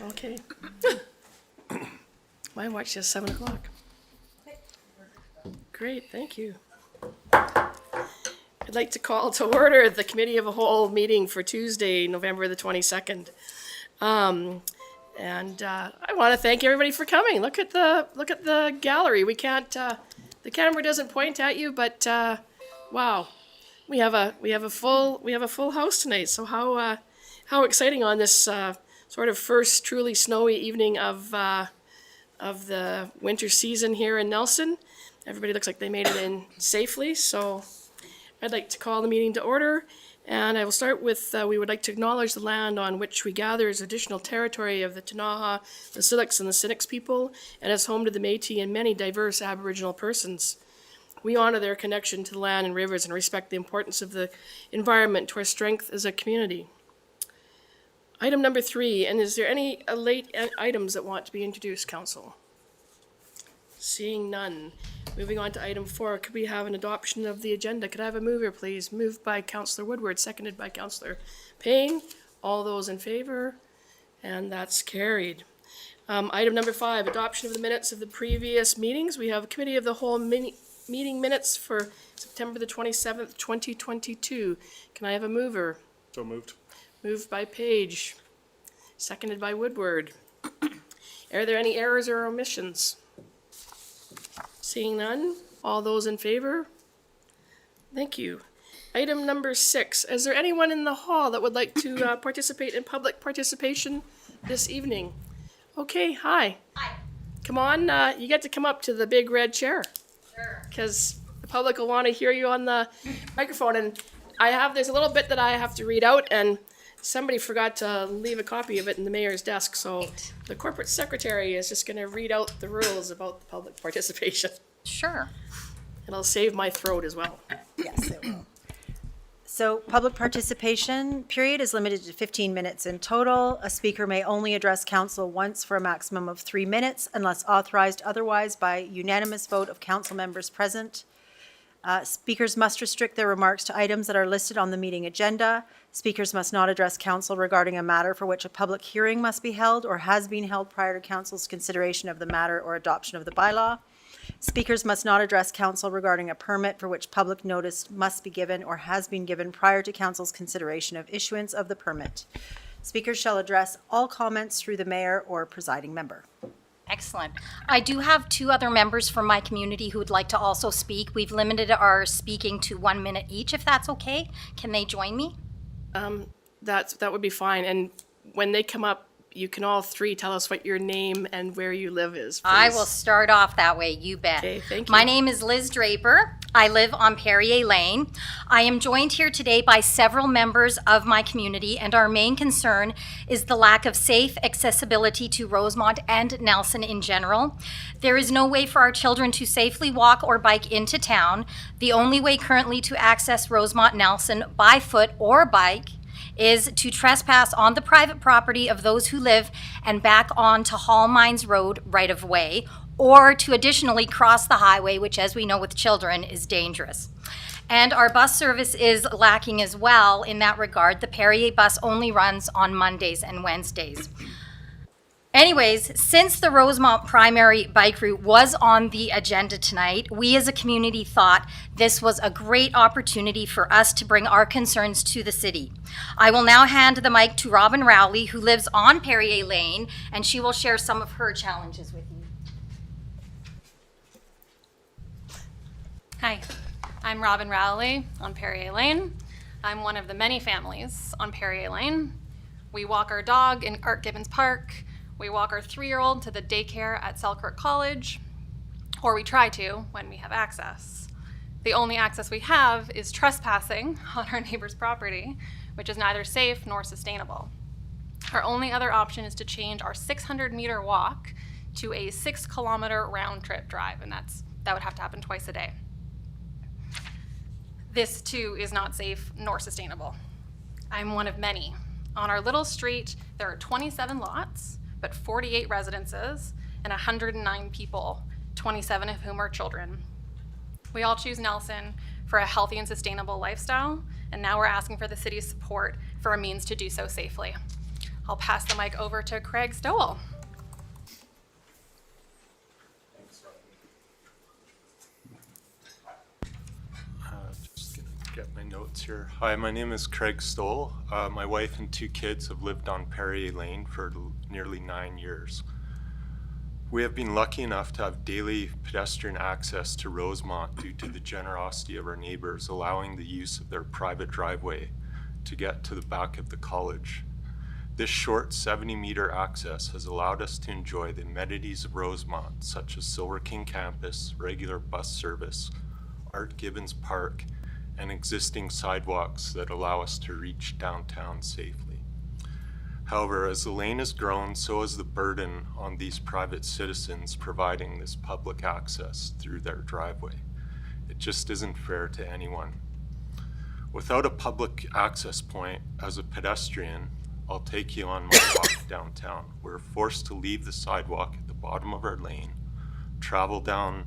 Okay. My watch says 7 o'clock. Great, thank you. I'd like to call to order the Committee of the Whole meeting for Tuesday, November the 22nd. I want to thank everybody for coming. Look at the gallery. We can't. The camera doesn't point at you, but wow, we have a full house tonight. So how exciting on this sort of first truly snowy evening of the winter season here in Nelson. Everybody looks like they made it in safely. So I'd like to call the meeting to order. And I will start with, we would like to acknowledge the land on which we gather as additional territory of the Ktunaxa, the Syilx, and the Sinix people, and as home to the Métis and many diverse Aboriginal persons. We honor their connection to the land and rivers and respect the importance of the environment to our strength as a community. Item number 3, and is there any late items that want to be introduced, Council? Seeing none. Moving on to item 4, could we have an adoption of the agenda? Could I have a mover, please? Moved by Councillor Woodward, seconded by Councillor Payne. All those in favor? And that's carried. Item number 5, adoption of the minutes of the previous meetings. We have Committee of the Whole meeting minutes for September the 27th, 2022. Can I have a mover? So moved. Moved by Page, seconded by Woodward. Are there any errors or omissions? Seeing none, all those in favor? Thank you. Item number 6, is there anyone in the hall that would like to participate in public participation this evening? Okay, hi. Hi. Come on, you get to come up to the big red chair. Sure. Because the public will want to hear you on the microphone. And there's a little bit that I have to read out, and somebody forgot to leave a copy of it in the mayor's desk, so the corporate secretary is just going to read out the rules about the public participation. Sure. It'll save my throat as well. Yes, it will. So public participation period is limited to 15 minutes in total. A speaker may only address council once for a maximum of 3 minutes unless authorized otherwise by unanimous vote of council members present. Speakers must restrict their remarks to items that are listed on the meeting agenda. Speakers must not address council regarding a matter for which a public hearing must be held or has been held prior to council's consideration of the matter or adoption of the bylaw. Speakers must not address council regarding a permit for which public notice must be given or has been given prior to council's consideration of issuance of the permit. Speakers shall address all comments through the mayor or presiding member. Excellent. I do have 2 other members from my community who would like to also speak. We've limited our speaking to 1 minute each, if that's okay. Can they join me? That would be fine. And when they come up, you can all 3 tell us what your name and where you live is, please. I will start off that way, you bet. Okay, thank you. My name is Liz Draper. I live on Perrier Lane. I am joined here today by several members of my community, and our main concern is the lack of safe accessibility to Rosemont and Nelson in general. There is no way for our children to safely walk or bike into town. The only way currently to access Rosemont Nelson by foot or bike is to trespass on the private property of those who live and back onto Hall Mines Road right of way, or to additionally cross the highway, which, as we know with children, is dangerous. And our bus service is lacking as well in that regard. The Perrier bus only runs on Mondays and Wednesdays. Anyways, since the Rosemont primary bike route was on the agenda tonight, we as a community thought this was a great opportunity for us to bring our concerns to the city. I will now hand the mic to Robin Rowley, who lives on Perrier Lane, and she will share some of her challenges with you. Hi, I'm Robin Rowley on Perrier Lane. I'm one of the many families on Perrier Lane. We walk our dog in Art Gibbons Park. We walk our 3-year-old to the daycare at Selkirk College, or we try to when we have access. The only access we have is trespassing on our neighbor's property, which is neither safe nor sustainable. Our only other option is to change our 600-meter walk to a 6-kilometer round-trip drive, and that would have to happen twice a day. This, too, is not safe nor sustainable. I'm one of many. On our little street, there are 27 lots, but 48 residences and 109 people, 27 of whom are children. We all choose Nelson for a healthy and sustainable lifestyle, and now we're asking for the city's support for a means to do so safely. I'll pass the mic over to Craig Stowell. Just gonna get my notes here. Hi, my name is Craig Stoll. My wife and 2 kids have lived on Perrier Lane for nearly 9 years. We have been lucky enough to have daily pedestrian access to Rosemont due to the generosity of our neighbors, allowing the use of their private driveway to get to the back of the college. This short 70-meter access has allowed us to enjoy the amenities of Rosemont, such as Silver King Campus, regular bus service, Art Gibbons Park, and existing sidewalks that allow us to reach downtown safely. However, as the lane has grown, so has the burden on these private citizens providing this public access through their driveway. It just isn't fair to anyone. Without a public access point, as a pedestrian, I'll take you on my walk downtown. We're forced to leave the sidewalk at the bottom of our lane, travel down,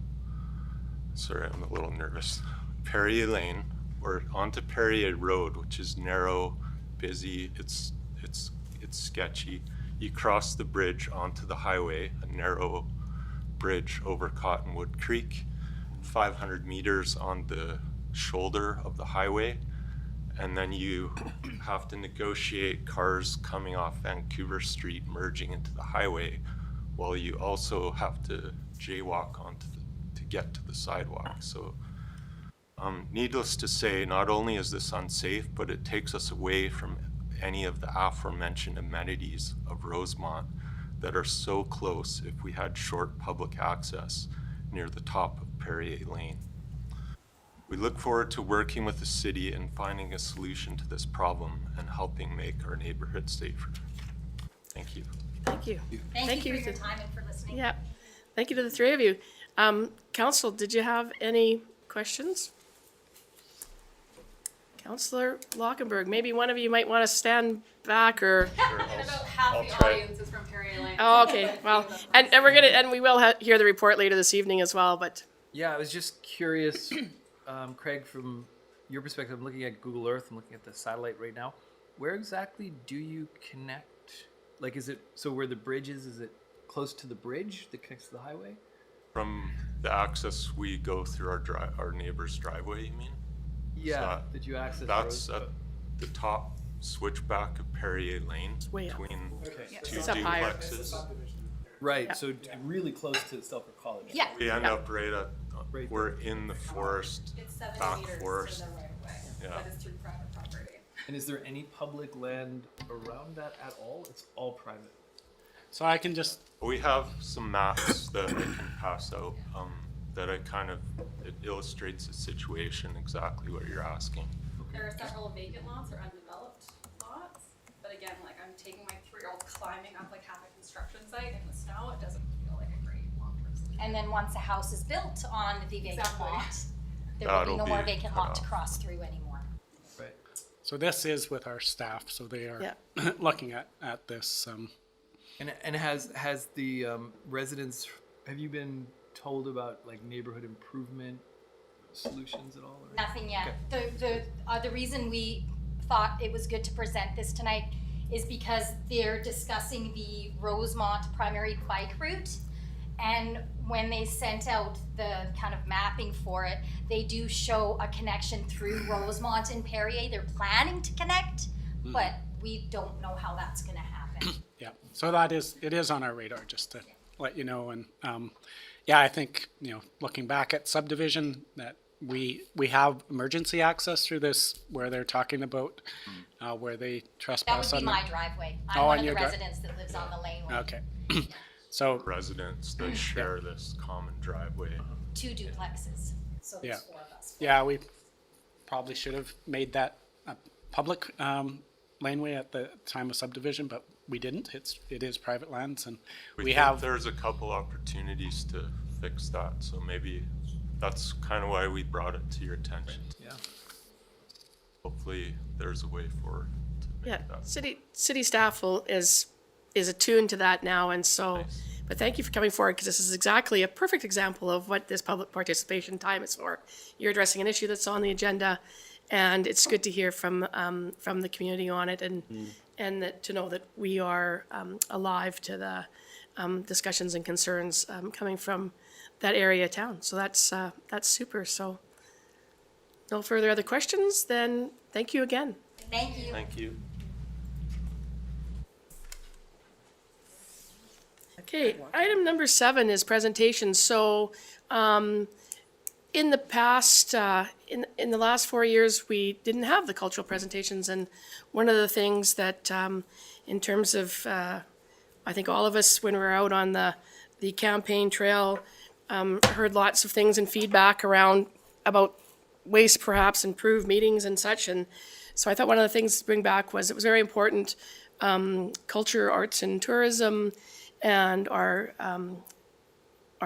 sorry, I'm a little nervous, Perrier Lane, or onto Perrier Road, which is narrow, busy, it's sketchy. You cross the bridge onto the highway, a narrow bridge over Cottonwood Creek, 500 meters on the shoulder of the highway, and then you have to negotiate cars coming off Vancouver Street merging into the highway, while you also have to jaywalk to get to the sidewalk. So needless to say, not only is this unsafe, but it takes us away from any of the aforementioned amenities of Rosemont that are so close if we had short public access near the top of Perrier Lane. We look forward to working with the city and finding a solution to this problem and helping make our neighborhood safer. Thank you. Thank you. Thank you for your time and for listening. Yeah, thank you to the 3 of you. Council, did you have any questions? Councillor Lockenberg, maybe one of you might want to stand back or, And about half I'll the try. audience is from Perrier Lane. oh, okay, well, and we will hear the report later this evening as well, but Yeah, I was just curious, Craig, from your perspective, I'm looking at Google Earth, I'm looking at the satellite right now. Where exactly do you connect? Like, is it, so where the bridge is it close to the bridge that connects to the highway? From the access we go through our neighbor's driveway, you mean? Yeah, that- that you access That's roads? at the top switchback of Perrier Lane way up. between Okay. two It's up higher. duplexes. Right, so really close to Stelford College. Yeah. We end up right at, Right we're in the forest, It's 7 back meters forest. to the right of way, Yeah. but it's through private property. And is there any public land around that at all? It's all private. So I can just, We have some maps that I can pass out, that it illustrates the situation, exactly what you're asking. There are several vacant lots or undeveloped lots, but again, like I'm taking my 3-year-old climbing up like half a construction site in the snow, it doesn't feel like a great long-term solution. And then once a house is built on the vacant Exactly. lot, there will be That'll no more be vacant cut lot to off. cross through anymore. Right. so this is with our staff, so they are Yeah. looking at this. And has the residents, have you been told about like neighborhood improvement solutions at all? Or? Nothing yet. The reason we thought it was good to present this tonight is because they're discussing the Rosemont primary bike route. And when they sent out the kind of mapping for it, they do show a connection through Rosemont and Perrier. They're planning to connect, but we don't know how that's gonna happen. Yeah, so it is on our radar, just to let you know. And yeah, I think, looking back at subdivision, that we have emergency access through this, where they're talking about where they That trespass would on be my driveway. Oh, I'm one on of the your residents that lives on the laneway. Okay, so, Residents that share this common driveway. 2 duplexes, so Yeah. there's 4 of us. yeah, we probably should have made that a public laneway at the time of subdivision, but we didn't. It is private lands, and we think have, there's a couple opportunities to fix that, so maybe that's kind of why we brought it to your attention. Yeah. Hopefully, there's a way forward to yeah, make that. city staff is attuned to that now, and so, Nice. but thank you for coming forward, because this is exactly a perfect example of what this public participation time is for. You're addressing an issue that's on the agenda, And it's good to hear from the community on it, and that, to know that we are alive to the discussions and concerns coming from that area of town. So that's super. So no further other questions, then thank you again. Thank you. Thank you. Okay, item number 7 is presentations. So, in the past, in the last 4 years, we didn't have the cultural presentations, and one of the things that, in terms of, I think all of us, when we were out on the campaign trail, heard lots of things and feedback around about ways to perhaps improve meetings and such, and so I thought one of the things to bring back was it was very important, culture, arts, and tourism, and our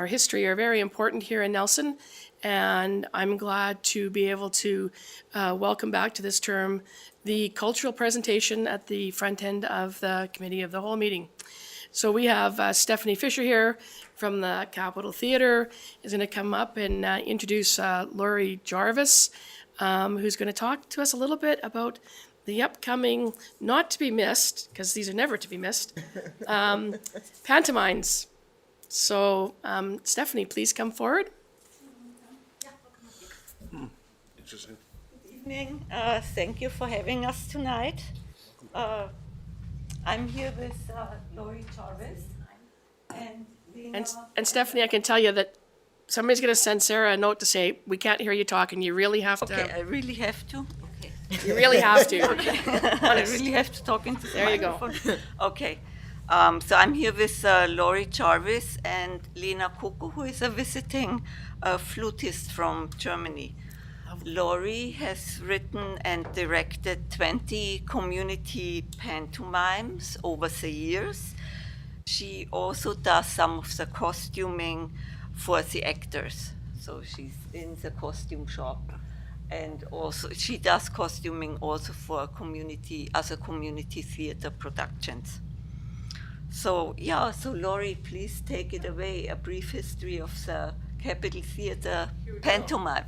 history are very important here in Nelson, and I'm glad to be able to welcome back to this term the cultural presentation at the front end of the Committee of the Whole meeting. So we have Stephanie Fisher here from the Capitol Theatre is going to come up and introduce Laurie Jarvis, who's going to talk to us a little bit about the upcoming, not to be missed, because these are never to be missed, pantomimes. So, Stephanie, please come forward. Good evening. Thank you for having us tonight. I'm here with Laurie Jarvis and Lena. And Stephanie, I can tell you that somebody's going to send Sarah a note to say, we can't hear you talking. You really have to. Okay, I really have to. Okay. You really have to. I really have to talk into the There you go. microphone. Okay. So I'm here with Laurie Jarvis and Lena Kuku, who is a visiting flutist from Germany. Laurie has written and directed 20 community pantomimes over the years. She also does some of the costuming for the actors. So she's in the costume shop. And also she does costuming also for other community theater productions. So yeah, so Laurie, please take it away, a brief history of the Capitol Theatre pantomime.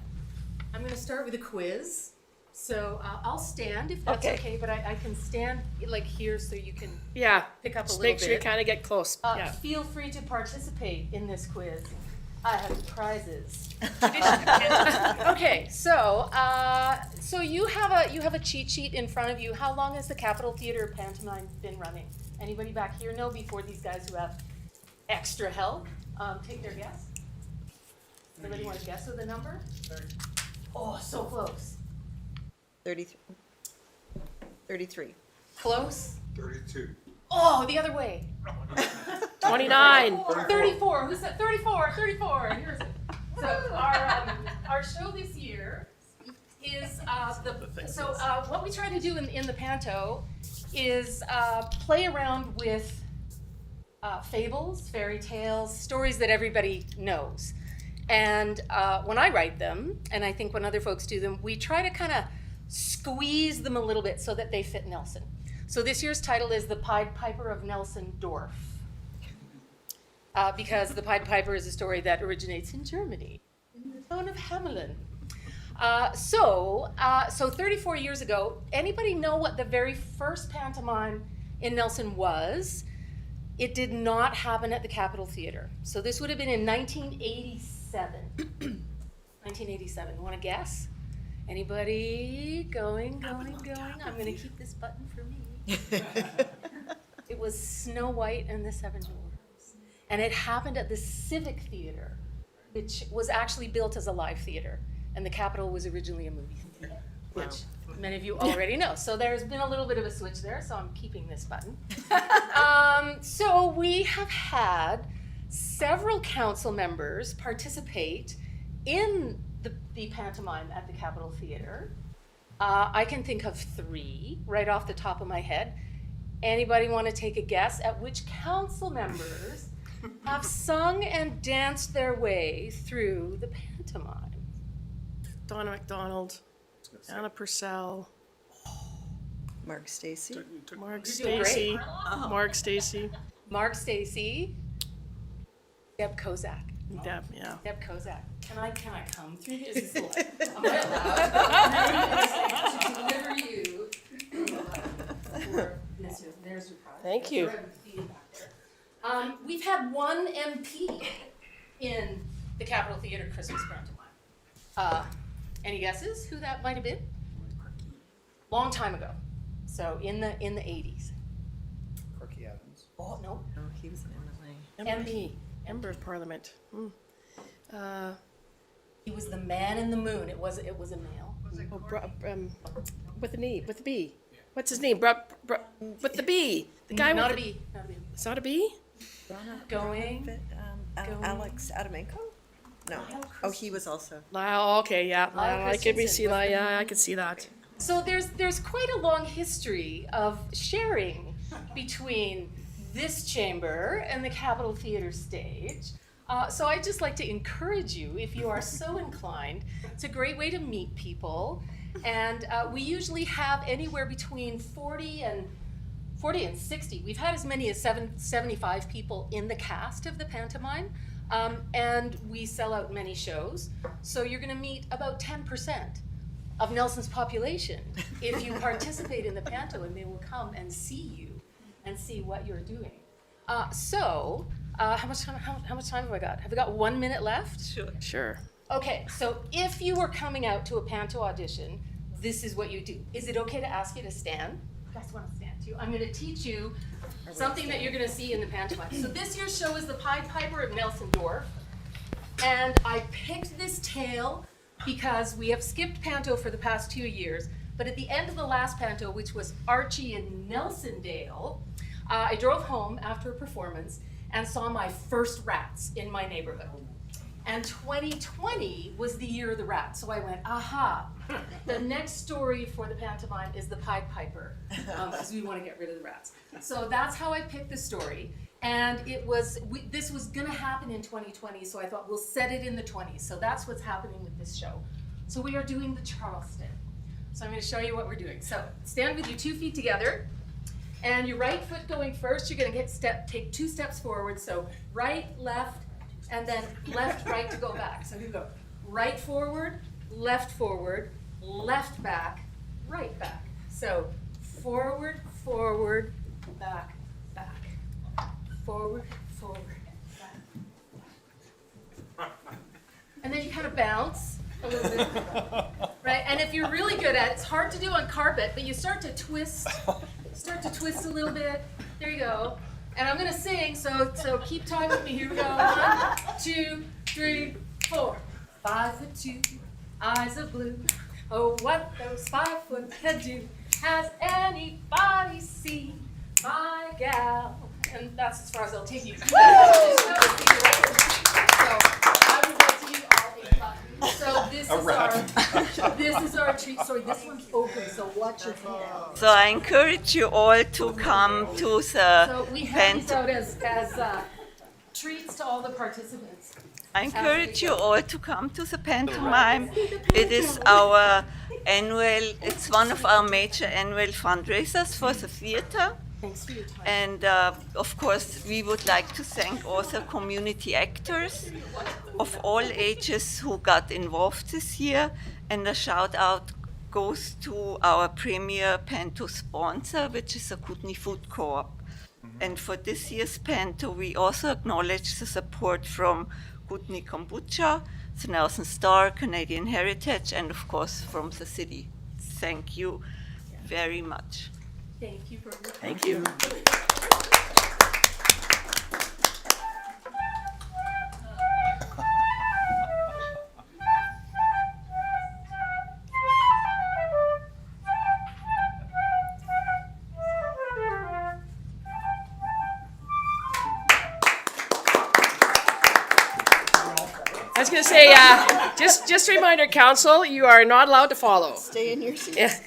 I'm going to start with a quiz. So I'll stand if that's okay, but I can stand like here so you can Yeah. pick up a Just little make sure you bit. kind of get close. Yeah. Feel free to participate in this quiz. I have prizes. Okay, so you have a cheat sheet in front of you. How long has the Capitol Theatre pantomime been running? Anybody back here know before these guys who have extra help take their guess? Anybody want to guess with the number? 30. Oh, so close. 33. Close. 32. Oh, the other way. 29. 34. Who said 34? 34. Here's it. So our show this year is what we try to do in the panto is play around with fables, fairy tales, stories that everybody knows. And when I write them, and I think when other folks do them, we try to kind of squeeze them a little bit so that they fit Nelson. So this year's title is The Pied Piper of Nelson Dorf. Because the Pied Piper is a story that originates in Germany, in the town of Hamelin. So 34 years ago, anybody know what the very first pantomime in Nelson was? It did not happen at the Capitol Theatre. So this would have been in 1987. 1987. Want to guess? Anybody? Going. I'm going to keep this button for me. It was Snow White and the Seven Dwarfs. And it happened at the Civic Theatre, which was actually built as a live theater. And the Capitol was originally a movie theater, which many of you already know. So there's been a little bit of a switch there, so I'm keeping this button. So we have had several council members participate in the pantomime at the Capitol Theatre. I can think of 3 right off the top of my head. Anybody want to take a guess at which council members have sung and danced their way through the pantomime? Donna McDonald, Anna Purcell, Mark Stacy. Mark You're doing great. Stacy, Mark Stacy. Mark Stacy, Deb Kozak. Deb, yeah. Deb Kozak. Can I come through here? Is this allowed? Am I allowed to deliver you? There's your card. Thank you. We've had one MP in the Capitol Theatre Christmas pantomime. Any guesses who that might have been? Long time ago. So in the 80s. Corky Adams. Oh no. Oh, he was an MLA. MP, Member of Parliament. He was the man in the moon. It was a male. With an E, with the B. What's his name? With the B. The guy Not a with the... bee. Not a bee. It's not a B? Going. Alex Adamenko? No. Oh, he was also. Lyle, okay, yeah. Lyle I could Christensen see was that. the Yeah, I could see that. So there's quite a long history of sharing between this chamber and the Capitol Theatre stage. So I'd just like to encourage you, if you are so inclined, it's a great way to meet people. And we usually have anywhere between 40 and 60. We've had as many as 75 people in the cast of the pantomime. And we sell out many shows. So you're gonna meet about 10% of Nelson's population if you participate in the panto, and they will come and see you and see what you're doing. How much time have I got? Have we got 1 minute left? Sure. Okay, so if you were coming out to a panto audition, this is what you do. Is it okay to ask you to stand? You guys want to stand too? I'm going to teach you something that you're going to see in the pantomime. So this year's show is the Pied Piper of Nelsondorf, and I picked this tale because we have skipped panto for the past 2 years, but at the end of the last panto, which was Archie in Nelsondale, I drove home after a performance and saw my first rats in my neighborhood. And 2020 was the year of the rat. So I went, aha, the next story for the pantomime is the Pied Piper, because we want to get rid of the rats. So that's how I picked the story. And this was gonna happen in 2020, so I thought we'll set it in the 20s. So that's what's happening with this show. So we are doing the Charleston. So I'm gonna show you what we're doing. So stand with your 2 feet together, and your right foot going first. You're gonna take 2 steps forward. So right, left, and then left, right to go back. So here we go. Right forward, left, back, right back. So forward, forward, back, back. Forward, back. And then you kind of bounce a little bit, right? And if you're really good at it, it's hard to do on carpet, but you start to twist a little bit. There you go. And I'm gonna sing, so keep time with me. Here we go. 1, 2, 3, 4. 5'2", eyes of blue. Oh, what those 5 foot can do. Has anybody seen my gal? And that's as far as I'll take you. So I would like to give all 8 buttons. So this is our treat. Sorry, this one's open, so watch your hand. So I encourage you all to come to the So we have these panto. out as treats to all the participants. I encourage you all to come to the pantomime. It is our it's one of our major annual fundraisers for the theater. Thanks for your time. And of course, we would like to thank also community actors of all ages who got involved this year. And a shout out goes to our premier panto sponsor, which is a Kootenai Food Co-op. And for this year's panto, we also acknowledge the support from Kootenai Kombucha, the Nelson Star, Canadian Heritage, and of course from the city. Thank you very much. Thank you for Thank you. I was going to say, just a reminder, council, you are not allowed to follow. Stay in your seat. Yeah.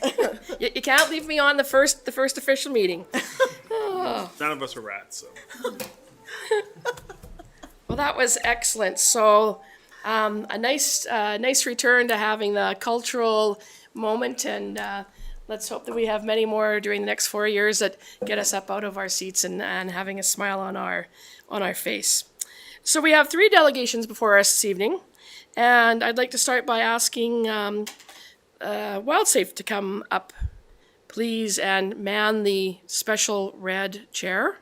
You can't leave me on the first official meeting. None of us are rats, so. Well, that was excellent. So, a nice return to having the cultural moment, and let's hope that we have many more during the next 4 years that get us up out of our seats and having a smile on our face. So we have 3 delegations before us this evening, and I'd like to start by asking Wildsafe to come up, please, and man the special red chair.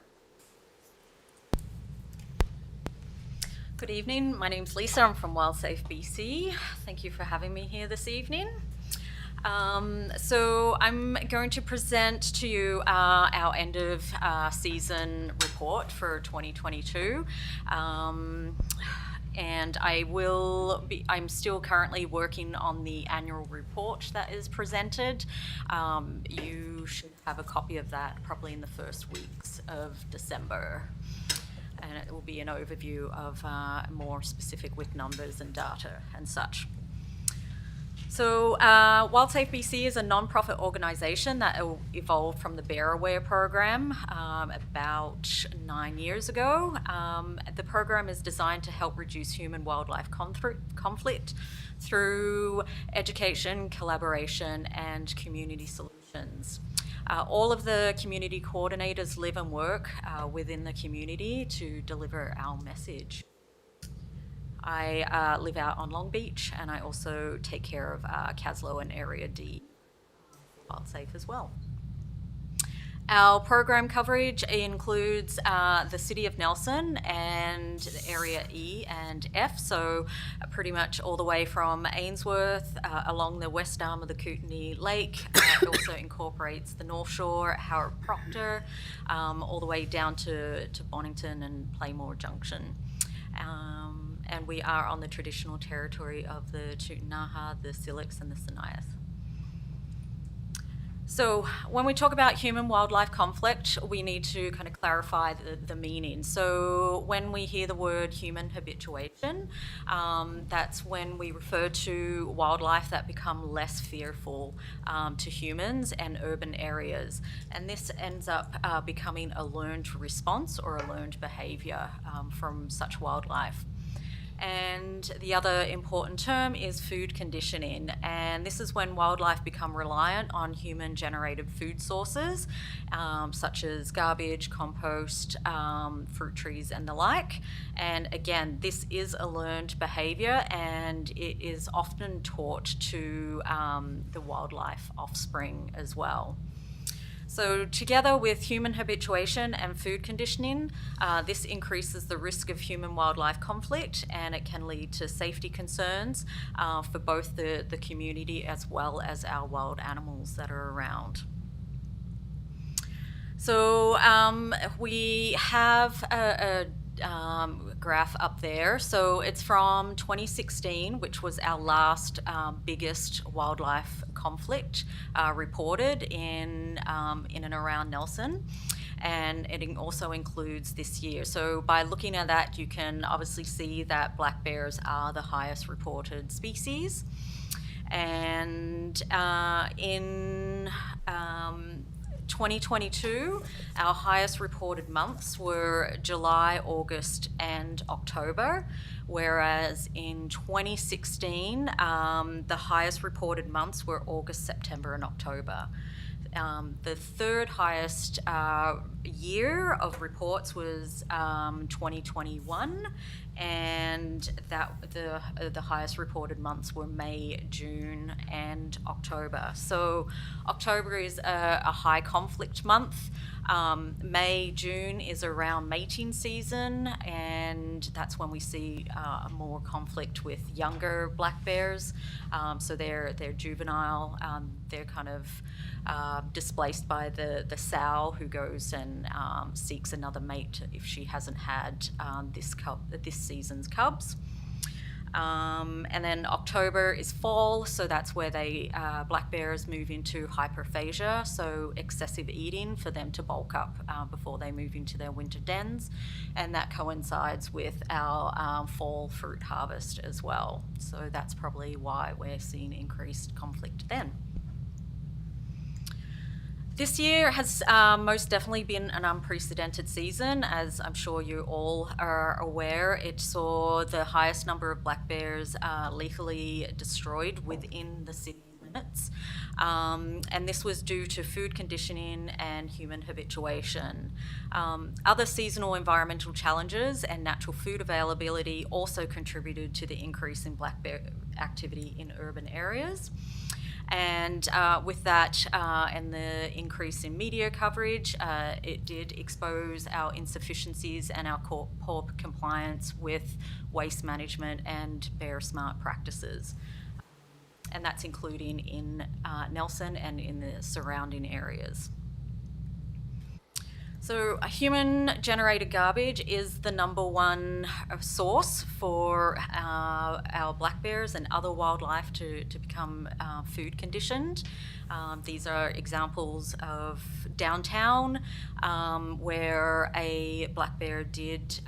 Good evening, my name's Lisa, I'm from Wildsafe BC. Thank you for having me here this evening. So I'm going to present to you our end of season report for 2022. And I'm still currently working on the annual report that is presented. You should have a copy of that probably in the first weeks of December. And it will be an overview of more specific with numbers and data and such. So Wildsafe BC is a non-profit organisation that evolved from the Bear Aware program about 9 years ago. The program is designed to help reduce human-wildlife conflict through education, collaboration, and community solutions. All of the community coordinators live and work within the community to deliver our message. I live out on Long Beach, and I also take care of Caslow and Area D, Wildsafe as well. Our program coverage includes the City of Nelson and Area E and F, so pretty much all the way from Ainsworth along the west arm of the Kootenay Lake. It also incorporates the North Shore, Howard Proctor, all the way down to Bonington and Playmore Junction. And we are on the traditional territory of the Chutnaha, the Silix, and the Sinias. So when we talk about human-wildlife conflict, we need to kind of clarify the meaning. So when we hear the word human habituation, that's when we refer to wildlife that become less fearful to humans and urban areas. And this ends up becoming a learned response or a learned behaviour from such wildlife. And the other important term is food conditioning, and this is when wildlife become reliant on human-generated food sources, such as garbage, compost, fruit trees, and the like. And again, this is a learned behaviour, and it is often taught to the wildlife offspring as well. So together with human habituation and food conditioning, this increases the risk of human-wildlife conflict, and it can lead to safety concerns for both the community as well as our wild animals that are around. So we have a graph up there. So it's from 2016, which was our last biggest wildlife conflict reported in and around Nelson. And it also includes this year. So by looking at that, you can obviously see that black bears are the highest reported species. And in 2022, our highest reported months were July, August, and October, whereas in 2016, the highest reported months were August, September, and October. The third highest year of reports was 2021, and that the highest reported months were May, June, and October. So October is a high conflict month. May, June is around mating season, and that's when we see more conflict with younger black bears. So they're juvenile. They're kind of displaced by the sow who goes and seeks another mate if she hasn't had this season's cubs. And then October is fall, so that's where black bears move into hyperphagia, so excessive eating for them to bulk up before they move into their winter dens, and that coincides with our fall fruit harvest as well. So that's probably why we're seeing increased conflict then. This year has most definitely been an unprecedented season, as I'm sure you all are aware. It saw the highest number of black bears lethally destroyed within the city limits limits. And this was due to food conditioning and human habituation. Other seasonal environmental challenges and natural food availability also contributed to the increase in black bear activity in urban areas. And with that and the increase in media coverage, it did expose our insufficiencies and our poor compliance with waste management and bear smart practices. And that's including in Nelson and in the surrounding areas. So human-generated garbage is the number one source for our black bears and other wildlife to become food conditioned. These are examples of downtown where a black bear did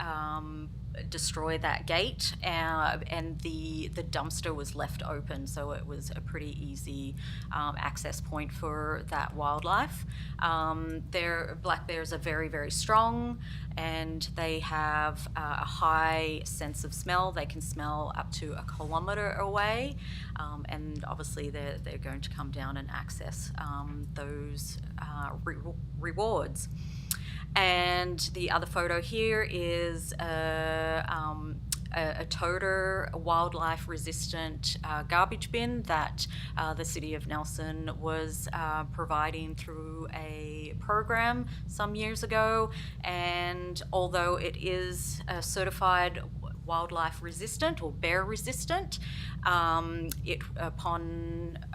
destroy that gate, and the dumpster was left open, so it was a pretty easy access point for that wildlife. Black bears are very, very strong, and they have a high sense of smell. They can smell up to a kilometre away, and obviously they're going to come down and access those rewards. And the other photo here is a toter wildlife resistant garbage bin that the City of Nelson was providing through a program some years ago. And although it is certified wildlife resistant or bear resistant, upon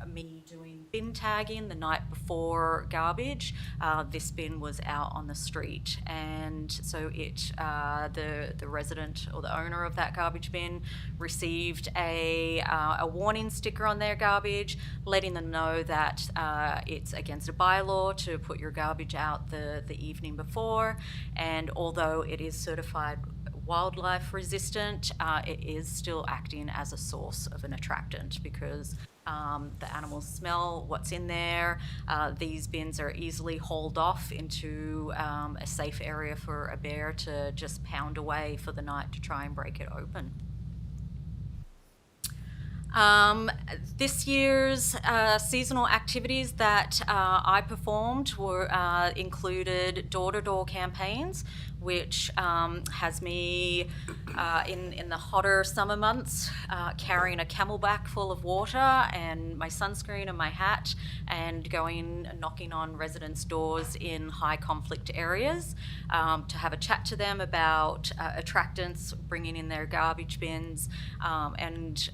me doing bin tagging the night before garbage, this bin was out on the street, and so the resident or the owner of that garbage bin received a warning sticker on their garbage, letting them know that it's against a bylaw to put your garbage out the evening before. And although it is certified wildlife resistant, it is still acting as a source of an attractant because the animals smell what's in there. These bins are easily hauled off into a safe area for a bear to just pound away for the night to try and break it open. This year's seasonal activities that I performed included door-to-door campaigns, which has me in the hotter summer months carrying a camelback full of water and my sunscreen and my hat, and going knocking on residents' doors in high conflict areas to have a chat to them about attractants, bringing in their garbage bins, and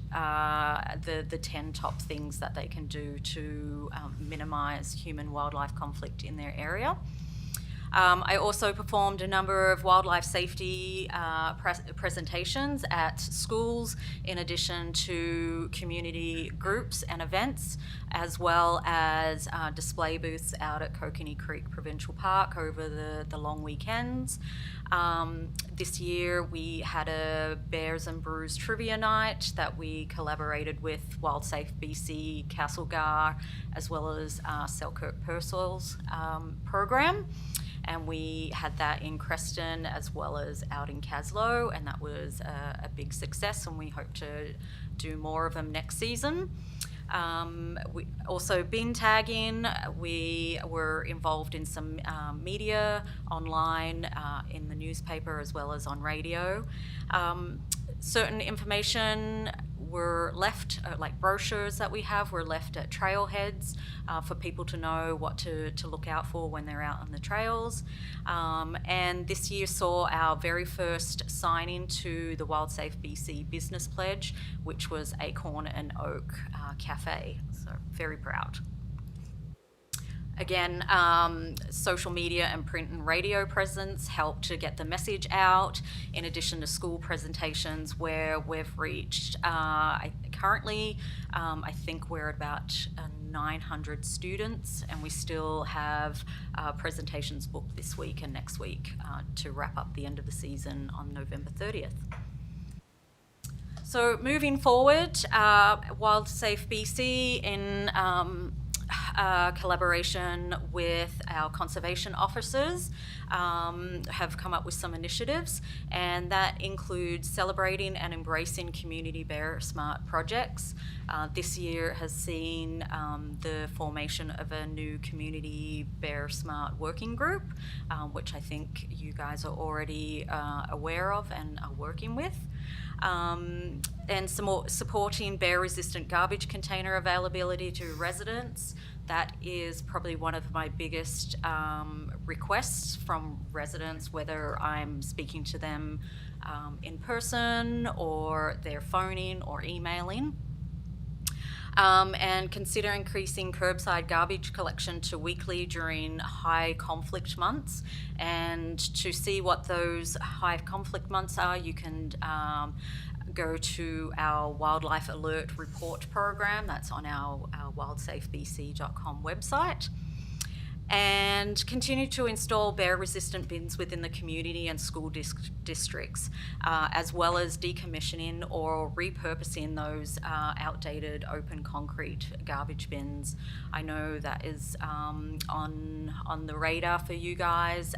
the 10 top things that they can do to minimise human-wildlife conflict in their area. I also performed a number of wildlife safety presentations at schools, in addition to community groups and events, as well as display booths out at Kokanee Creek Provincial Park over the long weekends. This year we had a Bears and Brews trivia night that we collaborated with Wildsafe BC Castlegar, as well as Selkirk Purcell's program. And we had that in Creston as well as out in Caslow, and that was a big success, and we hope to do more of them next season. We also bin tagging. We were involved in some media online, in the newspaper as well as on radio. Certain information were left, like brochures that we have, were left at trailheads for people to know what to look out for when they're out on the trails. And this year saw our very first signing to the Wildsafe BC Business Pledge, which was Acorn and Oak Cafe. So very proud. Again, social media and print and radio presence helped to get the message out, in addition to school presentations where we've reached, currently, I think we're at about 900 students, and we still have presentations booked this week and next week to wrap up the end of the season on November 30th. So moving forward, Wildsafe BC in collaboration with our conservation officers, have come up with some initiatives, and that includes celebrating and embracing community Bear Smart projects. This year has seen the formation of a new community Bear Smart working group, which I think you guys are already aware of and are working with. And some more supporting bear-resistant garbage container availability to residents. That is probably one of my biggest requests from residents, whether I'm speaking to them in person or they're phoning or emailing. And consider increasing curbside garbage collection to weekly during high conflict months. And to see what those high conflict months are, you can go to our Wildlife Alert Report program. That's on our wildsafebc.com website. And continue to install bear-resistant bins within the community and school districts, as well as decommissioning or repurposing those outdated open concrete garbage bins. I know that is on the radar for you guys,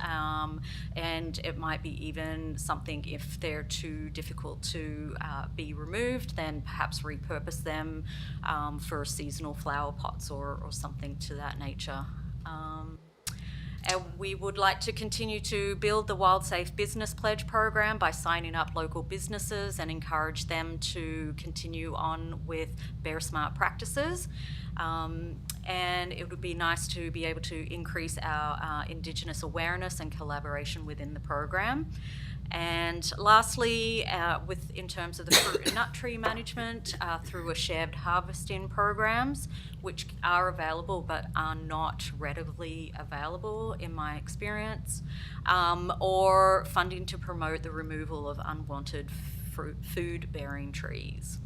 and it might be even something, if they're too difficult to be removed, then perhaps repurpose them for seasonal flower pots or something to that nature. And we would like to continue to build the Wildsafe Business Pledge program by signing up local businesses and encourage them to continue on with Bear Smart practices. And it would be nice to be able to increase our Indigenous awareness and collaboration within the program. And lastly, in terms of the fruit and nut tree management, through a shared harvesting programs, which are available but are not readily available in my experience, or funding to promote the removal of unwanted food-bearing trees.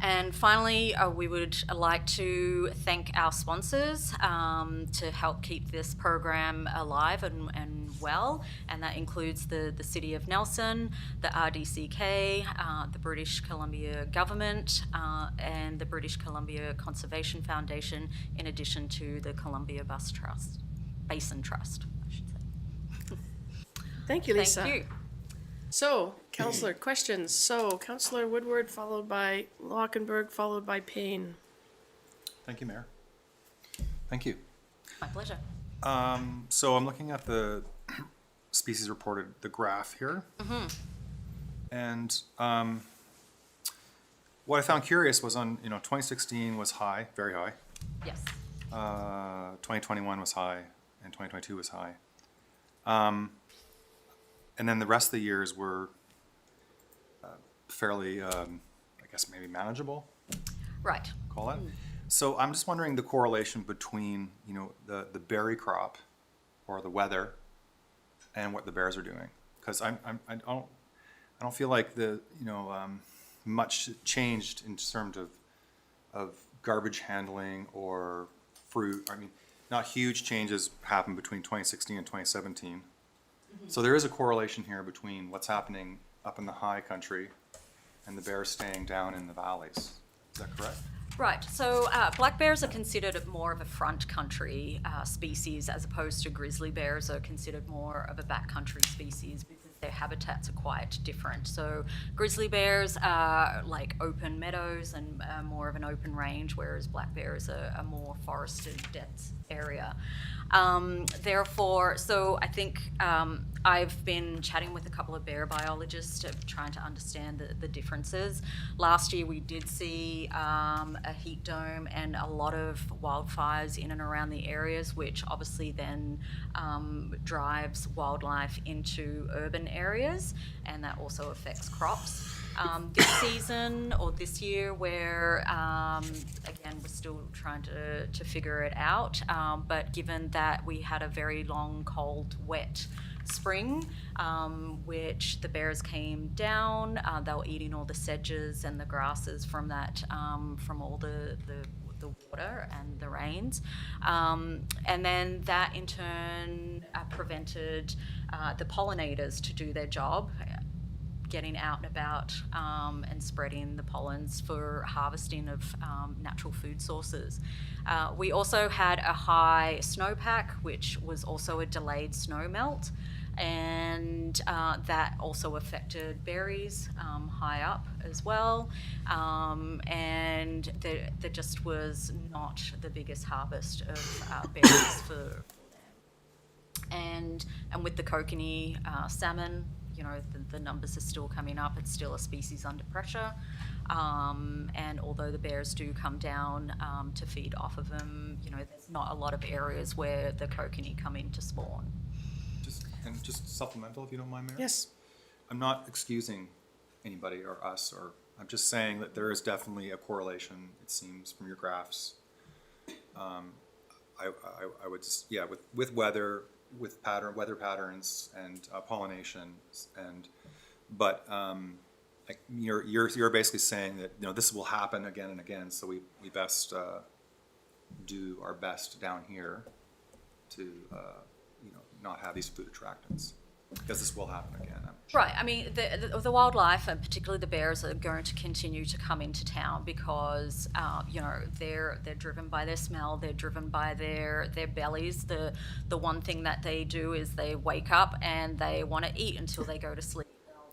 And finally, we would like to thank our sponsors to help keep this program alive and well, and that includes the City of Nelson, the RDCK, the British Columbia Government, and the British Columbia Conservation Foundation, in addition to the Columbia Basin Trust, I should say. Thank you, Lisa. Thank you. So, Councillor, questions. So, Councillor Woodward, followed by Lockenberg, followed by Payne. Thank you, Mayor. Thank you. My pleasure. So I'm looking at the species reported, the graph here. Mm-hmm. And what I found curious was 2016 was high, very high. Yes. 2021 was high, and 2022 was high. And then the rest of the years were fairly, I guess maybe manageable. Right. Call it. So I'm just wondering the correlation between the berry crop or the weather and what the bears are doing, because I don't feel like much changed in terms of garbage handling or fruit. I mean, not huge changes happened between 2016 and 2017. Mm-hmm. So there is a correlation here between what's happening up in the high country and the bears staying down in the valleys. Is that correct? Right, so black bears are considered more of a front country species, as opposed to grizzly bears are considered more of a backcountry species because their habitats are quite different. So grizzly bears are like open meadows and more of an open range, whereas black bears are a more forested, dense area. Therefore, so I think I've been chatting with a couple of bear biologists trying to understand the differences. Last year we did see a heat dome and a lot of wildfires in and around the areas, which obviously then drives wildlife into urban areas, and that also affects crops. This season or this year, where again we're still trying to figure it out, but given that we had a very long, cold, wet spring, which the bears came down, they were eating all the sedges and the grasses from that, from all the water and the rains, and then that in turn prevented the pollinators to do their job. getting out and about and spreading the pollens for harvesting of natural food sources. We also had a high snowpack, which was also a delayed snow melt, and that also affected berries high up as well. And there just was not the biggest harvest of berries for them. And with the kokanee salmon, you know, the numbers are still coming up. It's still a species under pressure. And although the bears do come down to feed off of them, you know, there's not a lot of areas where the kokanee come in to spawn. Just supplemental, if you don't mind, Mayor? Yes. I'm not excusing anybody or us, or I'm just saying that there is definitely a correlation, it seems, from your graphs. I would just, yeah, with weather, with weather patterns and pollination, but like you're basically saying that, you know, this will happen again and again, so we best do our best down here to you know, not have these food attractants, because this will happen again. Right. I mean, the wildlife, and particularly the bears, are going to continue to come into town because, you know, they're driven by their smell. They're driven by their bellies. The one thing that they do is they wake up and they want to eat until they go to sleep.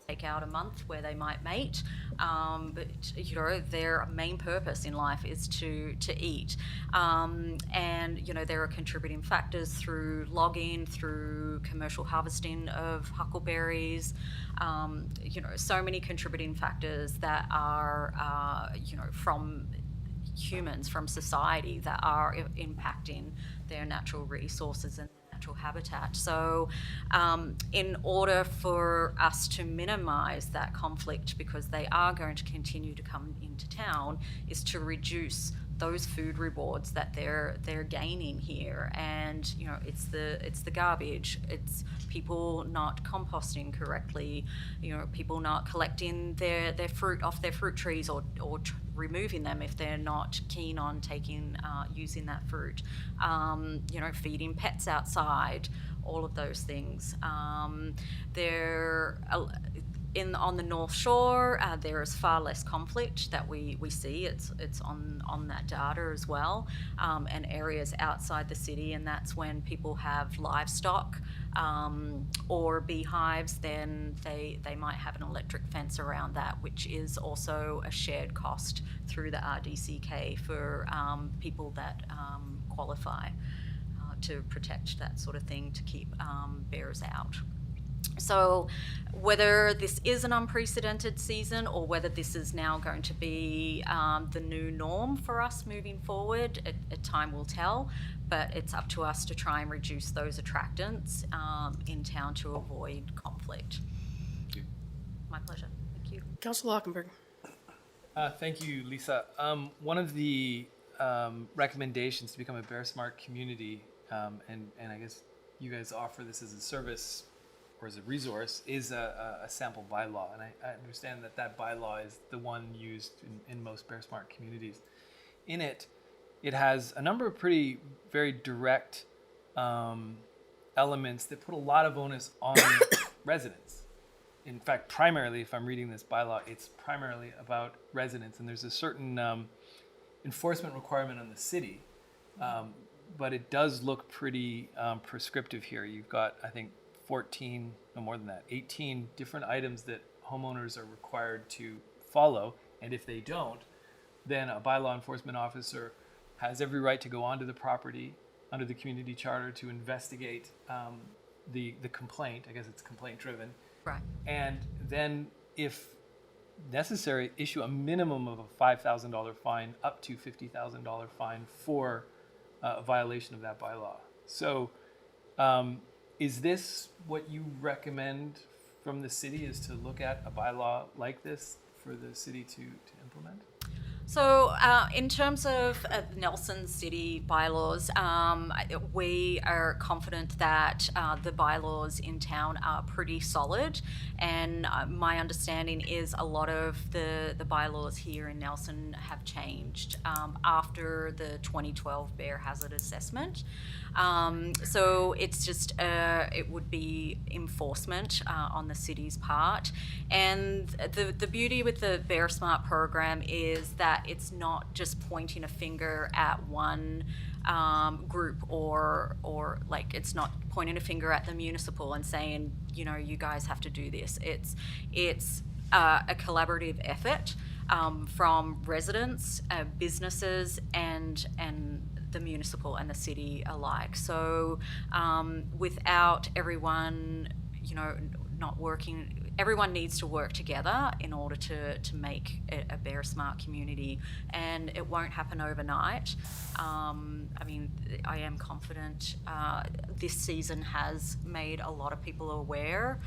Take out a month where they might mate, but you know, their main purpose in life is to eat, and you know, there are contributing factors through logging, through commercial harvesting of huckleberries, you know, so many contributing factors that are you know, from humans, from society, that are impacting their natural resources and natural habitat. So in order for us to minimize that conflict, because they are going to continue to come into town, is to reduce those food rewards that they're gaining here. And you know, it's the garbage, it's people not composting correctly, you know, people not collecting their fruit off their fruit trees, or removing them if they're not keen on using that fruit, you know, feeding pets outside, all of those things. On the North Shore, there is far less conflict that we see. It's on that data as well, and areas outside the city, and that's when people have livestock or beehives, then they might have an electric fence around that, which is also a shared cost through the RDCK for people that qualify to protect that sort of thing, to keep bears out. So whether this is an unprecedented season or whether this is now going to be the new norm for us moving forward, time will tell, but it's up to us to try and reduce those attractants in town to avoid conflict. Thank you. My pleasure. Thank you. Councillor Lockenberg. Thank you, Lisa. One of the recommendations to become a Bear Smart community, and I guess you guys offer this as a service or as a resource, is a sample bylaw. And I understand that bylaw is the one used in most Bear Smart communities. In it, it has a number of very direct elements that put a lot of onus on residents. In fact, primarily, if I'm reading this bylaw, it's primarily about residents, and there's a certain enforcement requirement on the city, but it does look pretty prescriptive here. You've got, I think, 14, no more than that, 18 different items that homeowners are required to follow, and if they don't, then a bylaw enforcement officer has every right to go onto the property under the community charter to investigate the complaint. I guess it's complaint driven. Right. And then, if necessary, issue a minimum of a $5,000 fine up to $50,000 fine for a violation of that bylaw. So, is this what you recommend from the city, is to look at a bylaw like this for the city to implement? So, in terms of Nelson City bylaws, we are confident that the bylaws in town are pretty solid, and my understanding is a lot of the bylaws here in Nelson have changed after the 2012 Bear Hazard Assessment. So it's just, it would be enforcement on the city's part. And the beauty with the Bear Smart program is that it's not just pointing a finger at one group or like it's not pointing a finger at the municipal and saying, you know, you guys have to do this. It's a collaborative effort from residents, businesses, and the municipal and the city alike. So without everyone, you know, not working, everyone needs to work together in order to make a Bear Smart community, and it won't happen overnight. I mean, I am confident this season has made a lot of people aware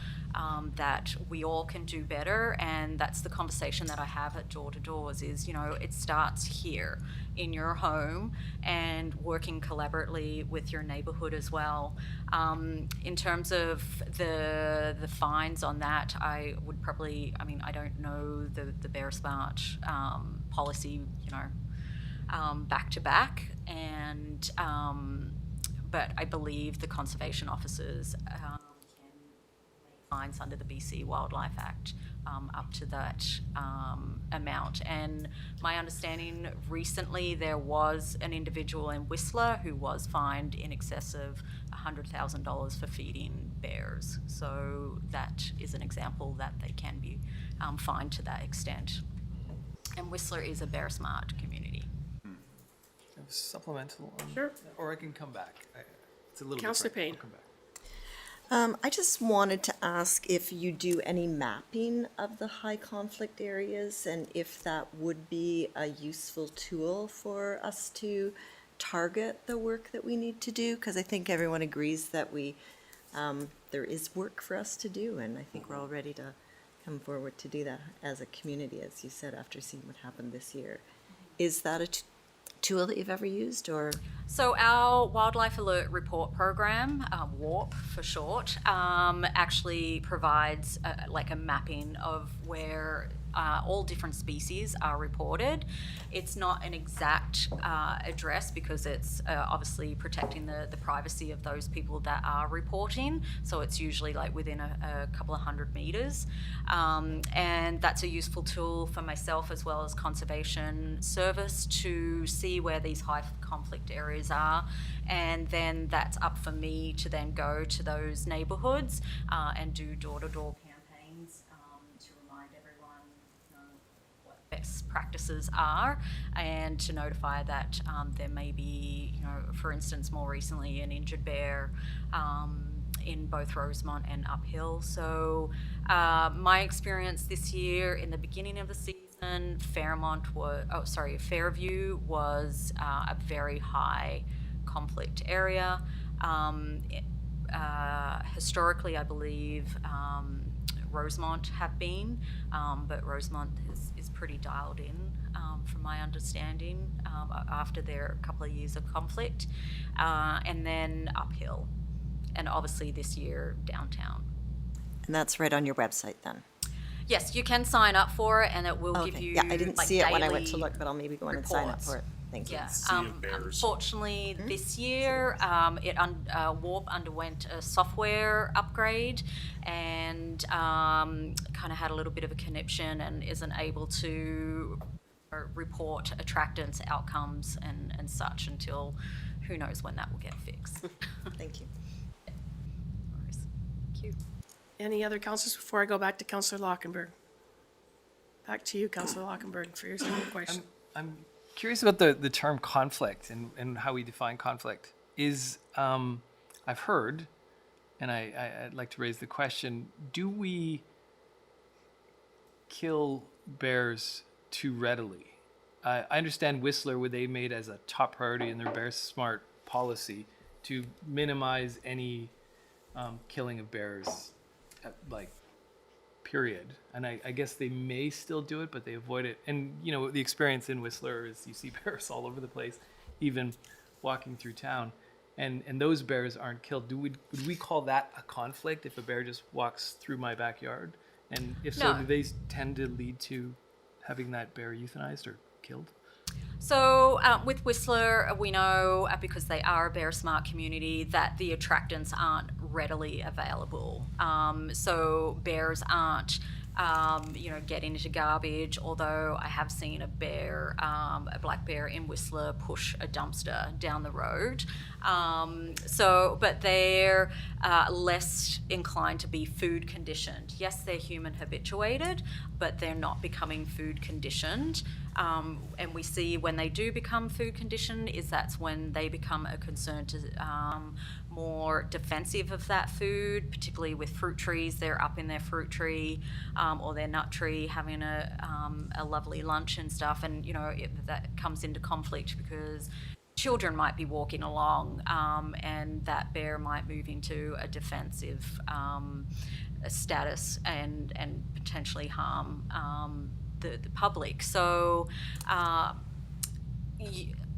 that we all can do better, and that's the conversation that I have at door to doors is, you know, it starts here in your home and working collaboratively with your neighborhood as well. In terms of the fines on that, I would probably, I mean, I don't know the Bear Smart policy, you know, back to back, and but I believe the conservation officers can make fines under the BC Wildlife Act up to that amount. And my understanding recently there was an individual in Whistler who was fined in excess of $100,000 for feeding bears. So that is an example that they can be fined to that extent. And Whistler is a Bear Smart community. Supplemental. Sure. Or I can come back. It's a little Councillor different. Payne. I'll come back. I just wanted to ask if you do any mapping of the high conflict areas and if that would be a useful tool for us to target the work that we need to do, because I think everyone agrees that there is work for us to do, and I think we're all ready to come forward to do that as a community, as you said, after seeing what happened this year. Is that a tool that you've ever used, or? So our Wildlife Alert Report Program, WARP for short, actually provides like a mapping of where all different species are reported. It's not an exact address because it's obviously protecting the privacy of those people that are reporting. So it's usually like within a couple of 100 meters. And that's a useful tool for myself as well as Conservation Service to see where these high conflict areas are. And then that's up for me to then go to those neighborhoods and do door-to-door campaigns to remind everyone what best practices are, and to notify that there may be, you know, for instance, more recently an injured bear in both Rosemont and Uphill. So my experience this year, in the beginning of the season, Fairview was a very high conflict area. Historically, I believe Rosemont have been, but Rosemont is pretty dialed in from my understanding after their couple of years of conflict, and then Uphill, and obviously this year downtown. And that's right on your website then? Yes, you can sign up for it, and it will give you. Yeah, I didn't like, see it when I went to daily look, but I'll maybe go in and sign up for it. Thank you. Yeah. Sea of bears. Unfortunately, this year, WARP underwent a software upgrade and kind of had a little bit of a conniption and isn't able to report attractants, outcomes, and such until who knows when that will get fixed. Thank you. No worries. Thank you. Any other councillors before I go back to Councillor Lockenberg? Back to you, Councillor Lockenberg, for your second question. I'm curious about the term conflict and how we define conflict. I've heard, and I'd like to raise the question, do we kill bears too readily? I understand Whistler, where they made as a top priority in their Bear Smart policy to minimize any killing of bears, like period. And I guess they may still do it, but they avoid it. And, you know, the experience in Whistler is you see bears all over the place, even walking through town. And those bears aren't killed. Would we call that a conflict if a bear just walks through my backyard? And if so, No. do they tend to lead to having that bear euthanized or killed? So with Whistler, we know, because they are a bear smart community, that the attractants aren't readily available. So bears aren't, getting into garbage, although I have seen a bear, a black bear in Whistler push a dumpster down the road. But they're less inclined to be food conditioned. Yes, they're human habituated, but they're not becoming food conditioned. And we see when they do become food conditioned that's when they become a concern to more defensive of that food, particularly with fruit trees. They're up in their fruit tree or their nut tree having a lovely lunch and stuff, and that comes into conflict because children might be walking along and that bear might move into a defensive status and potentially harm the public. So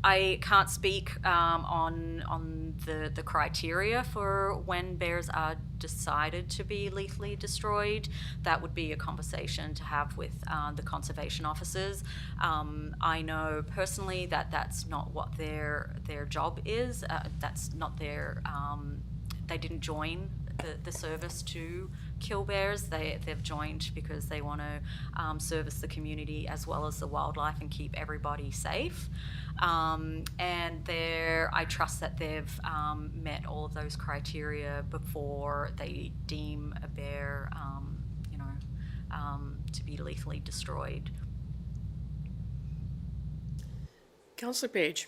I can't speak on the criteria for when bears are decided to be lethally destroyed. That would be a conversation to have with the conservation officers. I know personally that that's not what their job is. That's not their. They didn't join the service to kill bears. They've joined because they want to service the community as well as the wildlife and keep everybody safe. And I trust that they've met all of those criteria before they deem a bear, to be lethally destroyed. Councillor Page.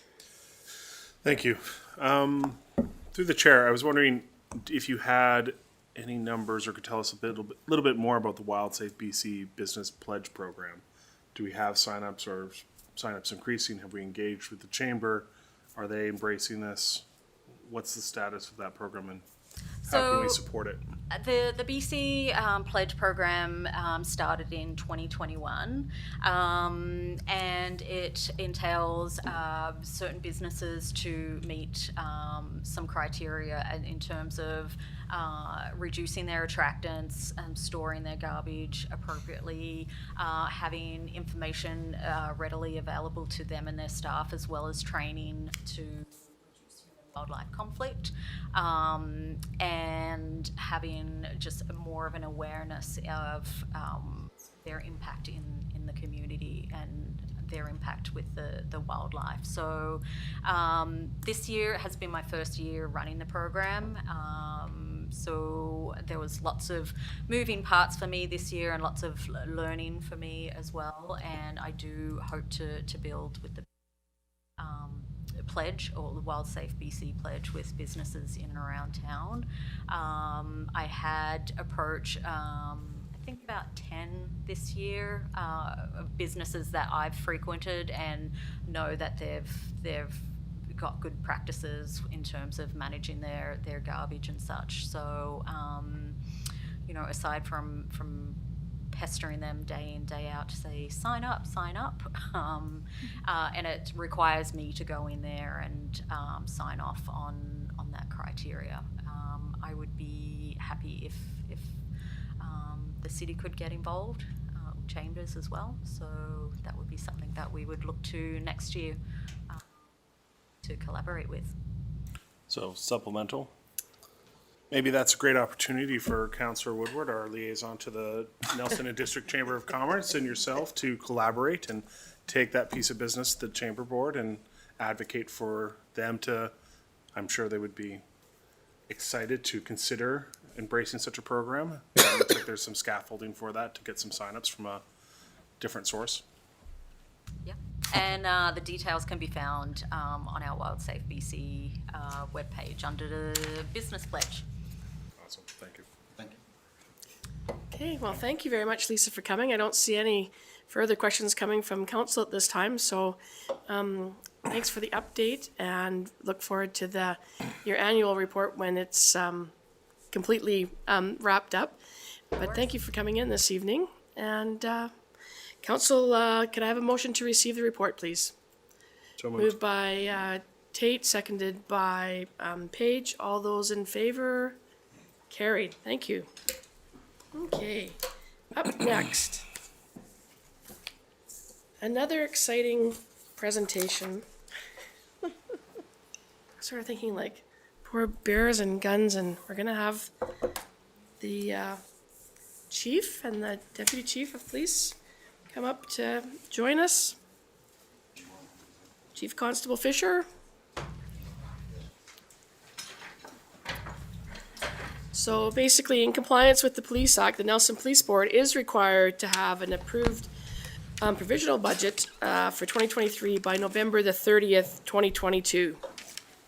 Thank you. Through the chair, I was wondering if you had any numbers or could tell us a little bit more about the Wildsafe BC Business Pledge Program. Do we have signups or signups increasing? Have we engaged with the chamber? Are they embracing this? What's the status of that program and how can we support it? The BC Pledge Program started in 2021 and it entails certain businesses to meet some criteria in terms of reducing their attractants, storing their garbage appropriately, having information readily available to them and their staff, as well as training to reduce wildlife conflict, and having just more of an awareness of their impact in the community and their impact with the wildlife. So this year has been my first year running the program. So there was lots of moving parts for me this year and lots of learning for me as well. And I do hope to build with the pledge, or the Wildsafe BC pledge, with businesses in and around town. I had approach I think about 10 this year of businesses that I've frequented and know that they've got good practices in terms of managing their garbage and such. So aside from pestering them day in, day out to say, sign up, and it requires me to go in there and sign off on that criteria. I would be happy if the city could get involved, chambers as well. So that would be something that we would look to next year to collaborate with. So supplemental. Maybe that's a great opportunity for Councillor Woodward, our liaison to the Nelson and District Chamber of Commerce, and yourself to collaborate and take that piece of business to the Chamber Board and advocate for them to, I'm sure they would be excited to consider embracing such a program. It looks like there's some scaffolding for that to get some signups from a different source. Yeah, and the details can be found on our Wildsafe BC webpage under the business pledge. Awesome, thank you. Thank you. Okay, well, thank you very much, Lisa, for coming. I don't see any further questions coming from council at this time, so thanks for the update and look forward to your annual report when it's completely wrapped up. But thank you for coming in this evening. And Council, could I have a motion to receive the report, please? So moved. Moved by Tate, seconded by Page. All those in favor? Carried. Thank you. Okay. Up next. Another exciting presentation. Sort of thinking like, poor bears and guns, and we're gonna have the chief and the deputy chief of police come up to join us. Chief Constable Fisher. So basically, in compliance with the Police Act, the Nelson Police Board is required to have an approved provisional budget for 2023 by November the 30th, 2022.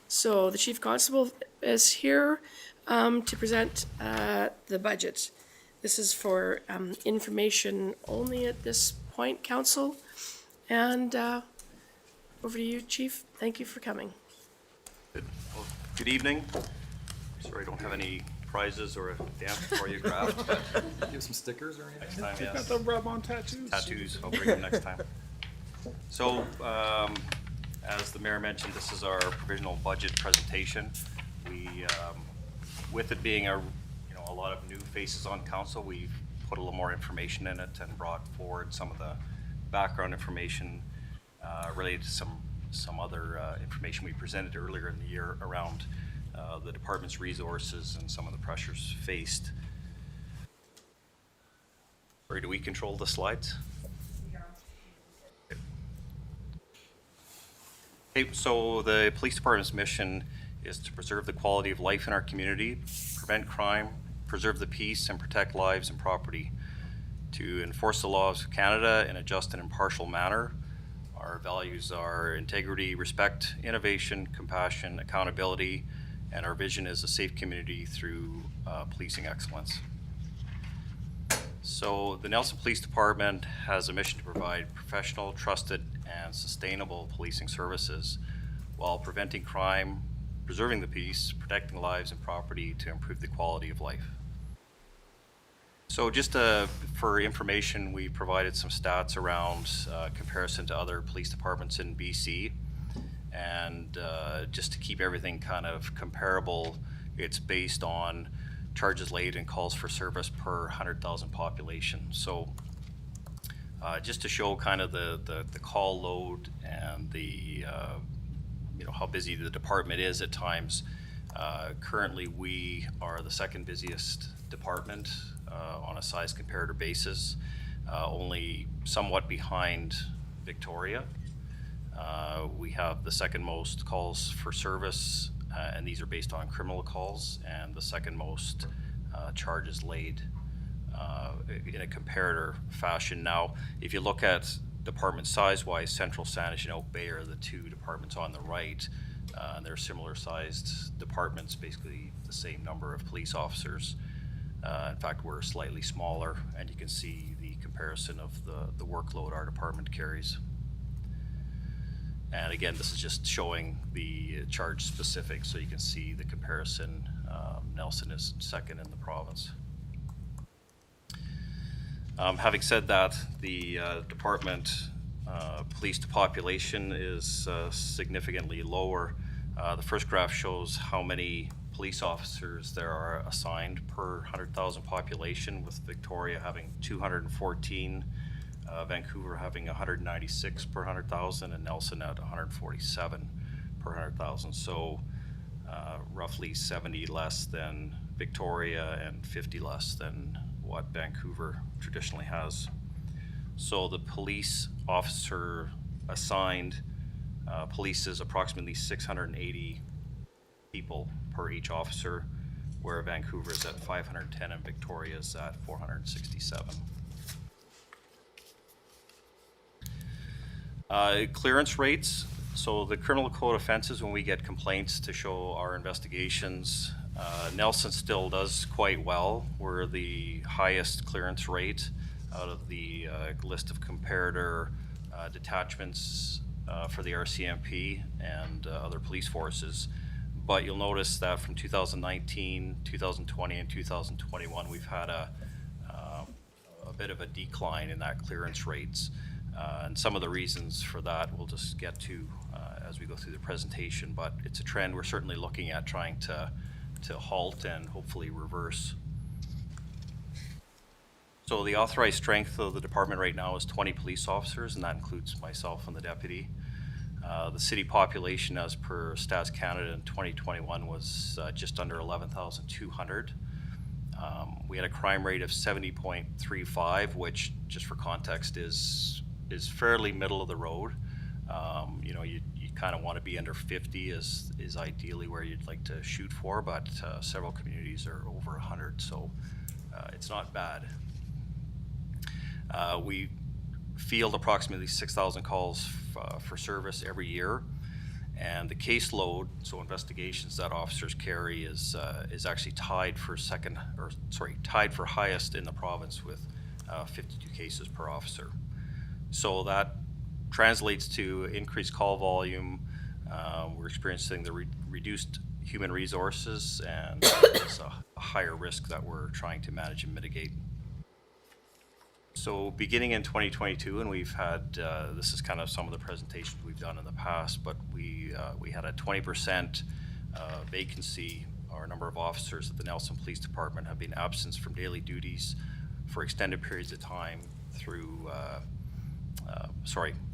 So the Chief Constable is here to present the budget. This is for information only at this point, Council. And over to you, Chief. Thank you for coming. Good. Well, good evening. Sorry I don't have any prizes or a stamp for you grabbed. Do you have some stickers or anything? Next time, Got yes. the rub-on tattoos. Tattoos, I'll bring them next time. So, as the mayor mentioned, this is our provisional budget presentation. We, with it being a lot of new faces on council, we've put a little more information in it and brought forward some of the background information related to some other information we presented earlier in the year around the department's resources and some of the pressures faced. Or do we control the slides? Okay, so the police department's mission is to preserve the quality of life in our community, prevent crime, preserve the peace, and protect lives and property, to enforce the laws of Canada in a just and impartial manner. Our values are integrity, respect, innovation, compassion, accountability, and our vision is a safe community through policing excellence. So the Nelson Police Department has a mission to provide professional, trusted, and sustainable policing services while preventing crime, preserving the peace, protecting lives and property to improve the quality of life. So just for information, we provided some stats around comparison to other police departments in BC. And just to keep everything kind of comparable, it's based on charges laid and calls for service per 100,000 population. So just to show kind of the call load and the how busy the department is at times. Currently, we are the second busiest department on a size comparator basis, only somewhat behind Victoria. We have the second most calls for service, and these are based on criminal calls, and the second most charges laid in a comparator fashion. Now, if you look at department size-wise, Central, Sanish, and Oak Bay are the two departments on the right. They're similar-sized departments, basically the same number of police officers. In fact, we're slightly smaller, and you can see the comparison of the workload our department carries. And again, this is just showing the charge specific, so you can see the comparison. Nelson is second in the province. Having said that, the department police to population is significantly lower. The first graph shows how many police officers there are assigned per 100,000 population, with Victoria having 214, Vancouver having 196 per 100,000, and Nelson at 147 per 100,000. So roughly 70 less than Victoria and 50 less than what Vancouver traditionally has. So the police officer assigned polices approximately 680 people per each officer, where Vancouver is at 510 and Victoria is at 467. Clearance rates. So the criminal code offenses, when we get complaints to show our investigations, Nelson still does quite well. We're the highest clearance rate out of the list of comparator detachments for the RCMP and other police forces. But you'll notice that from 2019, 2020, and 2021, we've had a bit of a decline in that clearance rates. And some of the reasons for that we'll just get to as we go through the presentation, but it's a trend we're certainly looking at trying to halt and hopefully reverse. So the authorized strength of the department right now is 20 police officers, and that includes myself and the deputy. The city population as per Stats Canada in 2021 was just under 11,200. We had a crime rate of 70.35, which, just for context, is fairly middle of the road. You know, you kind of want to be under 50 is ideally where you'd like to shoot for, but several communities are over 100, so it's not bad. We field approximately 6,000 calls for service every year, and the caseload, so investigations that officers carry, is actually tied for highest in the province with 52 cases per officer. So that translates to increased call volume. We're experiencing the reduced human resources, and it's a higher risk that we're trying to manage and mitigate. So beginning in 2022, and we've had, this is kind of some of the presentations we've done in the past, but we had a 20% vacancy. Our number of officers at the Nelson Police Department have been absent from daily duties for extended periods of time through,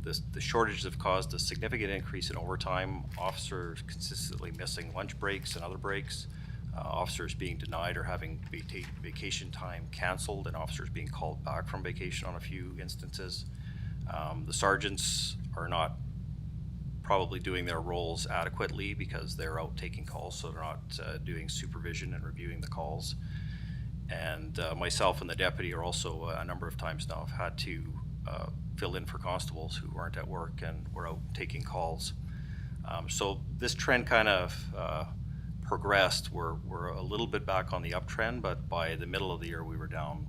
the shortages have caused a significant increase in overtime, officers consistently missing lunch breaks and other breaks, officers being denied or having vacation time canceled, and officers being called back from vacation on a few instances. The sergeants are not probably doing their roles adequately because they're out taking calls, so they're not doing supervision and reviewing the calls. And myself and the deputy are also a number of times now have had to fill in for constables who aren't at work and were out taking calls. So this trend kind of progressed. We're a little bit back on the uptrend, but by the middle of the year we were down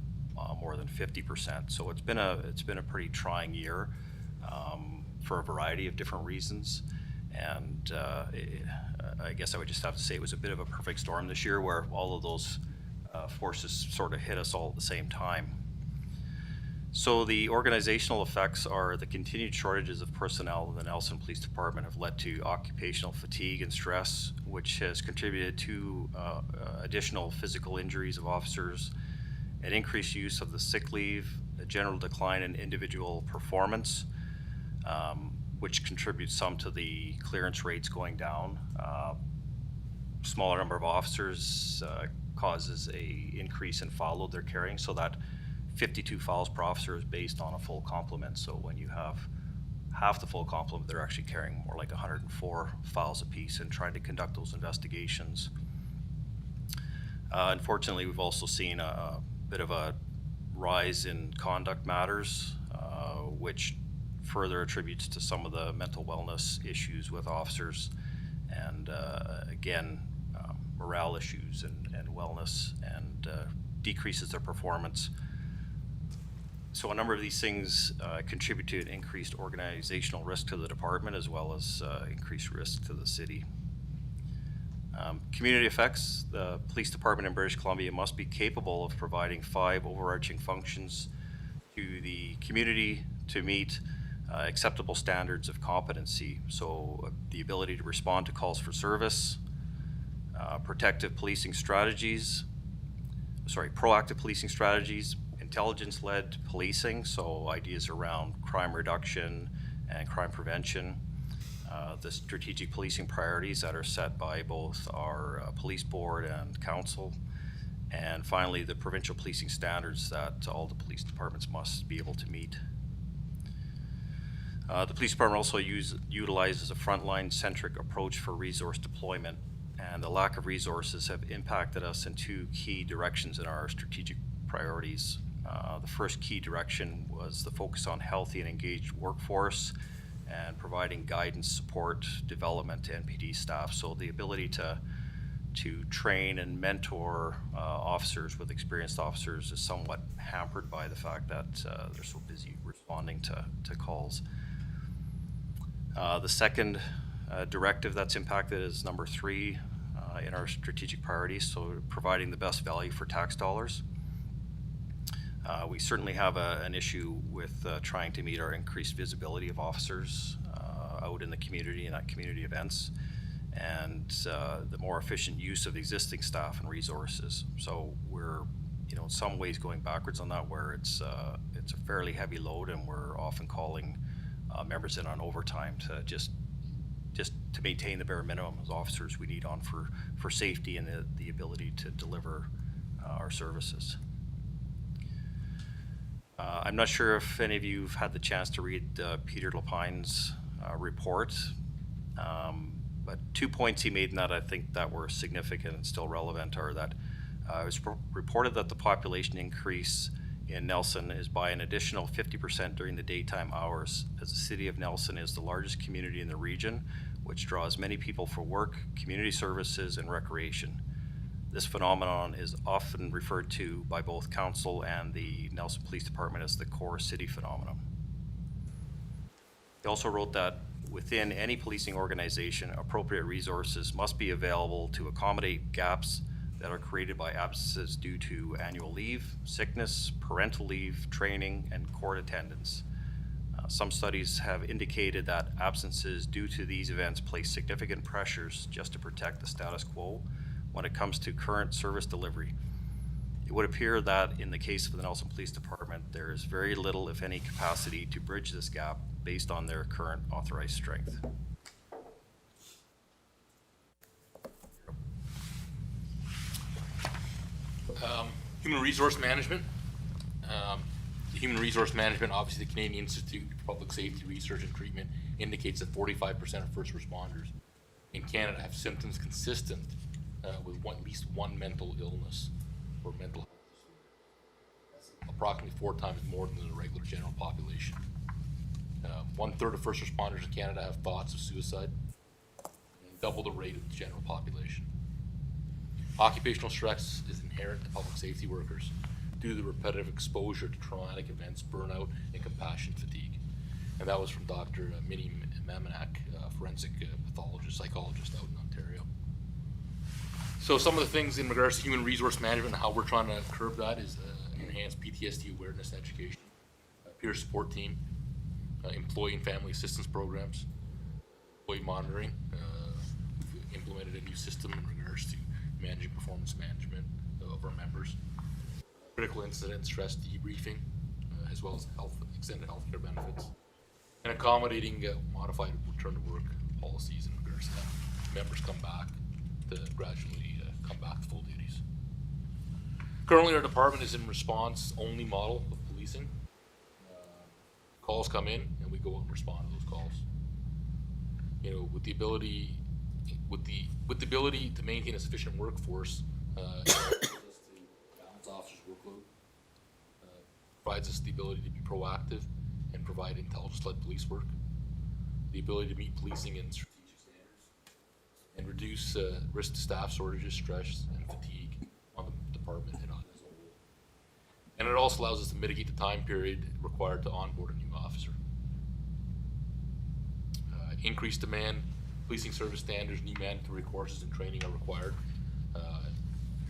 more than 50%. So it's been a pretty trying year for a variety of different reasons. And I guess I would just have to say it was a bit of a perfect storm this year, where all of those forces sort of hit us all at the same time. So the organizational effects are the continued shortages of personnel in the Nelson Police Department have led to occupational fatigue and stress, which has contributed to additional physical injuries of officers, an increased use of the sick leave, a general decline in individual performance, which contributes some to the clearance rates going down. Smaller number of officers causes a increase in foul load they're carrying, so that 52 files per officer is based on a full complement. So when you have half the full complement, they're actually carrying more like 104 files apiece and trying to conduct those investigations. Unfortunately, we've also seen a bit of a rise in conduct matters, which further attributes to some of the mental wellness issues with officers, and again, morale issues and wellness, and decreases their performance. So a number of these things contribute to an increased organizational risk to the department, as well as increased risk to the city. Community effects. The police department in British Columbia must be capable of providing 5 overarching functions to the community to meet acceptable standards of competency. So the ability to respond to calls for service, proactive policing strategies, intelligence-led policing, so ideas around crime reduction and crime prevention, the strategic policing priorities that are set by both our police board and council, and finally the provincial policing standards that all the police departments must be able to meet. The police department also utilizes a frontline-centric approach for resource deployment, and the lack of resources have impacted us in 2 key directions in our strategic priorities. The first key direction was the focus on healthy and engaged workforce and providing guidance, support, development to NPD staff. So the ability to train and mentor officers with experienced officers is somewhat hampered by the fact that they're so busy responding to calls. The second directive that's impacted is number 3 in our strategic priorities, so providing the best value for tax dollars. We certainly have an issue with trying to meet our increased visibility of officers out in the community and at community events, and the more efficient use of existing staff and resources. So we're, in some ways going backwards on that, where it's a fairly heavy load, and we're often calling members in on overtime to just to maintain the bare minimum as officers we need on for safety and the ability to deliver our services. I'm not sure if any of you have had the chance to read Peter Lepine's report, but 2 points he made in that I think that were significant and still relevant are that it was reported that the population increase in Nelson is by an additional 50% during the daytime hours, as the city of Nelson is the largest community in the region, which draws many people for work, community services, and recreation. This phenomenon is often referred to by both council and the Nelson Police Department as the core city phenomenon. He also wrote that within any policing organization, appropriate resources must be available to accommodate gaps that are created by absences due to annual leave, sickness, parental leave, training, and court attendance. Some studies have indicated that absences due to these events place significant pressures just to protect the status quo when it comes to current service delivery. It would appear that in the case of the Nelson Police Department, there is very little, if any, capacity to bridge this gap based on their current authorized strength. Human resource management. Human resource management, obviously the Canadian Institute for Public Safety Research and Treatment indicates that 45% of first responders in Canada have symptoms consistent with at least one mental illness or mental health disorder. That's approximately 4 times more than the regular general population. 1/3 of first responders in Canada have thoughts of suicide, and double the rate of the general population. Occupational stress is inherent to public safety workers due to the repetitive exposure to traumatic events, burnout, and compassion fatigue. And that was from Dr. Minnie Mamanak, forensic pathologist, psychologist out in Ontario. So some of the things in regards to human resource management and how we're trying to curb that is enhanced PTSD awareness and education, peer support team, employee and family assistance programs, employee monitoring. We've implemented a new system in regards to managing performance management of our members, critical incident stress debriefing, as well as extended healthcare benefits, and accommodating modified return to work policies in regards to that. Members come back to gradually come back to full duties. Currently, our department is in response only model of policing. Calls come in and we go out and respond to those calls. With the ability to maintain a sufficient workforce, to balance officers' workload, provides us the ability to be proactive and provide intelligence-led police work, the ability to meet policing and strategic standards, and reduce risk to staff shortages, stress, and fatigue on the department and on as a whole. And it also allows us to mitigate the time period required to onboard a new officer. Increased demand, policing service standards, new mandatory courses and training are required.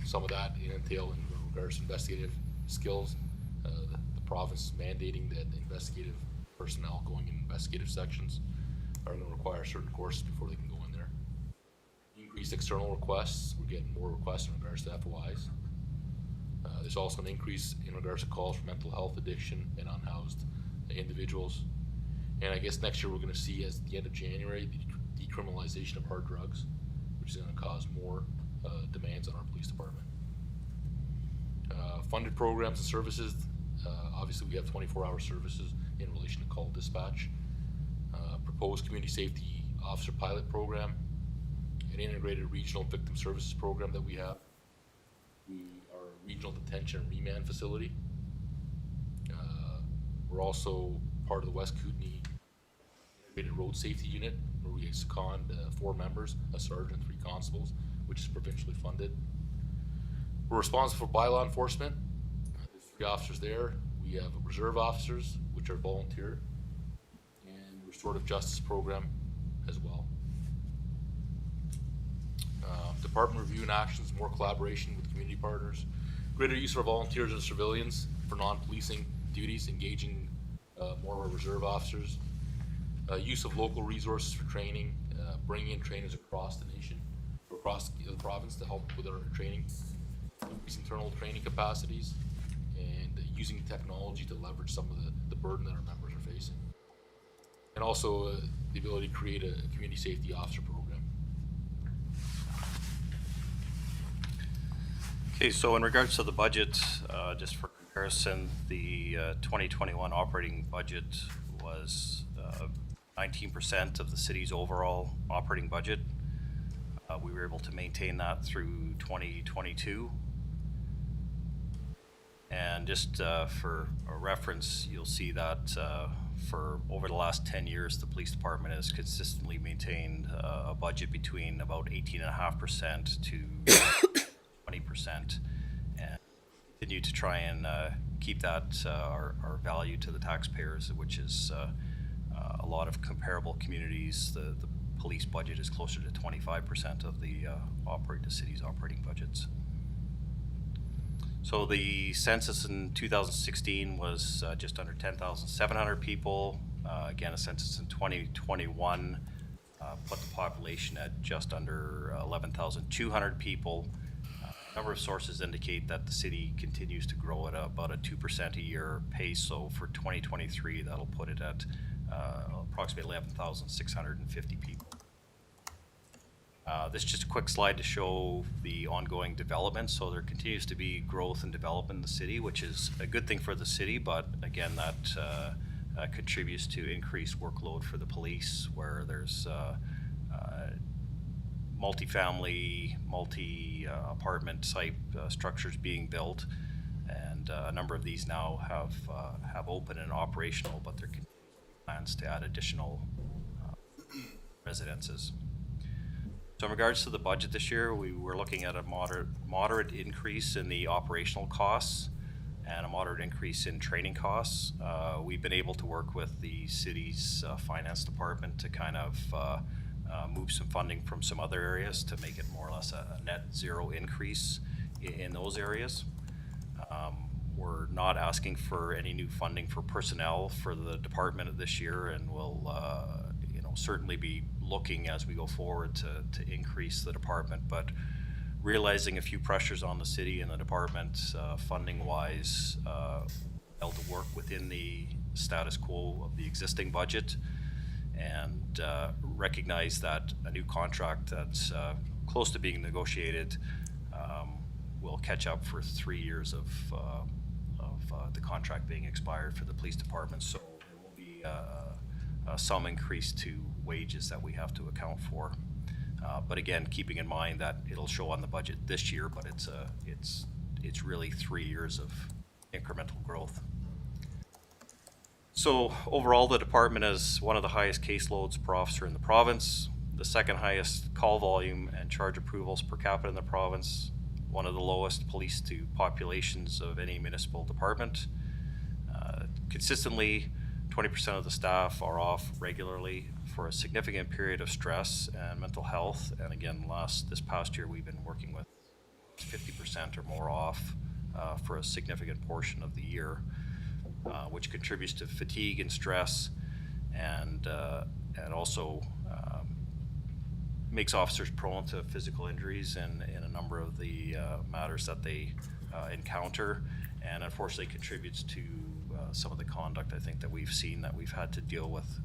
Some of that entail in regards to investigative skills. The province is mandating that investigative personnel going in investigative sections are going to require certain courses before they can go in there. Increased external requests. We're getting more requests in regards to FOIs. There's also an increase in regards to calls for mental health, addiction, and unhoused individuals. And I guess next year we're going to see, as at the end of January, the decriminalization of hard drugs, which is going to cause more demands on our police department. Funded programs and services. Obviously, we have 24-hour services in relation to call dispatch. Proposed community safety officer pilot program, an integrated regional victim services program that we have. We are a regional detention and remand facility. We're also part of the West Kootenay integrated road safety unit, where we second 4 members, a sergeant and 3 constables, which is provincially funded. We're responsible for bylaw enforcement. There's 3 officers there. We have reserve officers, which are volunteer, and restorative justice program as well. Department review and actions, more collaboration with community partners, greater use of our volunteers and civilians for non-policing duties, engaging more of our reserve officers, use of local resources for training, bringing in trainers across the nation, across the province to help with our training, increase internal training capacities, and using technology to leverage some of the burden that our members are facing. And also the ability to create a community safety officer program. Okay, so in regards to the budget, just for comparison, the 2021 operating budget was 19% of the city's overall operating budget. We were able to maintain that through 2022. And just for a reference, you'll see that for over the last 10 years, the police department has consistently maintained a budget between about 18.5% to 20%, and continue to try and keep that our value to the taxpayers, which is a lot of comparable communities. The police budget is closer to 25% of the city's operating budgets. So the census in 2016 was just under 10,700 people. Again, a census in 2021 put the population at just under 11,200 people. A number of sources indicate that the city continues to grow at about a 2% a year pace. So for 2023, that'll put it at approximately 11,650 people. This is just a quick slide to show the ongoing development. So there continues to be growth and development in the city, which is a good thing for the city, but again, that contributes to increased workload for the police, where there's multi-family, multi-apartment type structures being built, and a number of these now have open and operational, but there can be plans to add additional residences. So in regards to the budget this year, we were looking at a moderate increase in the operational costs and a moderate increase in training costs. We've been able to work with the city's finance department to kind of move some funding from some other areas to make it more or less a net zero increase in those areas. We're not asking for any new funding for personnel for the department this year, and we'll certainly be looking as we go forward to increase the department, but realizing a few pressures on the city and the department funding wise, able to work within the status quo of the existing budget, and recognize that a new contract that's close to being negotiated will catch up for 3 years of the contract being expired for the police department. So there will be some increase to wages that we have to account for. But again, keeping in mind that it'll show on the budget this year, but it's really 3 years of incremental growth. So overall, the department has one of the highest caseloads per officer in the province, the second highest call volume and charge approvals per capita in the province, one of the lowest police to populations of any municipal department. Consistently, 20% of the staff are off regularly for a significant period of stress and mental health. And again, this past year, we've been working with 50% or more off for a significant portion of the year, which contributes to fatigue and stress, and also makes officers prone to physical injuries in a number of the matters that they encounter, and unfortunately contributes to some of the conduct I think that we've seen that we've had to deal with.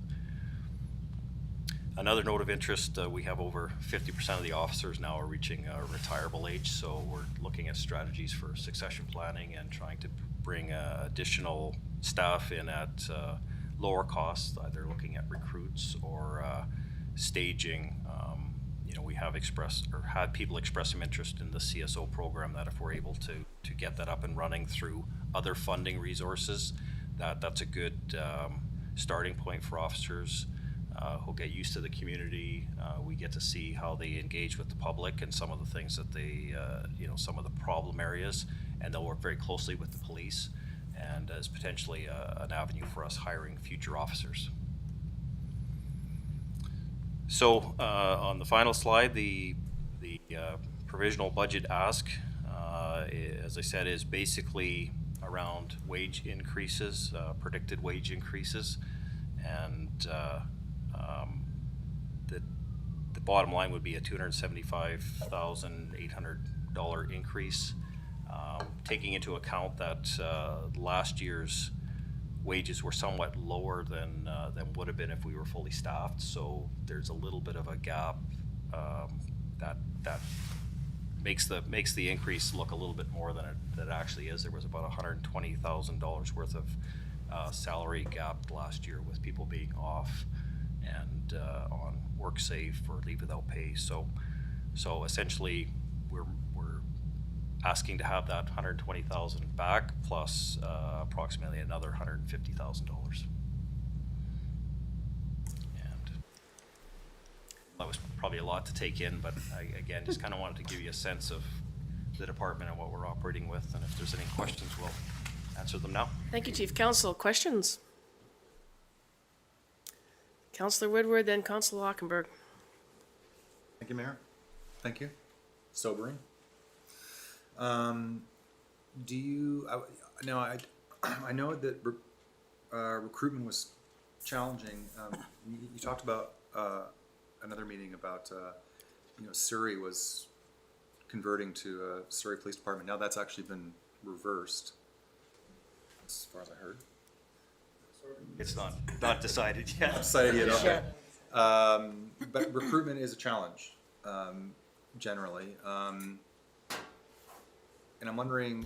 Another note of interest, we have over 50% of the officers now are reaching a retirable age, so we're looking at strategies for succession planning and trying to bring additional staff in at lower costs, either looking at recruits or staging. We have had people express some interest in the CSO program, that if we're able to get that up and running through other funding resources, that's a good starting point for officers who'll get used to the community. We get to see how they engage with the public and some of the things that they, some of the problem areas, and they'll work very closely with the police, and as potentially an avenue for us hiring future officers. So on the final slide, the provisional budget ask, as I said, is basically around wage increases, predicted wage increases, and the bottom line would be a $275,800 increase, taking into account that last year's wages were somewhat lower than would have been if we were fully staffed. So there's a little bit of a gap that makes the increase look a little bit more than it actually is. There was about $120,000 worth of salary gap last year with people being off and on Wildsafe or leave without pay. So essentially, we're asking to have that $120,000 back plus approximately another $150,000. And that was probably a lot to take in, but again, just kind of wanted to give you a sense of the department and what we're operating with. And if there's any questions, we'll answer them now. Thank you, Chief Counsel. Questions? Councillor Woodward, then Councillor Lockenberg. Thank you, Mayor. Thank you. Sobering. Do you, now I know that recruitment was challenging. You talked about another meeting about, Surrey was converting to a Surrey Police Department. Now that's actually been reversed, as far as I heard. It's not decided yet. Not decided yet, okay. But recruitment is a challenge, generally. And I'm wondering,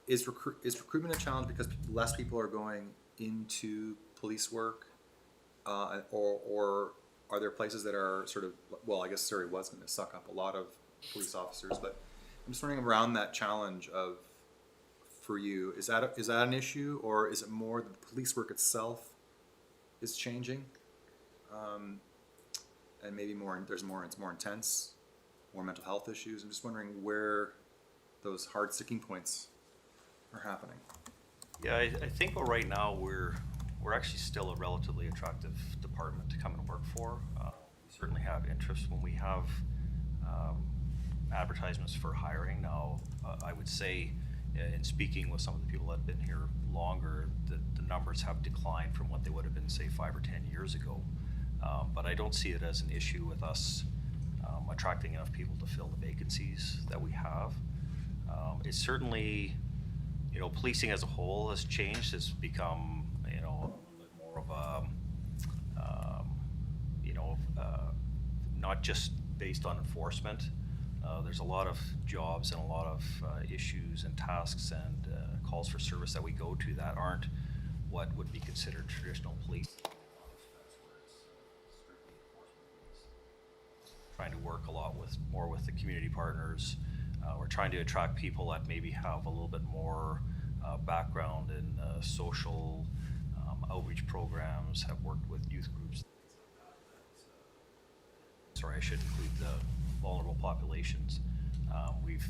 is recruitment a challenge because less people are going into police work, or are there places that are sort of, well, I guess Surrey was going to suck up a lot of police officers, but I'm just wondering around that challenge of, for you, is that an issue, or is it more that the police work itself is changing, and maybe it's more intense, more mental health issues? I'm just wondering where those hard sticking points are happening. Yeah, I think right now we're actually still a relatively attractive department to come and work for. We certainly have interest when we have advertisements for hiring. Now, I would say, in speaking with some of the people that have been here longer, the numbers have declined from what they would have been, say, 5 or 10 years ago. But I don't see it as an issue with us attracting enough people to fill the vacancies that we have. It's certainly, policing as a whole has changed. It's become, a little bit more of a, not just based on enforcement. There's a lot of jobs and a lot of issues and tasks and calls for service that we go to that aren't what would be considered traditional police. Trying to work a lot more with the community partners. We're trying to attract people that maybe have a little bit more background in social outreach programs, have worked with youth groups. Sorry, I should include the vulnerable populations. We've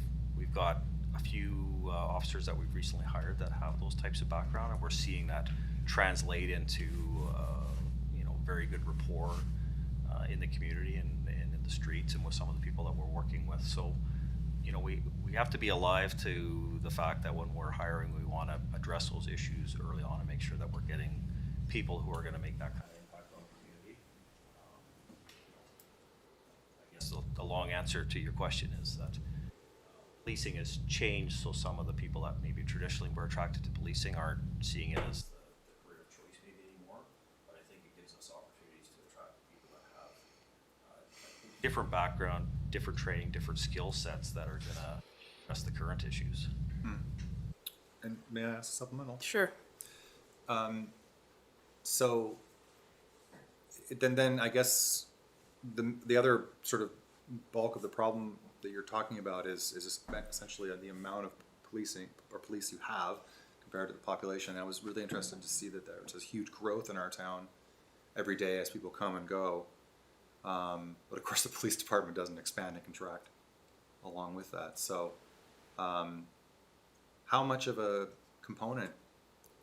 got a few officers that we've recently hired that have those types of background, and we're seeing that translate into very good rapport in the community and in the streets and with some of the people that we're working with. So, we have to be alive to the fact that when we're hiring, we want to address those issues early on and make sure that we're getting people who are going to make that kind of impact on the community. I guess the long answer to your question is that policing has changed, so some of the people that maybe traditionally were attracted to policing aren't seeing it as the career of choice maybe anymore, but I think it gives us opportunities to attract people that have different background, different training, different skill sets that are going to address the current issues. And may I ask a supplemental? Sure. So then I guess the other sort of bulk of the problem that you're talking about is essentially the amount of police you have compared to the population. I was really interested to see that there's this huge growth in our town every day as people come and go. But of course the police department doesn't expand and contract along with that. So how much of a component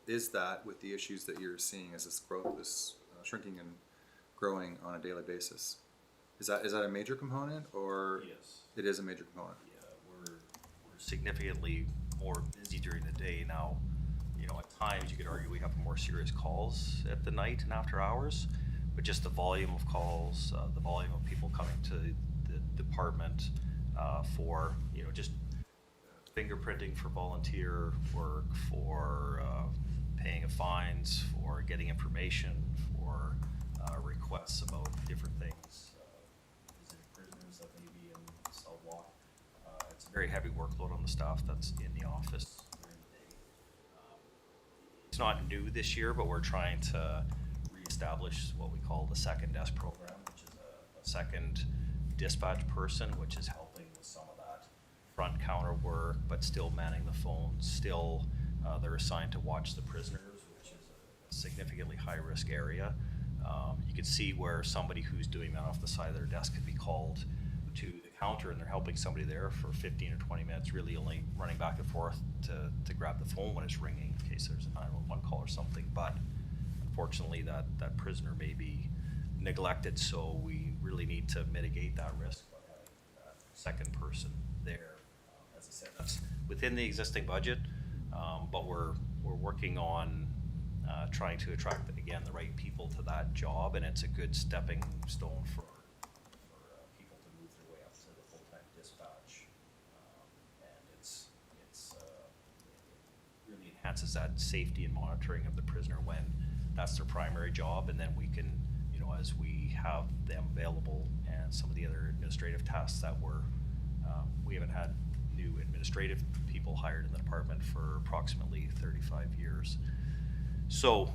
is that with the issues that you're seeing as this growth, this shrinking and growing on a daily basis? Is that a major component, or? Yes. It is a major component. Yeah, we're significantly more busy during the day. Now, you know, at times you could argue we have more serious calls at the night and after hours, but just the volume of calls, the volume of people coming to the department for, you know, just fingerprinting for volunteer work, for paying of fines, for getting information, for requests about different things, visiting prisoners that may be in cell block. It's a very heavy workload on the staff that's in the office during the day. It's not new this year, but we're trying to reestablish what we call the second desk program, which is a second dispatch person, which is helping with some of that front counter work, but still manning the phones. Still, they're assigned to watch the prisoners, which is a significantly high-risk area. You can see where somebody who's doing that off the side of their desk could be called to the counter, and they're helping somebody there for 15 or 20 minutes, really only running back and forth to grab the phone when it's ringing in case there's a 911 call or something. But unfortunately, that prisoner may be neglected, so we really need to mitigate that risk by having that second person there. As I said, that's within the existing budget, but we're working on trying to attract, again, the right people to that job, and it's a good stepping stone for people to move their way up to the full-time dispatch. And it's really enhances that safety and monitoring of the prisoner when that's their primary job, and then we can, you know, as we have them available and some of the other administrative tasks that we haven't had new administrative people hired in the department for approximately 35 years. So,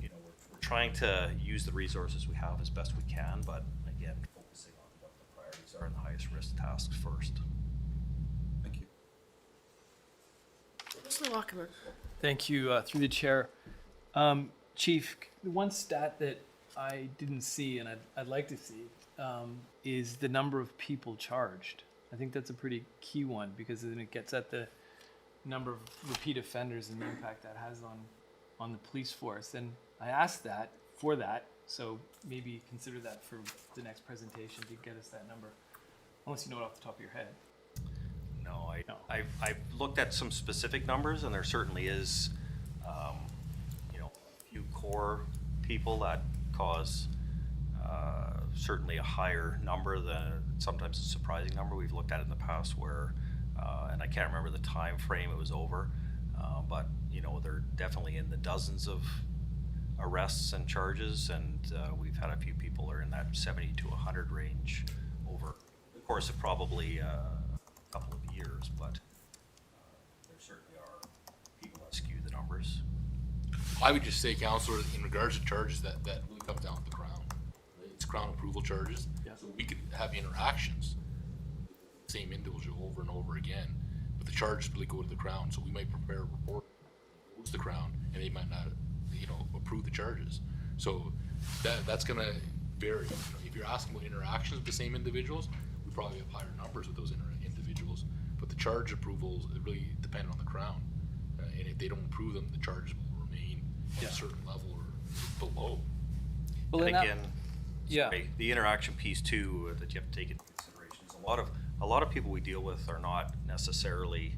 you know, we're trying to use the resources we have as best we can, but again, focusing on what the priorities are and the highest risk tasks first. Thank you. Mr. Lockhart. Thank you, through the chair. Chief, the one stat that I didn't see and I'd like to see is the number of people charged. I think that's a pretty key one, because then it gets at the number of repeat offenders and the impact that has on the police force. And I asked that for that, so maybe consider that for the next presentation to get us that number, unless you know it off the top of your head. No, I've looked at some specific numbers, and there certainly is, you know, a few core people that cause certainly a higher number than sometimes a surprising number we've looked at in the past where, and I can't remember the time frame it was over, but you know, they're definitely in the dozens of arrests and charges, and we've had a few people are in that 70 to 100 range over the course of probably a couple of years, but there certainly are people that skew the numbers. I would just say, Councillor, in regards to charges, that really comes down to the Crown. It's Crown approval charges. Yeah. So we could have interactions with the same individual over and over again, but the charges really go to the Crown. So we might prepare a report, goes to the Crown, and they might not, you know, approve the charges. So that's going to vary. You know, if you're asking about interactions with the same individuals, we probably have higher numbers with those individuals. But the charge approvals really depend on the Crown, and if they don't approve them, the charges will remain at a certain level or below. Well, And again, yeah. sorry, the interaction piece too that you have to take into consideration is a lot of people we deal with are not necessarily,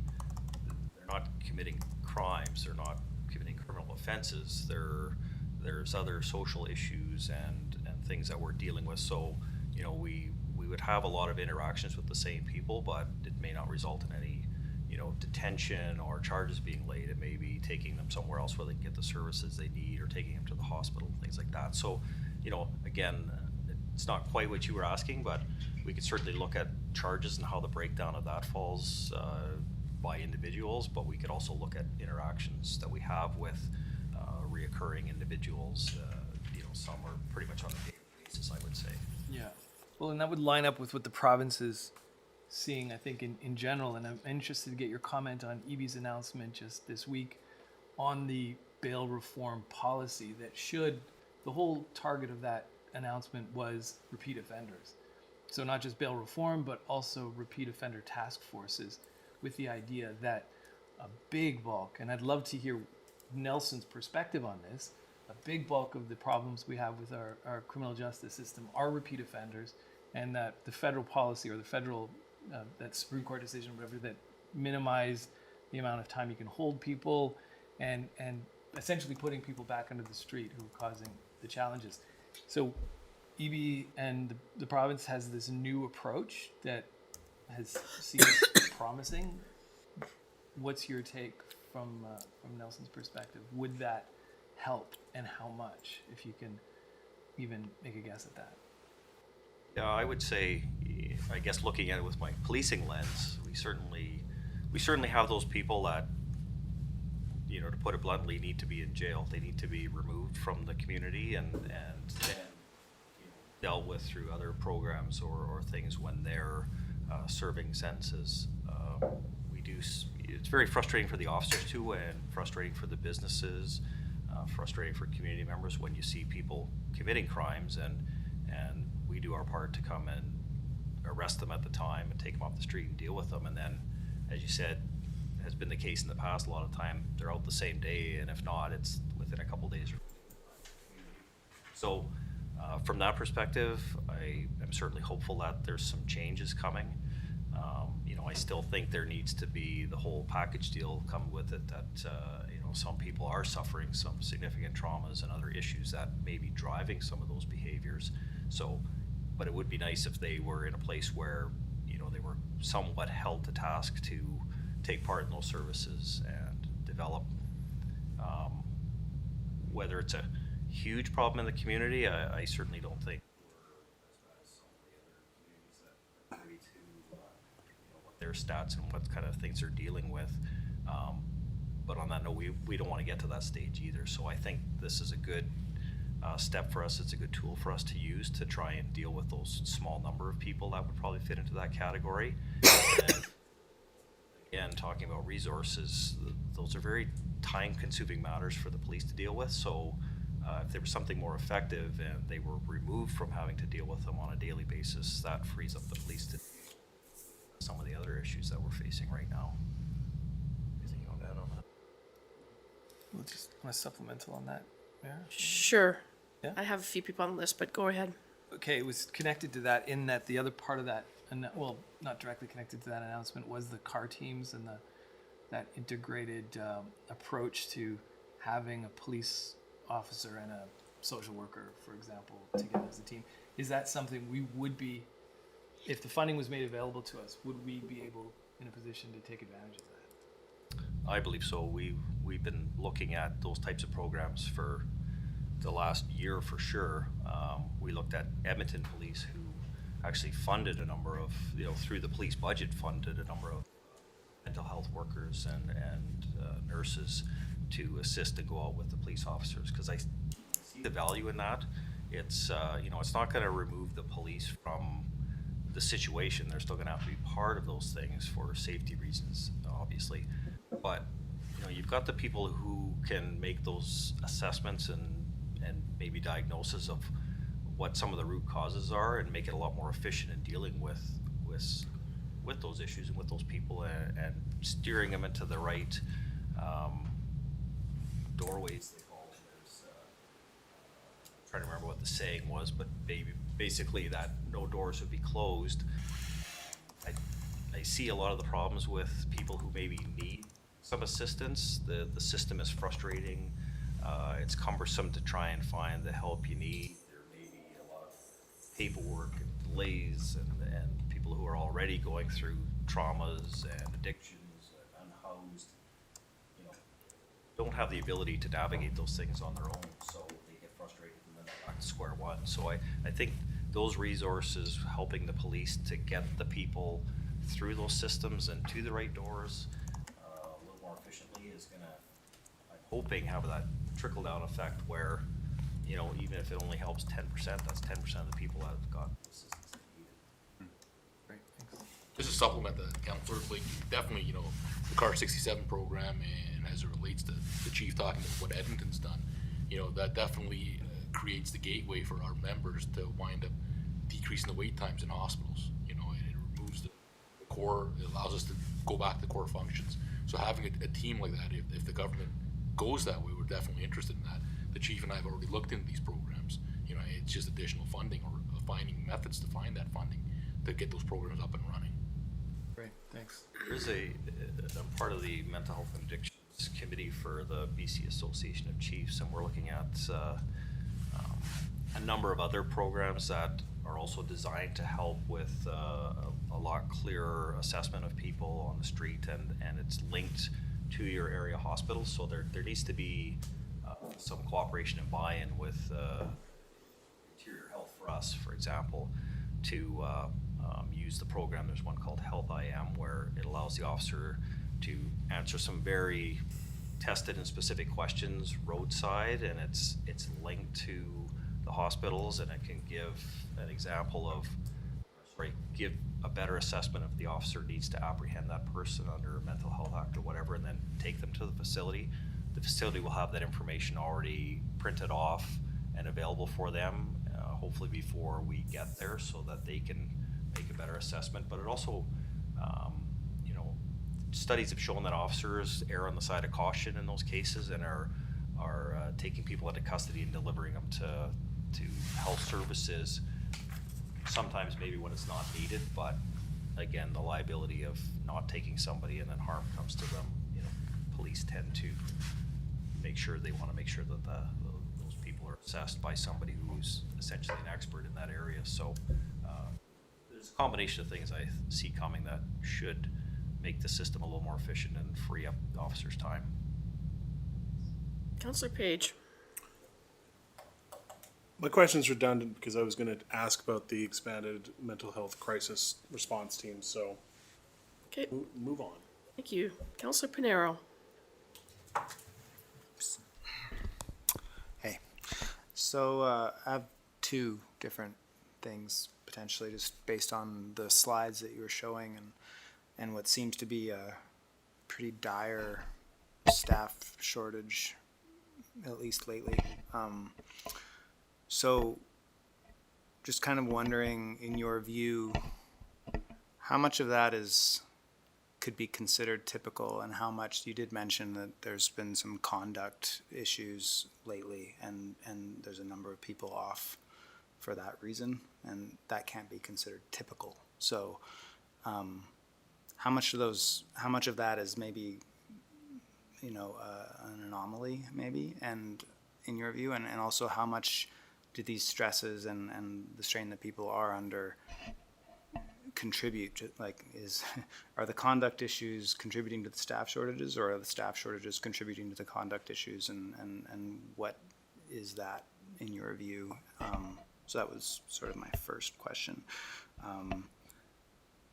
they're not committing crimes, they're not committing criminal offenses. There's other social issues and things that we're dealing with. So, you know, we would have a lot of interactions with the same people, but it may not result in any, you know, detention or charges being laid. It may be taking them somewhere else where they can get the services they need, or taking them to the hospital, things like that. So, you know, again, it's not quite what you were asking, but we could certainly look at charges and how the breakdown of that falls by individuals, but we could also look at interactions that we have with reoccurring individuals. You know, some are pretty much on a daily basis, I would say. Yeah. Well, and that would line up with what the province is seeing, I think, in general. And I'm interested to get your comment on EB's announcement just this week on the bail reform policy that should, the whole target of that announcement was repeat offenders. So not just bail reform, but also repeat offender task forces, with the idea that a big bulk, and I'd love to hear Nelson's perspective on this, a big bulk of the problems we have with our criminal justice system are repeat offenders, and that the federal policy or the federal, that Supreme Court decision, whatever, that minimize the amount of time you can hold people, and essentially putting people back onto the street who are causing the challenges. So EB and the province has this new approach that has seemed promising. What's your take from Nelson's perspective? Would that help, and how much, if you can even make a guess at that? Yeah, I would say, I guess looking at it with my policing lens, we certainly have those people that, you know, to put it bluntly, need to be in jail. They need to be removed from the community and dealt with through other programs or things when they're serving sentences. It's very frustrating for the officers too, and frustrating for the businesses, frustrating for community members when you see people committing crimes, and we do our part to come and arrest them at the time and take them off the street and deal with them. And then, as you said, has been the case in the past, a lot of time they're out the same day, and if not, it's within a couple days. So from that perspective, I am certainly hopeful that there's some changes coming. You know, I still think there needs to be the whole package deal come with it, that you know, some people are suffering some significant traumas and other issues that may be driving some of those behaviors. So, but it would be nice if they were in a place where, you know, they were somewhat held to task to take part in those services and develop. Whether it's a huge problem in the community, I certainly don't think their stats and what kind of things they're dealing with. But on that note, we don't want to get to that stage either. So I think this is a good step for us. It's a good tool for us to use to try and deal with those small number of people that would probably fit into that category. And again, talking about resources, those are very time-consuming matters for the police to deal with. So if there was something more effective and they were removed from having to deal with them on a daily basis, that frees up the police to some of the other issues that we're facing right now. Anything you want to add on that? We'll just want a supplemental on that. Yeah. Sure. Yeah. I have a few people on the list, but go ahead. Okay, it was connected to that in that the other part of that, well, not directly connected to that announcement, was the car teams and that integrated approach to having a police officer and a social worker, for example, together as a team. Is that something we would be, if the funding was made available to us, would we be able, in a position to take advantage of that? I believe so. We've been looking at those types of programs for the last year for sure. We looked at Edmonton Police, who actually funded a number of, you know, through the police budget, funded a number of mental health workers and nurses to assist and go out with the police officers, because I see the value in that. It's you know, it's not going to remove the police from the situation. They're still going to have to be part of those things for safety reasons, obviously. But you know, you've got the people who can make those assessments and maybe diagnosis of what some of the root causes are, and make it a lot more efficient in dealing with those issues and with those people, and steering them into the right doorways, they call them. I'm trying to remember what the saying was, but basically that no doors would be closed. I see a lot of the problems with people who maybe need some assistance. The system is frustrating. It's cumbersome to try and find the help you need. There may be a lot of paperwork and delays, and people who are already going through traumas and addictions and unhoused, you know, don't have the ability to navigate those things on their own, so they get frustrated and then they're back to square one. So I think those resources, helping the police to get the people through those systems and to the right doors a little more efficiently, is gonna, I'm hoping, have that trickle-down effect where, you know, even if it only helps 10%, that's 10% of the people that have got the assistance they needed. Great, thanks. Just to supplement that, Councillor, like, definitely, you know, the Car 67 program, and as it relates to the chief talking about what Edmonton's done, you know, that definitely creates the gateway for our members to wind up decreasing the wait times in hospitals. You know, it removes the core, it allows us to go back to core functions. So having a team like that, if the government goes that way, we're definitely interested in that. The chief and I have already looked into these programs. You know, it's just additional funding or finding methods to find that funding to get those programs up and running. Great, Thanks. There's I'm part of the Mental Health and Addictions Committee for the BC Association of Chiefs, and we're looking at a number of other programs that are also designed to help with a lot clearer assessment of people on the street, and it's linked to your area hospitals. So there needs to be some cooperation and buy-in with interior health for us, for example, to use the program. There's one called Health IM, where it allows the officer to answer some very tested and specific questions roadside, and it's linked to the hospitals, and it can give an example of, give a better assessment if the officer needs to apprehend that person under a mental health act or whatever, and then take them to the facility. The facility will have that information already printed off and available for them, hopefully before we get there, so that they can make a better assessment. But it also, studies have shown that officers err on the side of caution in those cases and are taking people into custody and delivering them to health services, sometimes maybe when it's not needed. But again, the liability of not taking somebody and then harm comes to them, police tend to want to make sure that those people are assessed by somebody who's essentially an expert in that area. So there's a combination of things I see coming that should make the system a little more efficient and free up the officers' time. Councillor Page. My question's redundant because I was going to ask about the expanded mental health crisis response team, so Okay, move on. thank you. Councillor Pinero. Hey, so I have two different things potentially just based on the slides that you were showing and what seems to be a pretty dire staff shortage, at least lately. So just kind of wondering, in your view, how much of that could be considered typical, and how much, you did mention that there's been some conduct issues lately, and there's a number of people off for that reason, and that can't be considered typical. So how much of that is maybe, an anomaly maybe, and in your view, and also how much do these stresses and the strain that people are under contribute to, are the conduct issues contributing to the staff shortages, or are the staff shortages contributing to the conduct issues, and what is that in your view? So that was sort of my first question.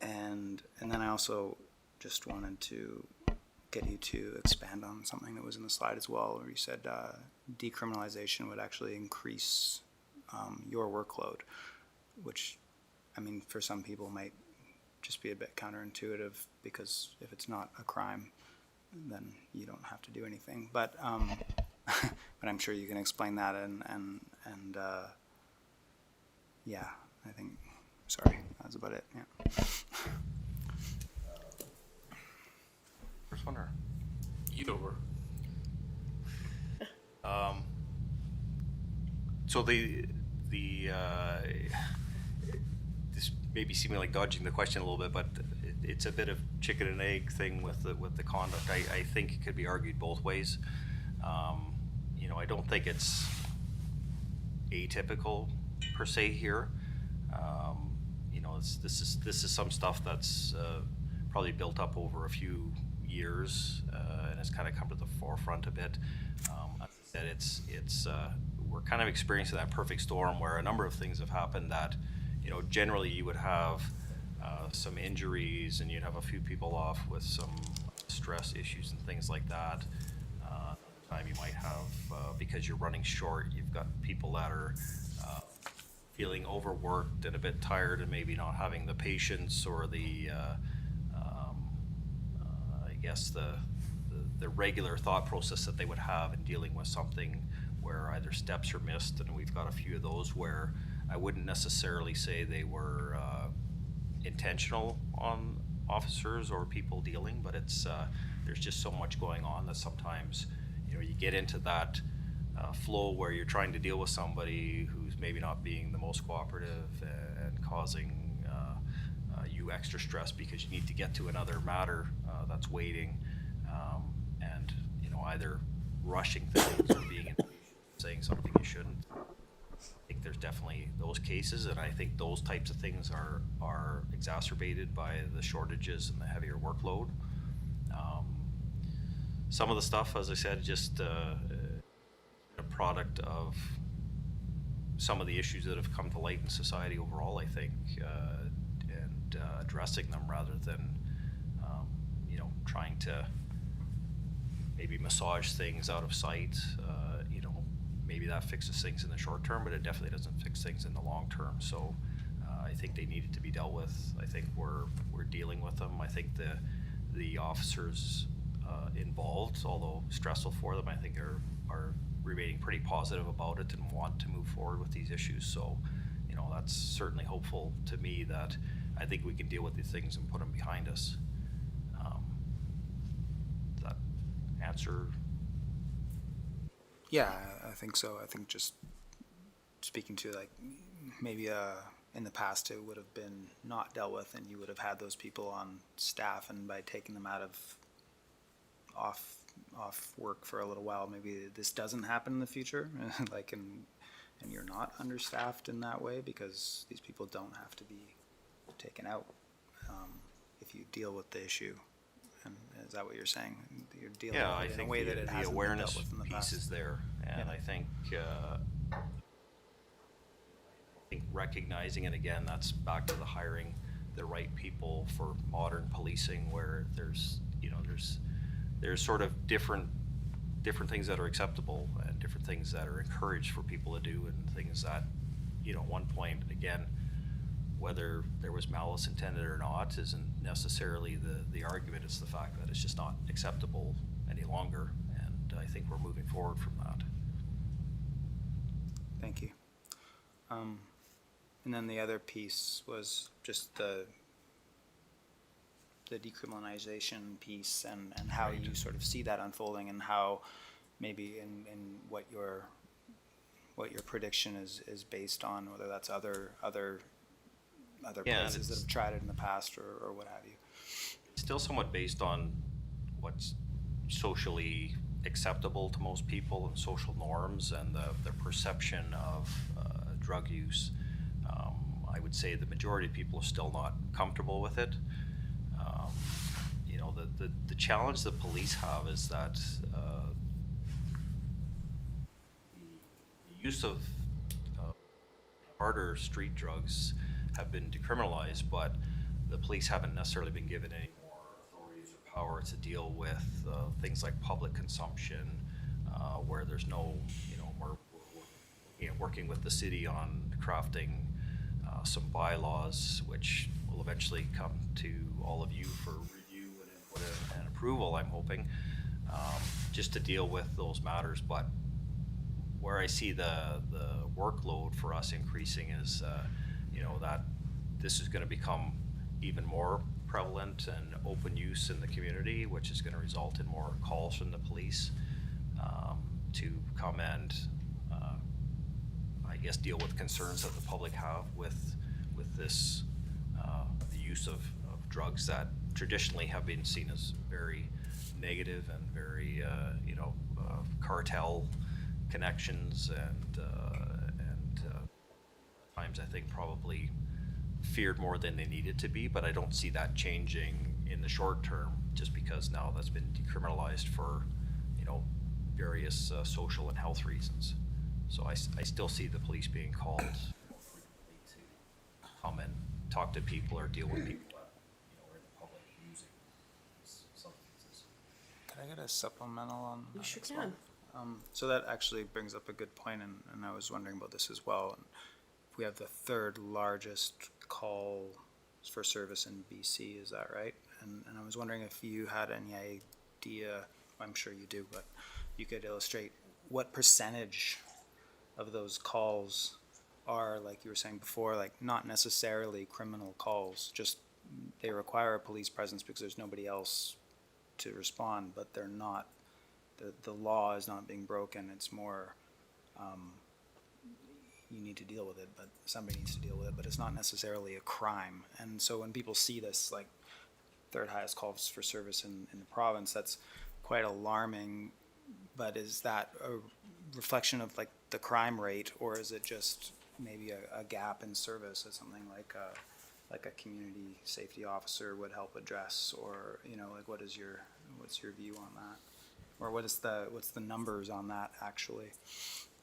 And then I also just wanted to get you to expand on something that was in the slide as well, where you said decriminalization would actually increase your workload, which, I mean, for some people might just be a bit counterintuitive, because if it's not a crime, then you don't have to do anything. But but I'm sure you can explain that, and yeah, I think, sorry, that's about it. Yeah. First one, or Either or. So this may be seeming like dodging the question a little bit, but it's a bit of chicken and egg thing with the conduct. I think it could be argued both ways. I don't think it's atypical per se here. This is some stuff that's probably built up over a few years, and it's kind of come to the forefront a bit. As I said, we're kind of experiencing that perfect storm where a number of things have happened that, generally you would have some injuries and you'd have a few people off with some stress issues and things like that. Another time you might have, because you're running short, you've got people that are feeling overworked and a bit tired and maybe not having the patience or the the regular thought process that they would have in dealing with something where either steps are missed, and we've got a few of those where I wouldn't necessarily say they were intentional on officers or people dealing, but it's there's just so much going on that sometimes you get into that flow where you're trying to deal with somebody who's maybe not being the most cooperative and causing you extra stress because you need to get to another matter that's waiting, and either rushing things or being impatient, saying something you shouldn't. I think there's definitely those cases, and I think those types of things are exacerbated by the shortages and the heavier workload. Some of the stuff, as I said, just a product of some of the issues that have come to light in society overall, I think, and addressing them rather than, trying to maybe massage things out of sight. Maybe that fixes things in the short term, but it definitely doesn't fix things in the long term. So I think they needed to be dealt with. I think we're dealing with them. I think the officers involved, although stressful for them, I think are remaining pretty positive about it and want to move forward with these issues. So, that's certainly hopeful to me that I think we can deal with these things and put them behind us. Does that answer? Yeah, I think so. I think just speaking to like maybe in the past it would have been not dealt with, and you would have had those people on staff, and by taking them out of off work for a little while, maybe this doesn't happen in the future. Like and you're not understaffed in that way because these people don't have to be taken out if you deal with the issue. And is that what you're saying? You're dealing with it in a way that it hasn't been dealt awareness with in the piece past. is there, and I think recognizing it again, that's back to the hiring the right people for modern policing, where there's sort of different things that are acceptable and different things that are encouraged for people to do, and things that, at one point, again, whether there was malice intended or not isn't necessarily the argument. It's the fact that it's just not acceptable any longer, and I think we're moving forward from that. Thank you. And then the other piece was just the decriminalization piece and how you sort of see that unfolding, and how maybe in what your prediction is based on, whether that's other places that have tried it in the past or what have you. It's still somewhat based on what's socially acceptable to most people and social norms and the perception of drug use. I would say the majority of people are still not comfortable with it. The challenge the police have is that the use of harder street drugs have been decriminalized, but the police haven't necessarily been given any more authorities or power to deal with things like public consumption, where there's no, we're working with the city on crafting some bylaws, which will eventually come to all of you for review and input and approval, I'm hoping, just to deal with those matters. But where I see the workload for us increasing is, that this is going to become even more prevalent and open use in the community, which is going to result in more calls from the police to come and, I guess, deal with concerns that the public have with this, the use of drugs that traditionally have been seen as very negative and very, cartel connections and times I think probably feared more than they needed to be. But I don't see that changing in the short term, just because now that's been decriminalized for, various social and health reasons. So I still see the police being called to come and talk to people or deal with people that, are in the public using substances. Can I get a supplemental on that? You sure as well? can. So that actually brings up a good point, and I was wondering about this as well. We have the third largest call for service in BC, is that right? And I was wondering if you had any idea, I'm sure you do, but you could illustrate what percentage of those calls are, like you were saying before, like not necessarily criminal calls, just they require a police presence because there's nobody else to respond, but they're not, the law is not being broken. It's more, you need to deal with it, but somebody needs to deal with it, but it's not necessarily a crime. And so when people see this, like, third highest calls for service in the province, that's quite alarming. But is that a reflection of, like, the crime rate, or is it just maybe a gap in service as something like a community safety officer would help address? Or, you know, like, what's your view on that? Or what's the numbers on that actually?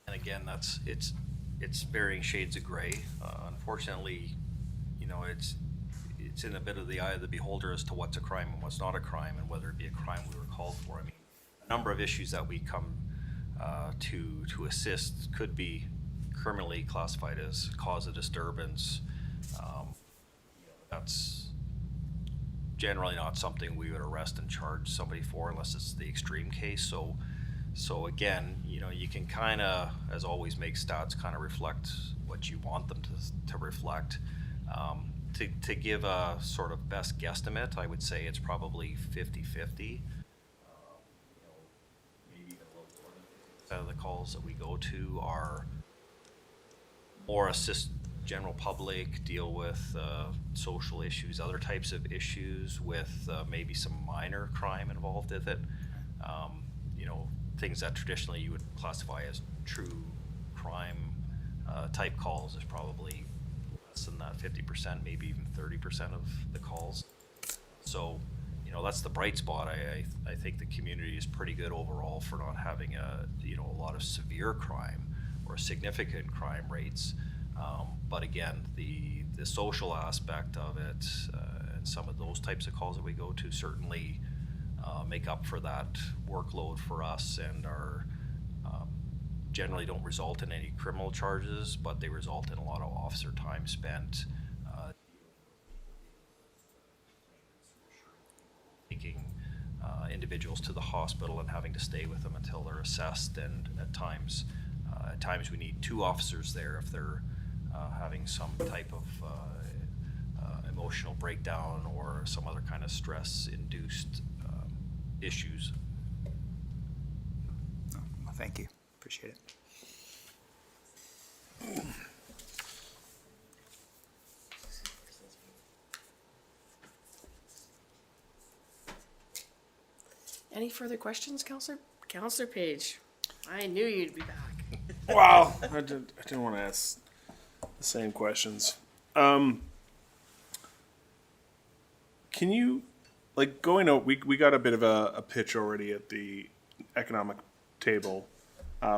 And again, it's varying shades of gray. Unfortunately, you know, it's in a bit of the eye of the beholder as to what's a crime and what's not a crime, and whether it be a crime we were called for. I mean, a number of issues that we come to assist could be criminally classified as cause of disturbance. That's generally not something we would arrest and charge somebody for unless it's the extreme case. So again, you know, you can kind of, as always, make stats kind of reflect what you want them to reflect. To give a sort of best guesstimate, I would say it's probably 50-50. Maybe even a little more than 50% of the calls that we go to are more assist general public, deal with social issues, other types of issues with maybe some minor crime involved with it. You know, things that traditionally you would classify as true crime type calls is probably less than that 50%, maybe even 30% of the calls. So, you know, that's the bright spot. I think the community is pretty good overall for not having a lot of severe crime or significant crime rates. But again, the social aspect of it and some of those types of calls that we go to certainly make up for that workload for us, and are generally don't result in any criminal charges, but they result in a lot of officer time spent taking individuals to the hospital and having to stay with them until they're assessed. And at times we need 2 officers there if they're having some type of emotional breakdown or some other kind of stress-induced issues. Well, thank you. Appreciate it. Any further questions, Councillor Page? I knew you'd be back. Wow, I didn't want to ask the same questions. Can you, like, going out, we got a bit of a pitch already at the economic table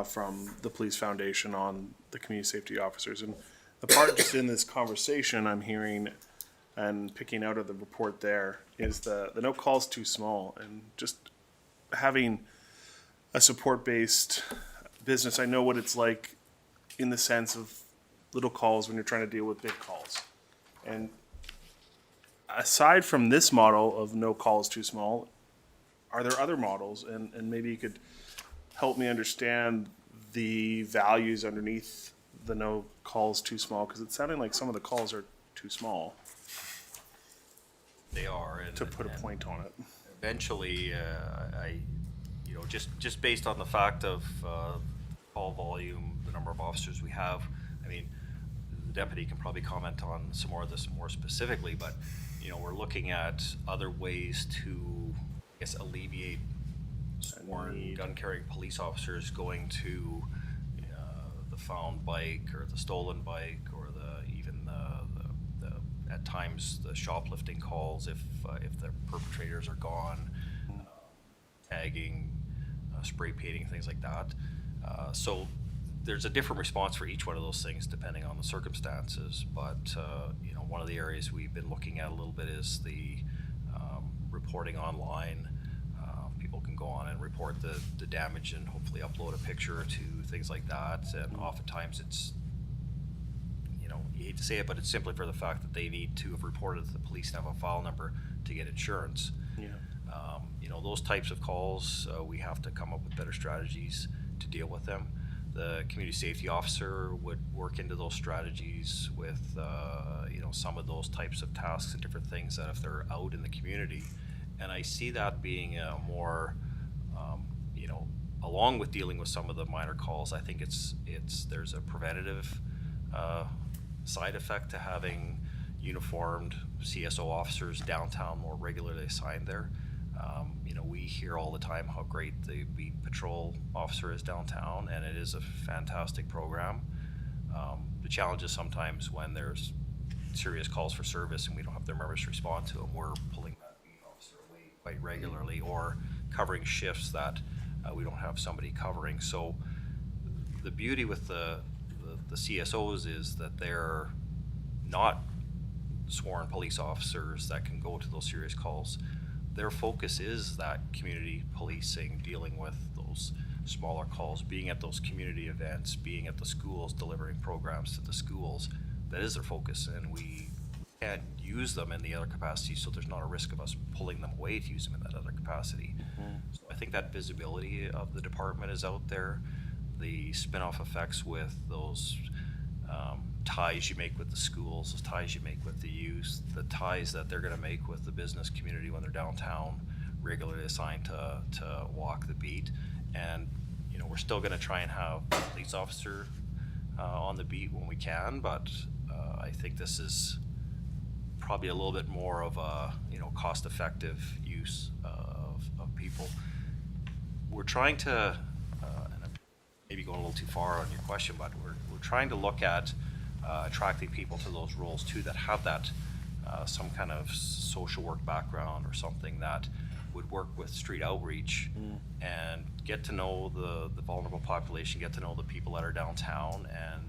from the Police Foundation on the community safety officers. And the part just in this conversation I'm hearing and picking out of the report there is the no call's too small, and just having a support-based business. I know what it's like in the sense of little calls when you're trying to deal with big calls. And aside from this model of no call is too small, are there other models? And maybe you could help me understand the values underneath the no calls too small, because it's sounding like some of the calls are too small. They are. To put a point on it. Eventually, just based on the fact of call volume, the number of officers we have, I mean, the deputy can probably comment on some more of this more specifically, but, you know, we're looking at other ways to, I guess, alleviate sworn gun-carrying police officers going to the found bike or the stolen bike, or even the at times the shoplifting calls if the perpetrators are gone, tagging, spray painting, things like that. So there's a different response for each one of those things depending on the circumstances. But you know, one of the areas we've been looking at a little bit is the reporting online. People can go on and report the damage and hopefully upload a picture or two, things like that. And oftentimes it's, you know, you hate to say it, but it's simply for the fact that they need to have reported to the police and have a file number to get insurance. Yeah. You know, those types of calls, we have to come up with better strategies to deal with them. The community safety officer would work into those strategies with, you know, some of those types of tasks and different things that if they're out in the community. And I see that being a more, you know, along with dealing with some of the minor calls, I think there's a preventative side effect to having uniformed CSO officers downtown more regularly assigned there. You know, we hear all the time how great the beat patrol officer is downtown, and it is a fantastic program. The challenge is sometimes when there's serious calls for service and we don't have the members to respond to them, we're pulling that beat officer away quite regularly, or covering shifts that we don't have somebody covering. So the beauty with the CSOs is that they're not sworn police officers that can go to those serious calls. Their focus is that community policing, dealing with those smaller calls, being at those community events, being at the schools, delivering programs to the schools. That is their focus, and we can't use them in the other capacity, so there's not a risk of us pulling them away to use them in that other capacity. So I think that visibility of the department is out there. The spin-off effects with those ties you make with the schools, those ties you make with the youth, the ties that they're going to make with the business community when they're downtown, regularly assigned to walk the beat. And you know, we're still going to try and have a police officer on the beat when we can, but I think this is probably a little bit more of a, you know, cost-effective use of people. We're trying to, and I'm maybe going a little too far on your question, but we're trying to look at attracting people to those roles too that have that some kind of social work background or something that would work with street outreach and get to know the vulnerable population, get to know the people that are downtown, and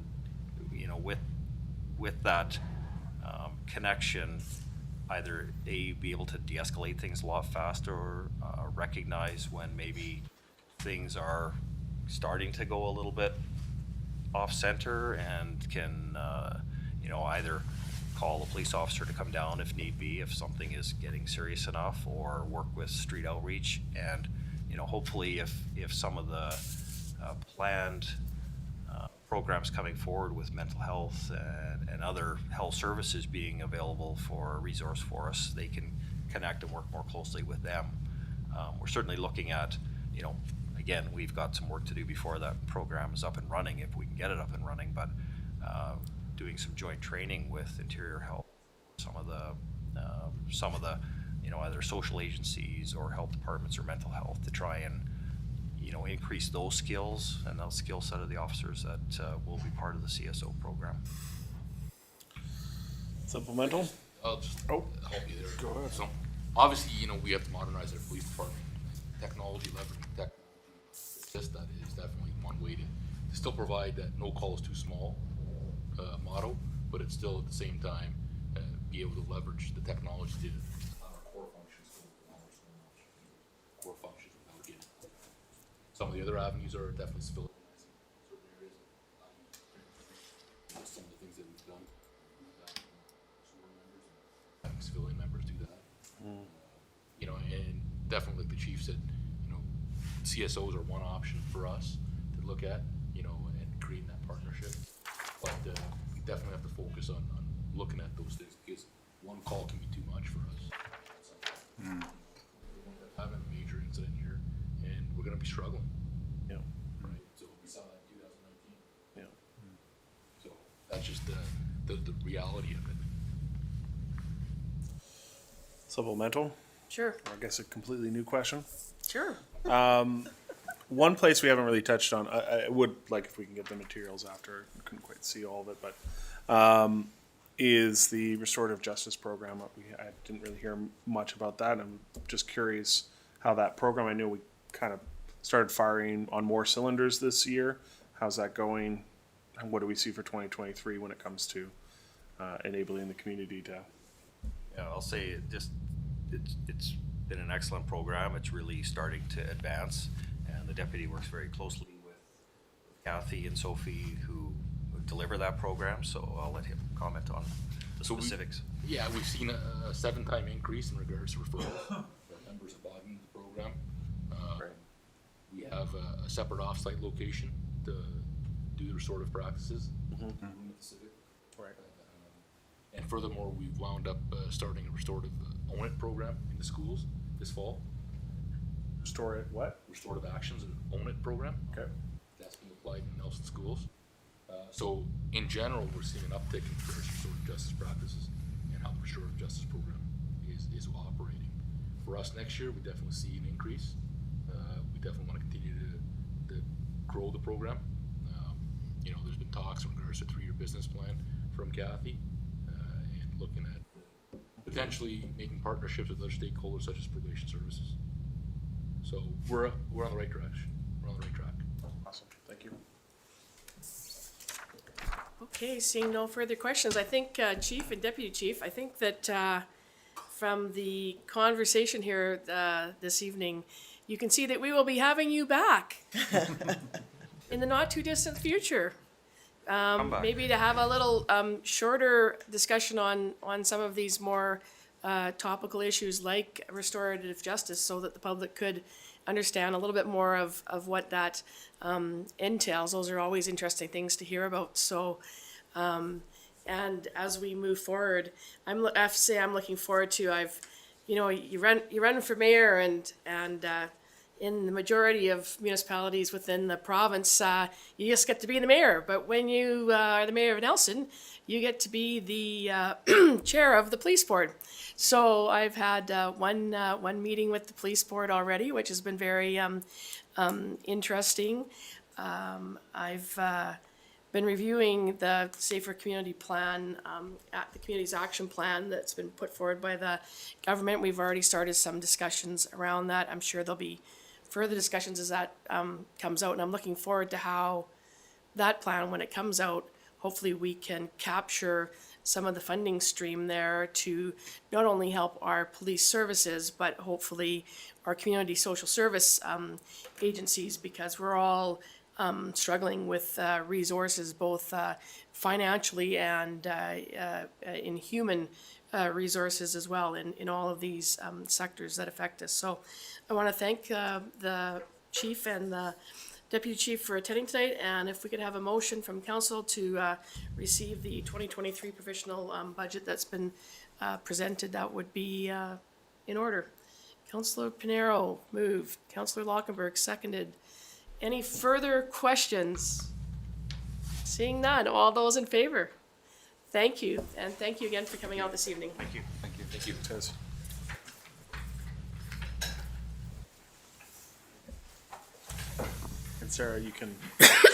you know, with that connection, either be able to de-escalate things a lot faster, or recognize when maybe things are starting to go a little bit off center, and can you know, either call a police officer to come down if need be, if something is getting serious enough, or work with street outreach. And you know, hopefully if some of the planned programs coming forward with mental health and other health services being available for a resource for us, they can connect and work more closely with them. We're certainly looking at, you know, again, we've got some work to do before that program is up and running, if we can get it up and running, but doing some joint training with Interior Health, some of the, you know, either social agencies or health departments or mental health, to try and, you know, increase those skills and those skill set of the officers that will be part of the CSO program. Supplemental? I'll just help you there. Go ahead. So, obviously, you know, we have to modernize our police department. Technology, leveraging technology, just that is definitely one way to still provide that no call is too small motto, but it's still at the same time be able to leverage the technology to our core functions. Core functions without getting. Some of the other avenues are definitely civilianizing certain areas. Some of the things that we've done. Having civilian members do that. You know, and definitely, like the chief said, you know, CSOs are one option for us to look at, you know, and creating that partnership. But we definitely have to focus on looking at those things, because one call can be too much for us. We're having a major incident here, and we're going to be struggling. Yeah. Right. So we saw that in 2019. Yeah. So that's just the reality of it. Supplemental? Sure. I guess a completely new question. Sure. One place we haven't really touched on, I would like if we can get the materials after, couldn't quite see all of it, but is the restorative justice program. I didn't really hear much about that. I'm just curious how that program, I know we kind of started firing on more cylinders this year. How's that going? And what do we see for 2023 when it comes to enabling the community to? Yeah, I'll say it's been an excellent program. It's really starting to advance, and the deputy works very closely with Kathy and Sophie who deliver that program, so I'll let him comment on the specifics. We've seen a 7-time increase in regards to referrals that members have bought into the program. We have a separate off-site location to do the restorative practices in the Pacific. Right. And furthermore, we've wound up starting a restorative Own It program in the schools this fall. Restore it what? Restorative Actions and Own It program. Okay. That's being applied in Nelson schools. So in general, we're seeing an uptick in restorative justice practices and how the restorative justice program is operating. For us next year, we definitely see an increase. We definitely want to continue to grow the program. You know, there's been talks in regards to a 3-year business plan from Kathy and looking at potentially making partnerships with other stakeholders such as probation services. So we're on the right direction. We're on the right track. Awesome, thank you. Okay, seeing no further questions, I think Chief and Deputy Chief, I think that from the conversation here this evening, you can see that we will be having you back in the not too distant future. Maybe to have a little shorter discussion on some of these more topical issues like restorative justice, so that the public could understand a little bit more of what that entails. Those are always interesting things to hear about. So, and as we move forward, I have to say I'm looking forward to. You run for mayor, and in the majority of municipalities within the province, you just get to be the mayor. But when you are the mayor of Nelson, you get to be the chair of the police board. So I've had one meeting with the police board already, which has been very interesting. I've been reviewing the Safer Community Plan, at the Community's Action Plan that's been put forward by the government. We've already started some discussions around that. I'm sure there'll be further discussions as that comes out, and I'm looking forward to how that plan, when it comes out, hopefully we can capture some of the funding stream there to not only help our police services, but hopefully our community social service agencies, because we're all struggling with resources, both financially and in human resources as well, in all of these sectors that affect us. So I want to thank the chief and the deputy chief for attending tonight, and if we could have a motion from council to receive the 2023 provisional budget that's been presented, that would be in order. Councillor Pinero moved. Councillor Lockenberg seconded. Any further questions? Seeing none, all those in favor? Thank you, and thank you again for coming out this evening. Thank you. Thank you. Thank you, Tez. And Sarah, you can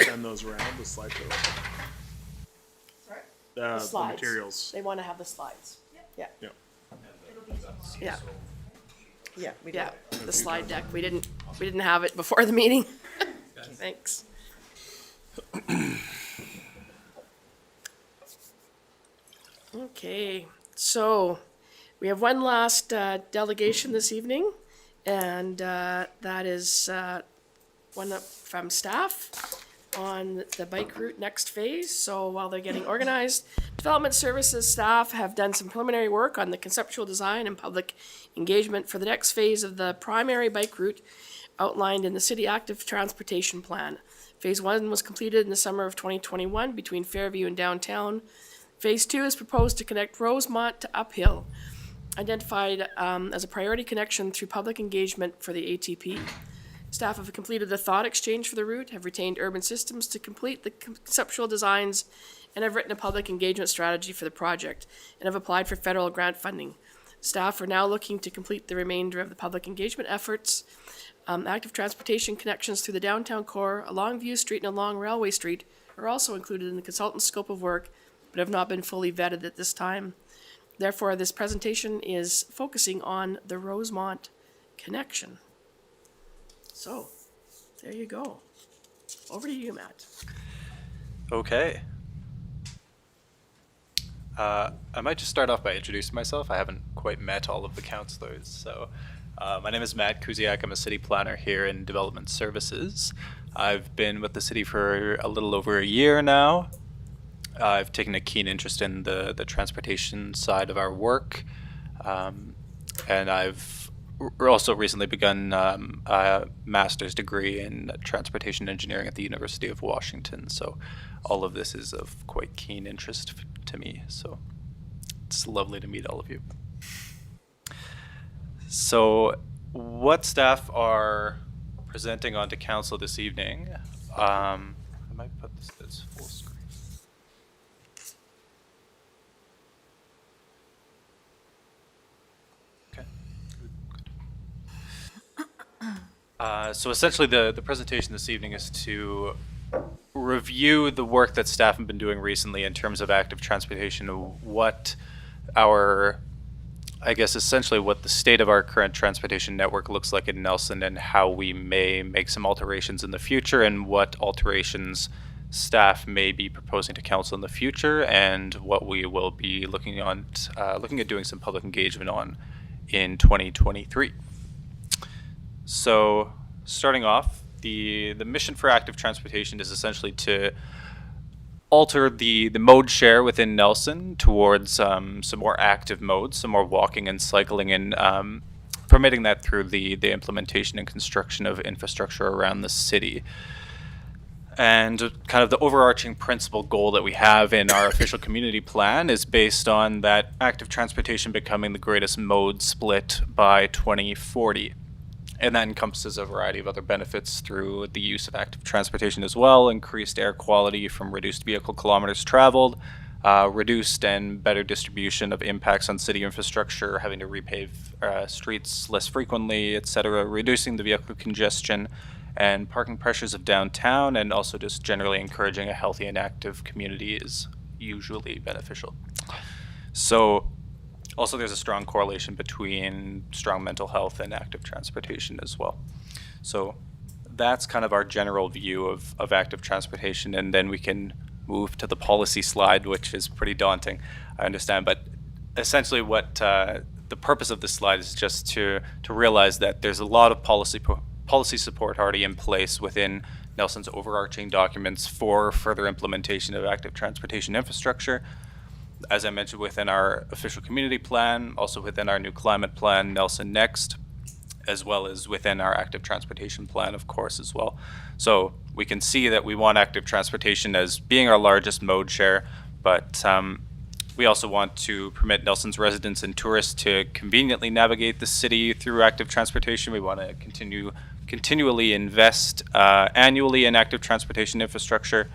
send those around, the slideshow. Sorry? The Slides. materials. They want to have the slides. Yeah. Yeah. Yeah. Yeah, we do. Yeah, the slide deck. We didn't have it before the meeting. Thanks. Okay, so we have one last delegation this evening, and that is one from staff on the bike route next phase. So while they're getting organized, Development Services staff have done some preliminary work on the conceptual design and public engagement for the next phase of the primary bike route outlined in the City Active Transportation Plan. Phase 1 was completed in the summer of 2021 between Fairview and downtown. Phase 2 is proposed to connect Rosemont to Uphill, identified as a priority connection through public engagement for the ATP. Staff have completed a thought exchange for the route, have retained Urban Systems to complete the conceptual designs, and have written a public engagement strategy for the project, and have applied for federal grant funding. Staff are now looking to complete the remainder of the public engagement efforts. Active transportation connections through the downtown core, along View Street and along Railway Street are also included in the consultant's scope of work, but have not been fully vetted at this time. Therefore, this presentation is focusing on the Rosemont connection. So, there you go. Over to you, Matt. Okay. I might just start off by introducing myself. I haven't quite met all of the councillors. So, my name is Matt Kuziak. I'm a city planner here in Development Services. I've been with the city for a little over a year now. I've taken a keen interest in the transportation side of our work. And I've also recently begun a master's degree in transportation engineering at the University of Washington. So all of this is of quite keen interest to me. So it's lovely to meet all of you. So what staff are presenting onto council this evening, I might put this as full screen. So essentially the presentation this evening is to review the work that staff have been doing recently in terms of active transportation, what our, I guess essentially what the state of our current transportation network looks like in Nelson and how we may make some alterations in the future and what alterations staff may be proposing to council in the future and what we will be looking at doing some public engagement on in 2023. So starting off, the mission for active transportation is essentially to alter the mode share within Nelson towards some more active modes, some more walking and cycling, and permitting that through the implementation and construction of infrastructure around the city. And kind of the overarching principal goal that we have in our official community plan is based on that active transportation becoming the greatest mode split by 2040. And that encompasses a variety of other benefits through the use of active transportation as well, increased air quality from reduced vehicle kilometers traveled, reduced and better distribution of impacts on city infrastructure, having to repave streets less frequently, etc., reducing the vehicle congestion and parking pressures of downtown, and also just generally encouraging a healthy and active community is usually beneficial. So also there's a strong correlation between strong mental health and active transportation as well. So that's kind of our general view of active transportation, and then we can move to the policy slide, which is pretty daunting, I understand, but essentially what the purpose of this slide is just to realize that there's a lot of policy support already in place within Nelson's overarching documents for further implementation of active transportation infrastructure. As I mentioned, within our official community plan, also within our new climate plan, Nelson Next, as well as within our active transportation plan, of course, as well. So we can see that we want active transportation as being our largest mode share, but we also want to permit Nelson's residents and tourists to conveniently navigate the city through active transportation. We want to continually invest annually in active transportation infrastructure.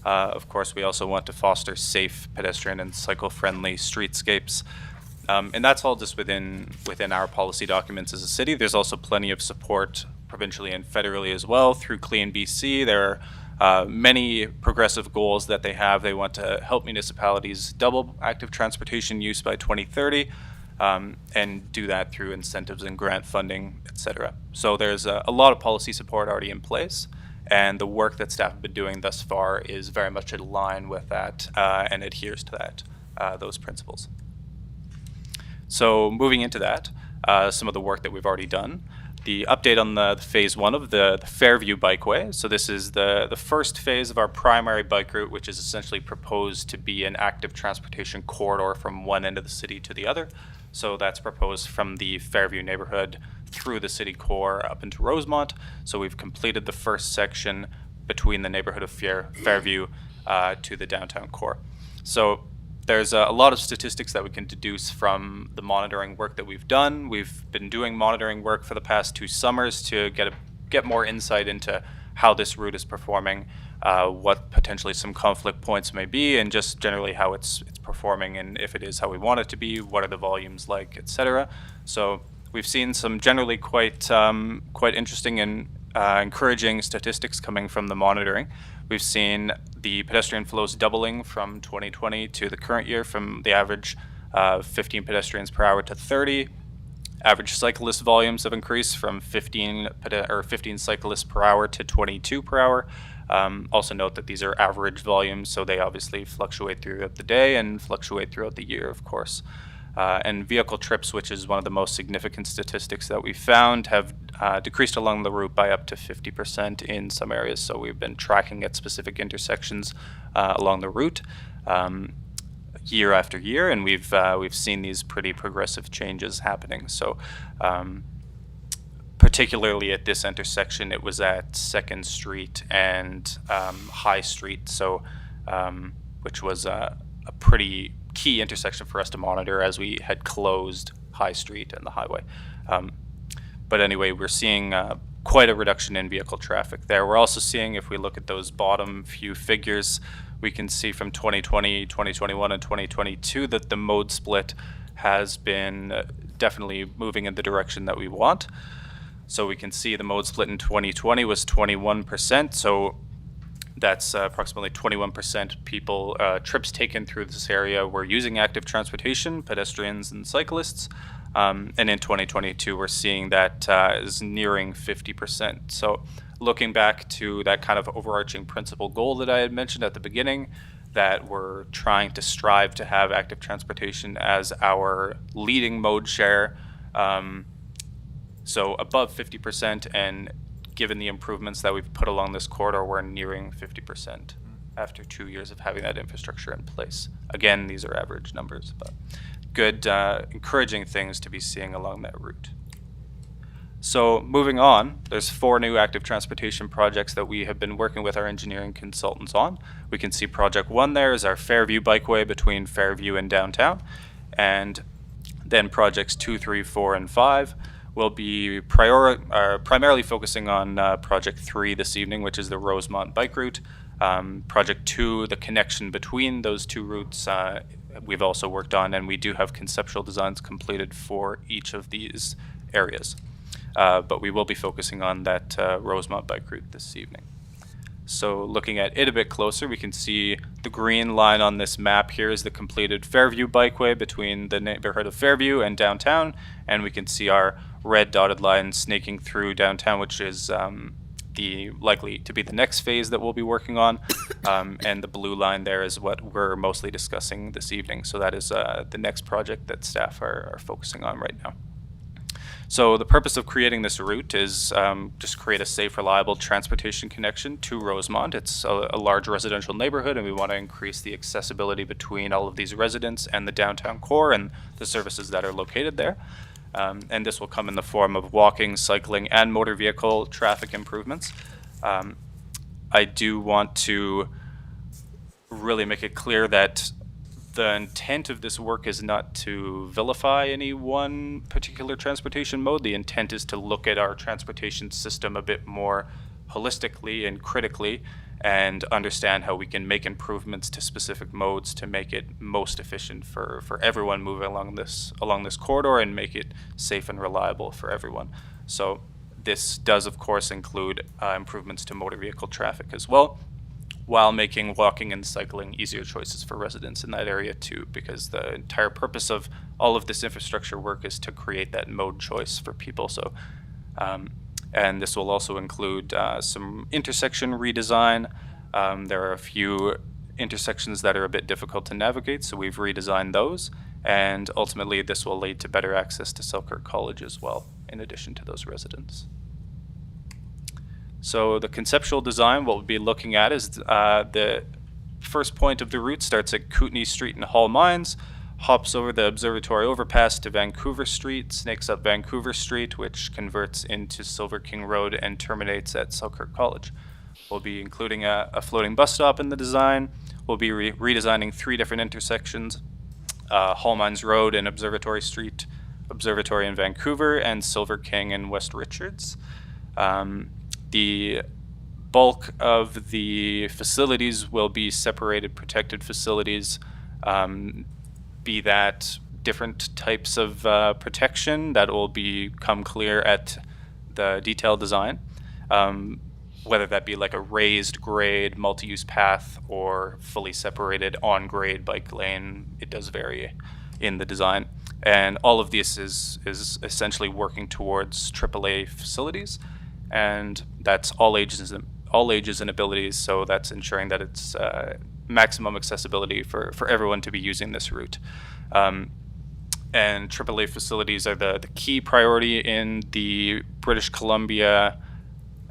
Of course, we also want to foster safe pedestrian and cycle-friendly streetscapes. And that's all just within our policy documents as a city. There's also plenty of support provincially and federally as well through Clean BC. There are many progressive goals that they have. They want to help municipalities double active transportation use by 2030 and do that through incentives and grant funding, etc. So there's a lot of policy support already in place. And the work that staff have been doing thus far is very much in line with that and adheres to that, those principles. So moving into that, some of the work that we've already done. The update on the phase one of the Fairview Bikeway. So this is the first phase of our primary bike route, which is essentially proposed to be an active transportation corridor from one end of the city to the other. So that's proposed from the Fairview neighborhood through the city core up into Rosemont. So we've completed the first section between the neighborhood of Fairview to the downtown core. So there's a lot of statistics that we can deduce from the monitoring work that we've done. We've been doing monitoring work for the past 2 summers to get more insight into how this route is performing, what potentially some conflict points may be, and just generally how it's performing, and if it is how we want it to be, what are the volumes like, etc. So we've seen some generally quite interesting and encouraging statistics coming from the monitoring. We've seen the pedestrian flows doubling from 2020 to the current year, from the average 15 pedestrians per hour to 30. Average cyclist volumes have increased from 15 cyclists per hour to 22 per hour. Also note that these are average volumes, so they obviously fluctuate throughout the day and fluctuate throughout the year, of course. And vehicle trips, which is one of the most significant statistics that we found, have decreased along the route by up to 50% in some areas. So we've been tracking at specific intersections along the route year after year, and we've seen these pretty progressive changes happening. So particularly at this intersection, it was at 2nd Street and High Street, so which was a pretty key intersection for us to monitor as we had closed High Street and the highway. But anyway, we're seeing quite a reduction in vehicle traffic there. We're also seeing, if we look at those bottom few figures, we can see from 2020, 2021, and 2022 that the mode split has been definitely moving in the direction that we want. So we can see the mode split in 2020 was 21%. So that's approximately 21% people, trips taken through this area were using active transportation, pedestrians and cyclists. And in 2022, we're seeing that is nearing 50%. So looking back to that kind of overarching principal goal that I had mentioned at the beginning, that we're trying to strive to have active transportation as our leading mode share, so above 50%, and given the improvements that we've put along this corridor, we're nearing 50% after 2 years of having that infrastructure in place. Again, these are average numbers, but good, encouraging things to be seeing along that route. So moving on, there's 4 new active transportation projects that we have been working with our engineering consultants on. We can see project 1 there is our Fairview Bikeway between Fairview and downtown. And then projects 2, 3, 4, and 5 will be primarily focusing on project 3 this evening, which is the Rosemont bike route. Project 2, the connection between those 2 routes, we've also worked on, and we do have conceptual designs completed for each of these areas. But we will be focusing on that Rosemont bike route this evening. So looking at it a bit closer, we can see the green line on this map here is the completed Fairview Bikeway between the neighborhood of Fairview and downtown, and we can see our red dotted line snaking through downtown, which is the likely to be the next phase that we'll be working on, and the blue line there is what we're mostly discussing this evening. So that is the next project that staff are focusing on right now. So the purpose of creating this route is just create a safe, reliable transportation connection to Rosemont. It's a large residential neighborhood, and we want to increase the accessibility between all of these residents and the downtown core and the services that are located there. And this will come in the form of walking, cycling, and motor vehicle traffic improvements. I do want to really make it clear that the intent of this work is not to vilify any one particular transportation mode. The intent is to look at our transportation system a bit more holistically and critically and understand how we can make improvements to specific modes to make it most efficient for everyone moving along this corridor and make it safe and reliable for everyone. So this does, of course, include improvements to motor vehicle traffic as well, while making walking and cycling easier choices for residents in that area too, because the entire purpose of all of this infrastructure work is to create that mode choice for people. So, and this will also include some intersection redesign. There are a few intersections that are a bit difficult to navigate, so we've redesigned those, and ultimately this will lead to better access to Selkirk College as well, in addition to those residents. So the conceptual design, what we'll be looking at is the first point of the route starts at Kootenay Street in Hull Mines, hops over the Observatory overpass to Vancouver Street, snakes up Vancouver Street, which converts into Silver King Road and terminates at Selkirk College. We'll be including a floating bus stop in the design. We'll be redesigning 3 different intersections, Hull Mines Road and Observatory Street, Observatory in Vancouver, and Silver King in West Richards. The bulk of the facilities will be separated protected facilities, be that different types of protection that will become clear at the detailed design, whether that be like a raised grade multi-use path or fully separated on-grade bike lane. It does vary in the design. And all of this is essentially working towards AAA facilities, and that's all ages and abilities, so that's ensuring that it's maximum accessibility for everyone to be using this route. And AAA facilities are the key priority in the British Columbia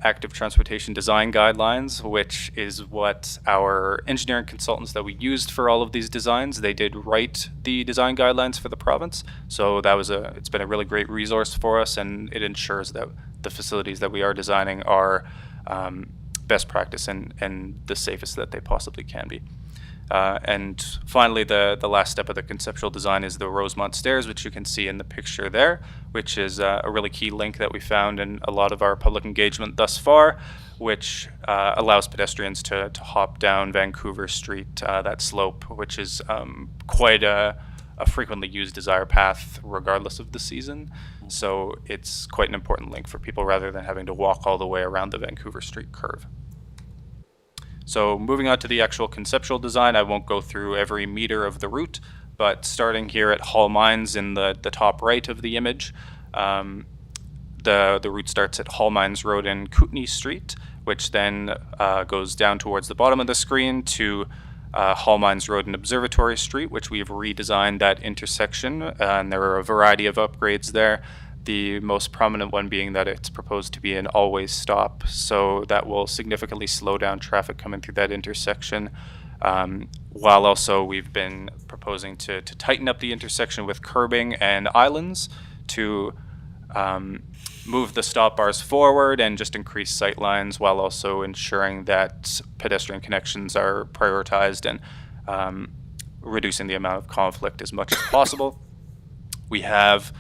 Active Transportation Design Guidelines, which is what our engineering consultants that we used for all of these designs, they did write the design guidelines for the province. So it's been a really great resource for us, and it ensures that the facilities that we are designing are best practice and the safest that they possibly can be. And finally, the last step of the conceptual design is the Rosemont Stairs, which you can see in the picture there, which is a really key link that we found in a lot of our public engagement thus far, which allows pedestrians to hop down Vancouver Street, that slope, which is quite a a frequently used desire path regardless of the season. So it's quite an important link for people rather than having to walk all the way around the Vancouver Street curve. So moving on to the actual conceptual design, I won't go through every meter of the route, but starting here at Hall Mines in the top right of the image, the route starts at Hall Mines Road and Kootenay Street, which then goes down towards the bottom of the screen to Hall Mines Road and Observatory Street, which we've redesigned that intersection, and there are a variety of upgrades there. The most prominent one being that it's proposed to be an always stop, so that will significantly slow down traffic coming through that intersection. While also we've been proposing to tighten up the intersection with curbing and islands to move the stop bars forward and just increase sight lines, while also ensuring that pedestrian connections are prioritized and reducing the amount of conflict as much as possible. We have,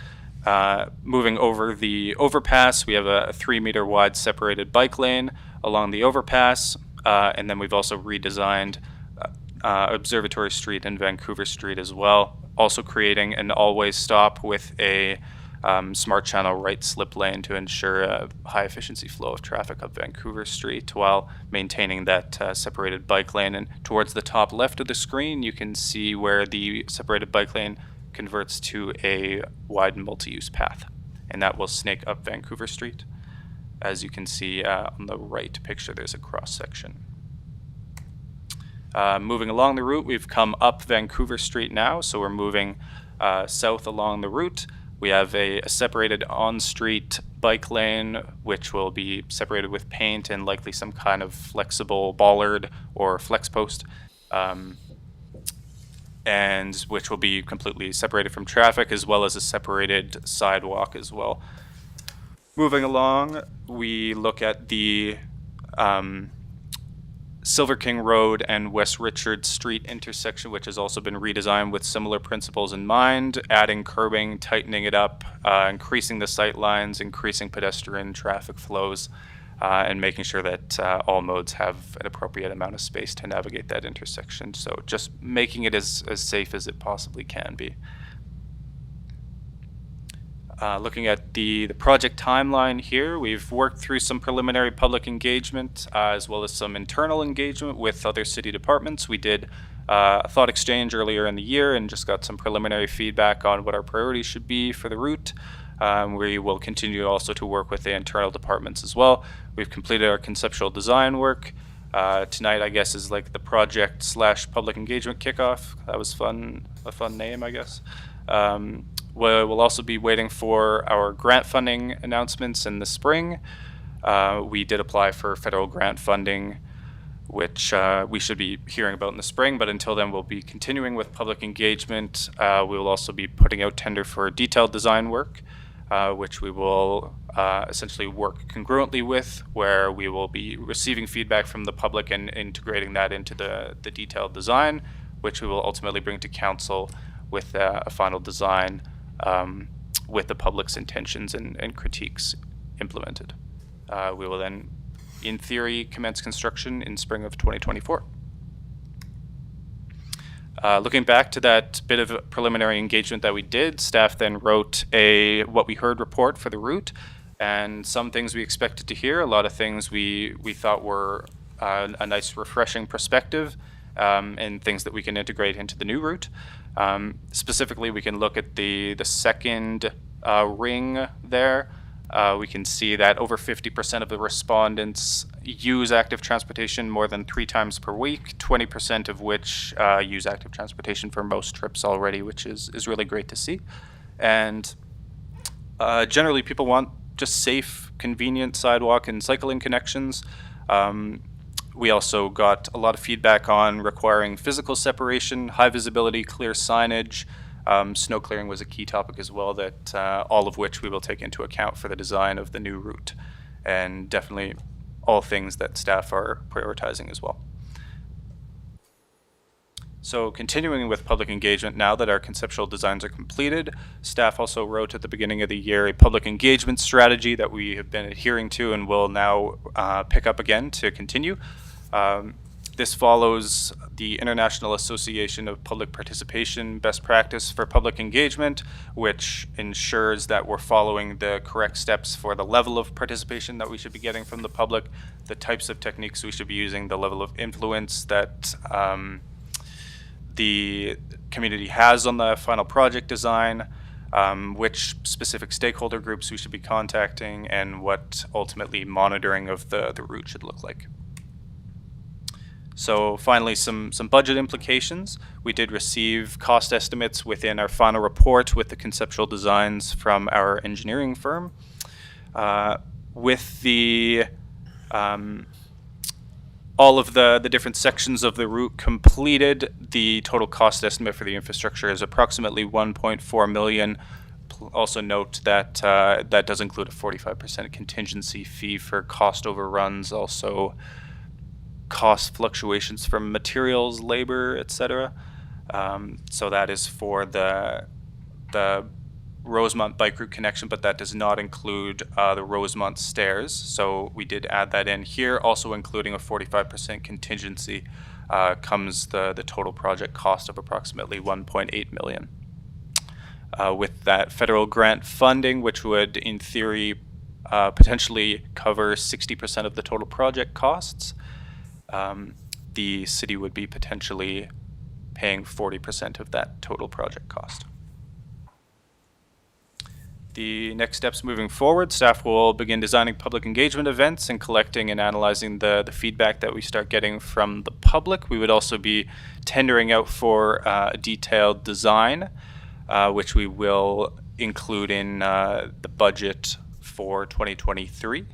moving over the overpass, we have a 3-meter wide separated bike lane along the overpass, and then we've also redesigned Observatory Street and Vancouver Street as well, also creating an always stop with a smart channel right slip lane to ensure a high efficiency flow of traffic up Vancouver Street while maintaining that separated bike lane. And towards the top left of the screen, you can see where the separated bike lane converts to a wide multi-use path, and that will snake up Vancouver Street. As you can see on the right picture, there's a cross section. Moving along the route, we've come up Vancouver Street now, so we're moving south along the route. We have a separated on-street bike lane, which will be separated with paint and likely some kind of flexible bollard or flex post, and which will be completely separated from traffic, as well as a separated sidewalk as well. Moving along, we look at the Silver King Road and West Richard Street intersection, which has also been redesigned with similar principles in mind, adding curbing, tightening it up, increasing the sight lines, increasing pedestrian traffic flows, and making sure that all modes have an appropriate amount of space to navigate that intersection. So just making it as safe as it possibly can be. Looking at the project timeline here, we've worked through some preliminary public engagement as well as some internal engagement with other city departments. We did a thought exchange earlier in the year and just got some preliminary feedback on what our priorities should be for the route. We will continue also to work with the internal departments as well. We've completed our conceptual design work. Tonight, I guess, is like the project/public engagement kickoff. That was fun, a fun name, I guess. We'll also be waiting for our grant funding announcements in the spring. We did apply for federal grant funding, which we should be hearing about in the spring, but until then we'll be continuing with public engagement. We will also be putting out tender for detailed design work, which we will essentially work congruently with, where we will be receiving feedback from the public and integrating that into the detailed design, which we will ultimately bring to council with a final design with the public's intentions and critiques implemented. We will then, in theory, commence construction in spring of 2024. Looking back to that bit of preliminary engagement that we did, staff then wrote a what we heard report for the route, and some things we expected to hear, a lot of things we thought were a nice refreshing perspective, and things that we can integrate into the new route. Specifically, we can look at the second ring there. We can see that over 50% of the respondents use active transportation more than 3 times per week, 20% of which use active transportation for most trips already, which is really great to see. And generally, people want just safe, convenient sidewalk and cycling connections. We also got a lot of feedback on requiring physical separation, high visibility, clear signage. Snow clearing was a key topic as well, that all of which we will take into account for the design of the new route, and definitely all things that staff are prioritizing as well. So continuing with public engagement, now that our conceptual designs are completed, staff also wrote at the beginning of the year a public engagement strategy that we have been adhering to and will now pick up again to continue. This follows the International Association of Public Participation best practice for public engagement, which ensures that we're following the correct steps for the level of participation that we should be getting from the public, the types of techniques we should be using, the level of influence that the community has on the final project design, which specific stakeholder groups we should be contacting, and what ultimately monitoring of the route should look like. So finally, some budget implications. We did receive cost estimates within our final report with the conceptual designs from our engineering firm. With the all of the different sections of the route completed, the total cost estimate for the infrastructure is approximately 1.4 million. Also note that that does include a 45% contingency fee for cost overruns, also cost fluctuations from materials, labor, etc. So that is for the Rosemont bike route connection, but that does not include the Rosemont stairs. So we did add that in here, also including a 45% contingency. Comes the total project cost of approximately 1.8 million. With that federal grant funding, which would in theory potentially cover 60% of the total project costs, the city would be potentially paying 40% of that total project cost. The next steps moving forward, staff will begin designing public engagement events and collecting and analyzing the feedback that we start getting from the public. We would also be tendering out for a detailed design, which we will include in the budget for 2023.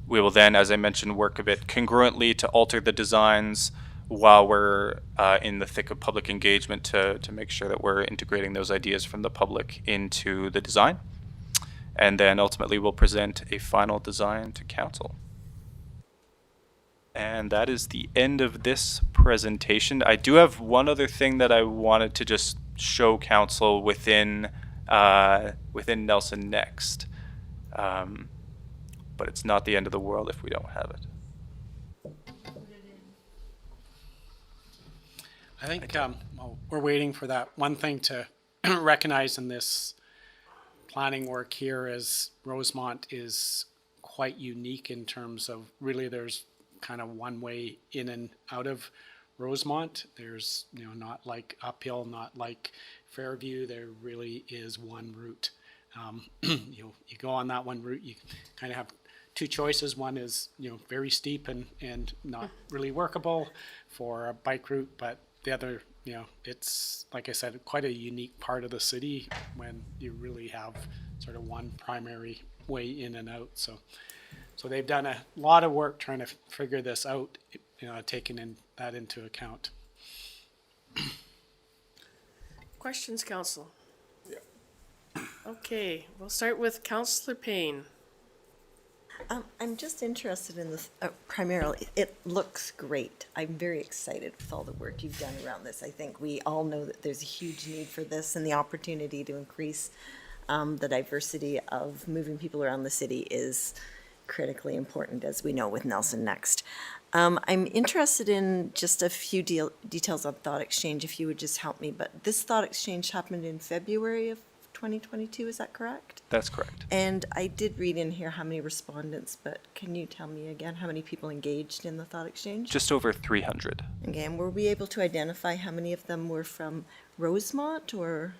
We will then, as I mentioned, work a bit congruently to alter the designs while we're in the thick of public engagement to make sure that we're integrating those ideas from the public into the design. And then ultimately we'll present a final design to council. And that is the end of this presentation. I do have one other thing that I wanted to just show council within Nelson Next. But it's not the end of the world if we don't have it. I think well, we're waiting for that. One thing to recognize in this planning work here is Rosemont is quite unique in terms of really there's kind of one way in and out of Rosemont. There's, you know, not like uphill, not like Fairview. There really is one route. You go on that one route, you kind of have two choices. One is, you know, very steep and not really workable for a bike route, but the other, you know, it's, like I said, quite a unique part of the city when you really have sort of one primary way in and out. So they've done a lot of work trying to figure this out, you know, taking that into account. Questions, council? Yeah. Okay, we'll start with Councillor Payne. I'm just interested in this, primarily, it looks great. I'm very excited with all the work you've done around this. I think we all know that there's a huge need for this, and the opportunity to increase the diversity of moving people around the city is critically important, as we know with Nelson Next. I'm interested in just a few details on Thought Exchange, if you would just help me. But this Thought Exchange happened in February of 2022, is that correct? That's correct. And I did read in here how many respondents, but can you tell me again how many people engaged in the Thought Exchange? Just over 300. Okay, and were we able to identify how many of them were from Rosemont or?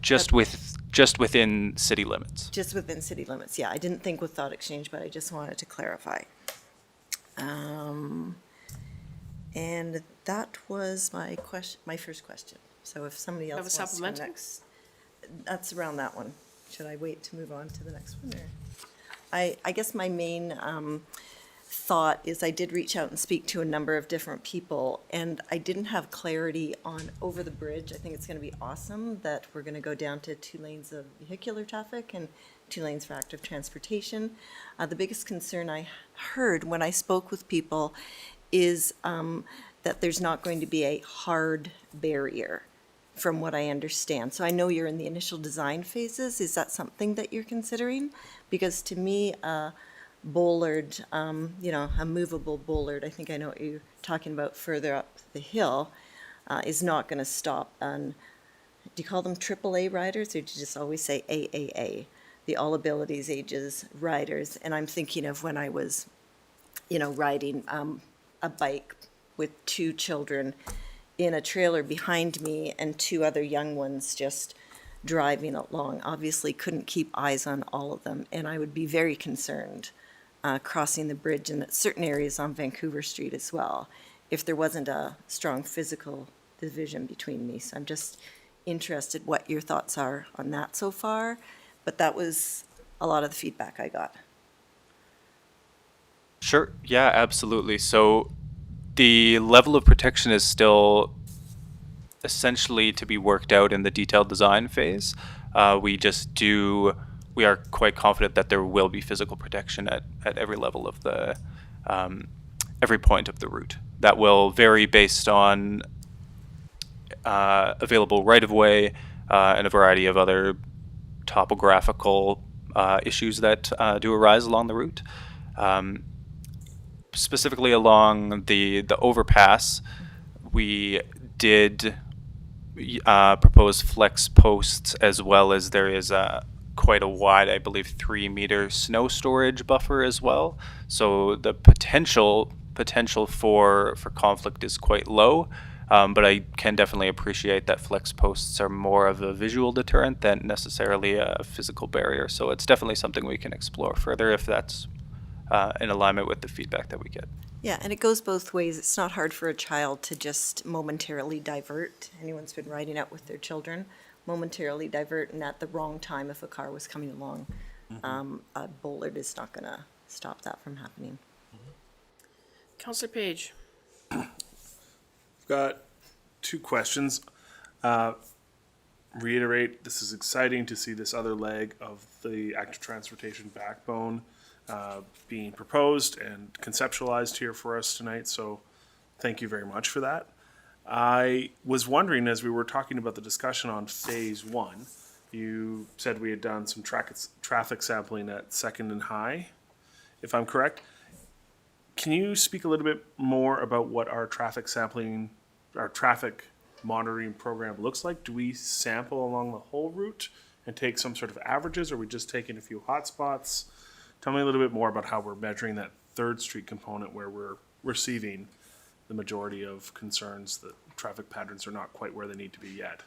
Just within city limits. Just within city limits, yeah. I didn't think with Thought Exchange, but I just wanted to clarify. And that was my first question. So if somebody else Have a wants to go supplemental? next, that's around that one. Should I wait to move on to the next one? Or? I guess my main thought is I did reach out and speak to a number of different people, and I didn't have clarity on over the bridge. I think it's going to be awesome that we're going to go down to 2 lanes of vehicular traffic and 2 lanes for active transportation. The biggest concern I heard when I spoke with people is that there's not going to be a hard barrier, from what I understand. So I know you're in the initial design phases. Is that something that you're considering? Because to me, bollard, a movable bollard, I think I know what you're talking about further up the hill, is not going to stop do you call them AAA riders, or do you just always say AAA, the All Abilities Ages riders? And I'm thinking of when I was, riding a bike with 2 children in a trailer behind me and 2 other young ones just driving along. Obviously couldn't keep eyes on all of them, and I would be very concerned crossing the bridge in certain areas on Vancouver Street as well, if there wasn't a strong physical division between me. So I'm just interested what your thoughts are on that so far, but that was a lot of the feedback I got. Sure. Yeah, absolutely. So the level of protection is still essentially to be worked out in the detailed design phase. We are quite confident that there will be physical protection at every level of the, every point of the route. That will vary based on available right-of-way and a variety of other topographical issues that do arise along the route. Specifically along the overpass, we did propose flex posts, as well as there is quite a wide, I believe, 3-meter snow storage buffer as well. So the potential for conflict is quite low, but I can definitely appreciate that flex posts are more of a visual deterrent than necessarily a physical barrier. So it's definitely something we can explore further if that's in alignment with the feedback that we get. Yeah, and it goes both ways. It's not hard for a child to just momentarily divert. Anyone's been riding out with their children, momentarily divert, and at the wrong time, if a car was coming along, a bollard is not going to stop that from happening. Councillor Page. I've got 2 questions. Reiterate, this is exciting to see this other leg of the active transportation backbone being proposed and conceptualized here for us tonight, so thank you very much for that. I was wondering, as we were talking about the discussion on phase 1, you said we had done some traffic sampling at 2nd and High, if I'm correct. Can you speak a little bit more about what our traffic monitoring program looks like? Do we sample along the whole route and take some sort of averages, or are we just taking a few hot spots? Tell me a little bit more about how we're measuring that 3rd Street component where we're receiving the majority of concerns that traffic patterns are not quite where they need to be yet.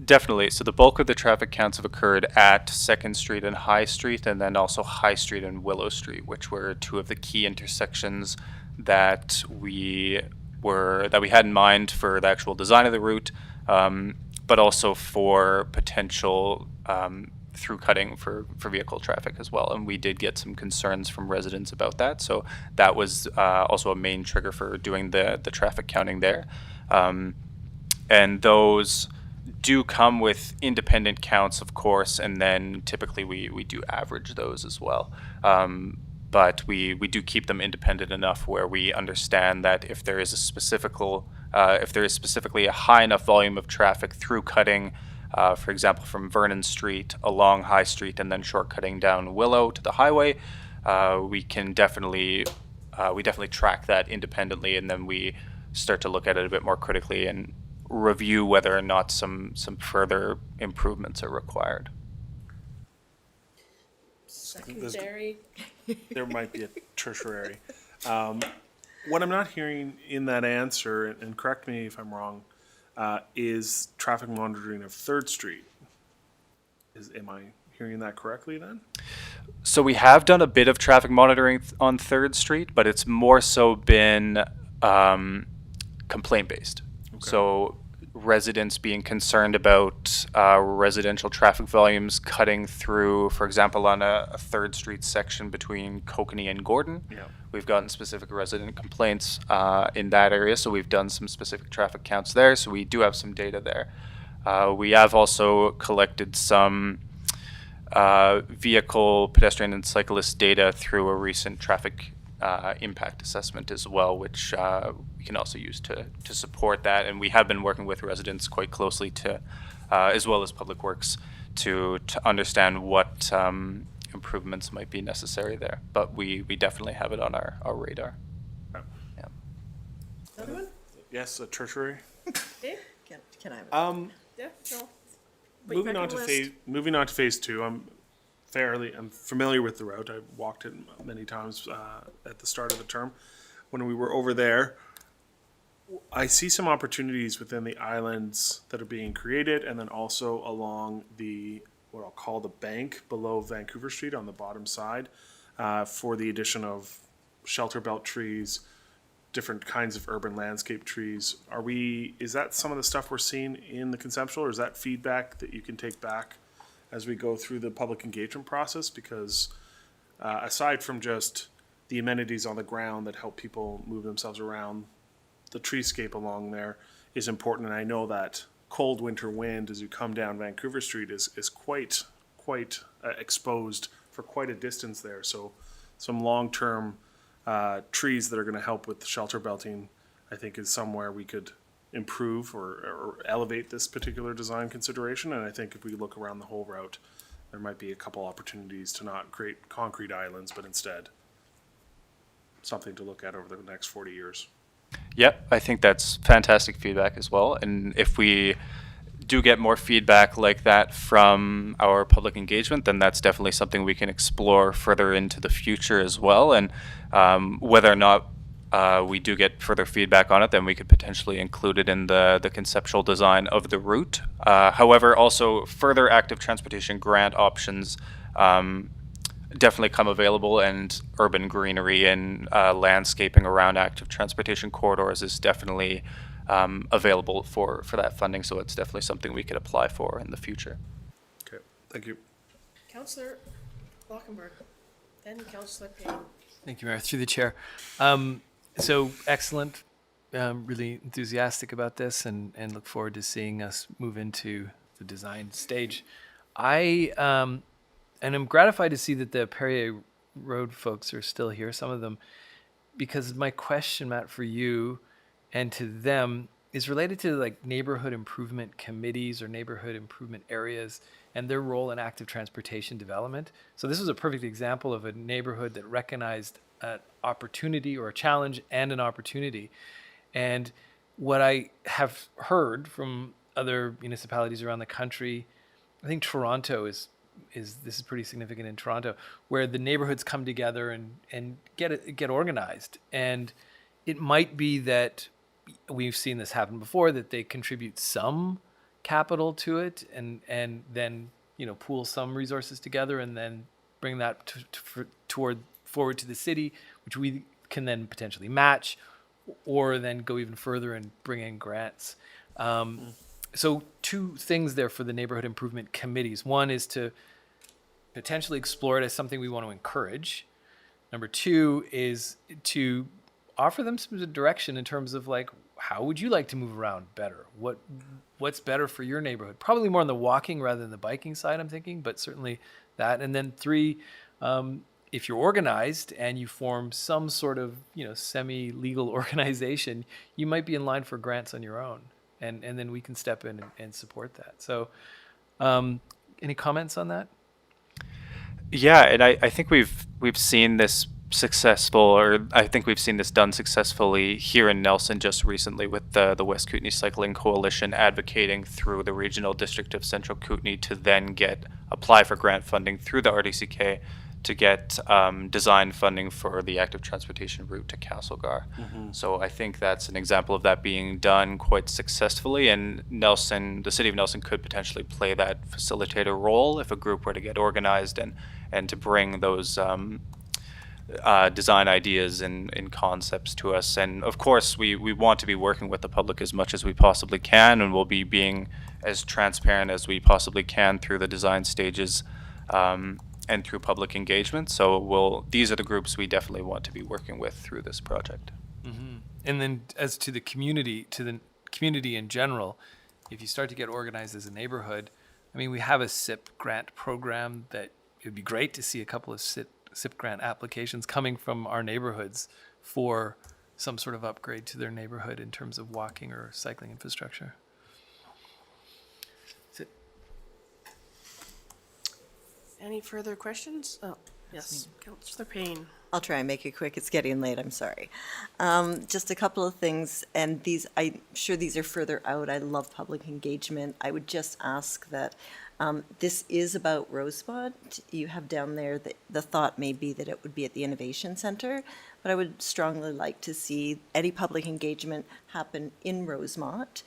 Definitely. So the bulk of the traffic counts have occurred at 2nd Street and High Street, and then also High Street and Willow Street, which were 2 of the key intersections that we had in mind for the actual design of the route, but also for potential through cutting for vehicle traffic as well. And we did get some concerns from residents about that. So that was also a main trigger for doing the traffic counting there. And those do come with independent counts, of course, and then typically we do average those as well. But we do keep them independent enough where we understand that if there is specifically a high enough volume of traffic through cutting, for example, from Vernon Street along High Street and then shortcutting down Willow to the highway, we definitely track that independently, and then we start to look at it a bit more critically and review whether or not some further improvements are required. Secondary. There might be a tertiary. What I'm not hearing in that answer, and correct me if I'm wrong, is traffic monitoring of 3rd Street. Am I hearing that correctly then? So we have done a bit of traffic monitoring on 3rd Street, but it's more so been complaint-based. Okay. So residents being concerned about residential traffic volumes cutting through, for example, on a 3rd Street section between Kokanee and Gordon. Yeah. We've gotten specific resident complaints in that area, so we've done some specific traffic counts there, so we do have some data there. We have also collected some vehicle, pedestrian, and cyclist data through a recent traffic impact assessment as well, which we can also use to support that. And we have been working with residents quite closely to, as well as Public Works, to understand what improvements might be necessary there. But we definitely have it on our radar. Yeah. Another one? Yes, a tertiary. Dave? Can I have it? Yeah, no. Put you back on the list. Moving on to phase two. I'm familiar with the route. I've walked it many times at the start of the term. When we were over there, I see some opportunities within the islands that are being created, and then also along what I'll call the bank below Vancouver Street on the bottom side, for the addition of shelter belt trees, different kinds of urban landscape trees. Is that some of the stuff we're seeing in the conceptual, or is that feedback that you can take back as we go through the public engagement process? Because aside from just the amenities on the ground that help people move themselves around, the treescape along there is important. And I know that cold winter wind as you come down Vancouver Street is quite exposed for quite a distance there. So some long-term trees that are going to help with shelter belting, I think, is somewhere we could improve or elevate this particular design consideration. And I think if we look around the whole route, there might be a couple opportunities to not create concrete islands, but instead something to look at over the next 40 years. Yep, I think that's fantastic feedback as well. And if we do get more feedback like that from our public engagement, then that's definitely something we can explore further into the future as well. And whether or not we do get further feedback on it, then we could potentially include it in the conceptual design of the route. However, also further active transportation grant options definitely come available, and urban greenery and landscaping around active transportation corridors is definitely available for that funding. So it's definitely something we could apply for in the future. Okay, thank you. Councillor Lockenberg, then Councillor Payne. Thank you, Mayor. Through the chair. So excellent. Really enthusiastic about this, and look forward to seeing us move into the design stage. And I'm gratified to see that the Perrier Road folks are still here, some of them, because my question, Matt, for you and to them is related to like neighborhood improvement committees or neighborhood improvement areas and their role in active transportation development. So this was a perfect example of a neighborhood that recognized an opportunity or a challenge and an opportunity. And what I have heard from other municipalities around the country, I think Toronto is this is pretty significant in Toronto, where the neighborhoods come together and get organized. And it might be that we've seen this happen before, that they contribute some capital to it and then pool some resources together and then bring that forward to the city, which we can then potentially match, or then go even further and bring in grants. So two things there for the neighborhood improvement committees. One is to potentially explore it as something we want to encourage. Number two is to offer them some direction in terms of like, how would you like to move around better? What's better for your neighborhood? Probably more on the walking rather than the biking side, I'm thinking, but certainly that. And then three, if you're organized and you form some sort of semi-legal organization, you might be in line for grants on your own. And then we can step in and support that. So any comments on that? Yeah, and I think we've seen this successful, or I think we've seen this done successfully here in Nelson just recently with the West Kootenay Cycling Coalition advocating through the Regional District of Central Kootenay to then apply for grant funding through the RDCK to get design funding for the active transportation route to Castlegar. So I think that's an example of that being done quite successfully, and Nelson, the city of Nelson, could potentially play that facilitator role if a group were to get organized and to bring those design ideas and concepts to us. And of course, we want to be working with the public as much as we possibly can, and we'll be being as transparent as we possibly can through the design stages and through public engagement. So these are the groups we definitely want to be working with through this project. Mm-hmm. And then as to the community in general, if you start to get organized as a neighborhood, I mean, we have a SIP grant program that it would be great to see a couple of SIP grant applications coming from our neighborhoods for some sort of upgrade to their neighborhood in terms of walking or cycling infrastructure. Any further questions? Oh, yes, Councillor Payne. I'll try and make it quick. It's getting late, I'm sorry. Just a couple of things, and these, I'm sure these are further out. I love public engagement. I would just ask that this is about Rosemont. You have down there that the thought may be that it would be at the Innovation Center, but I would strongly like to see any public engagement happen in Rosemont.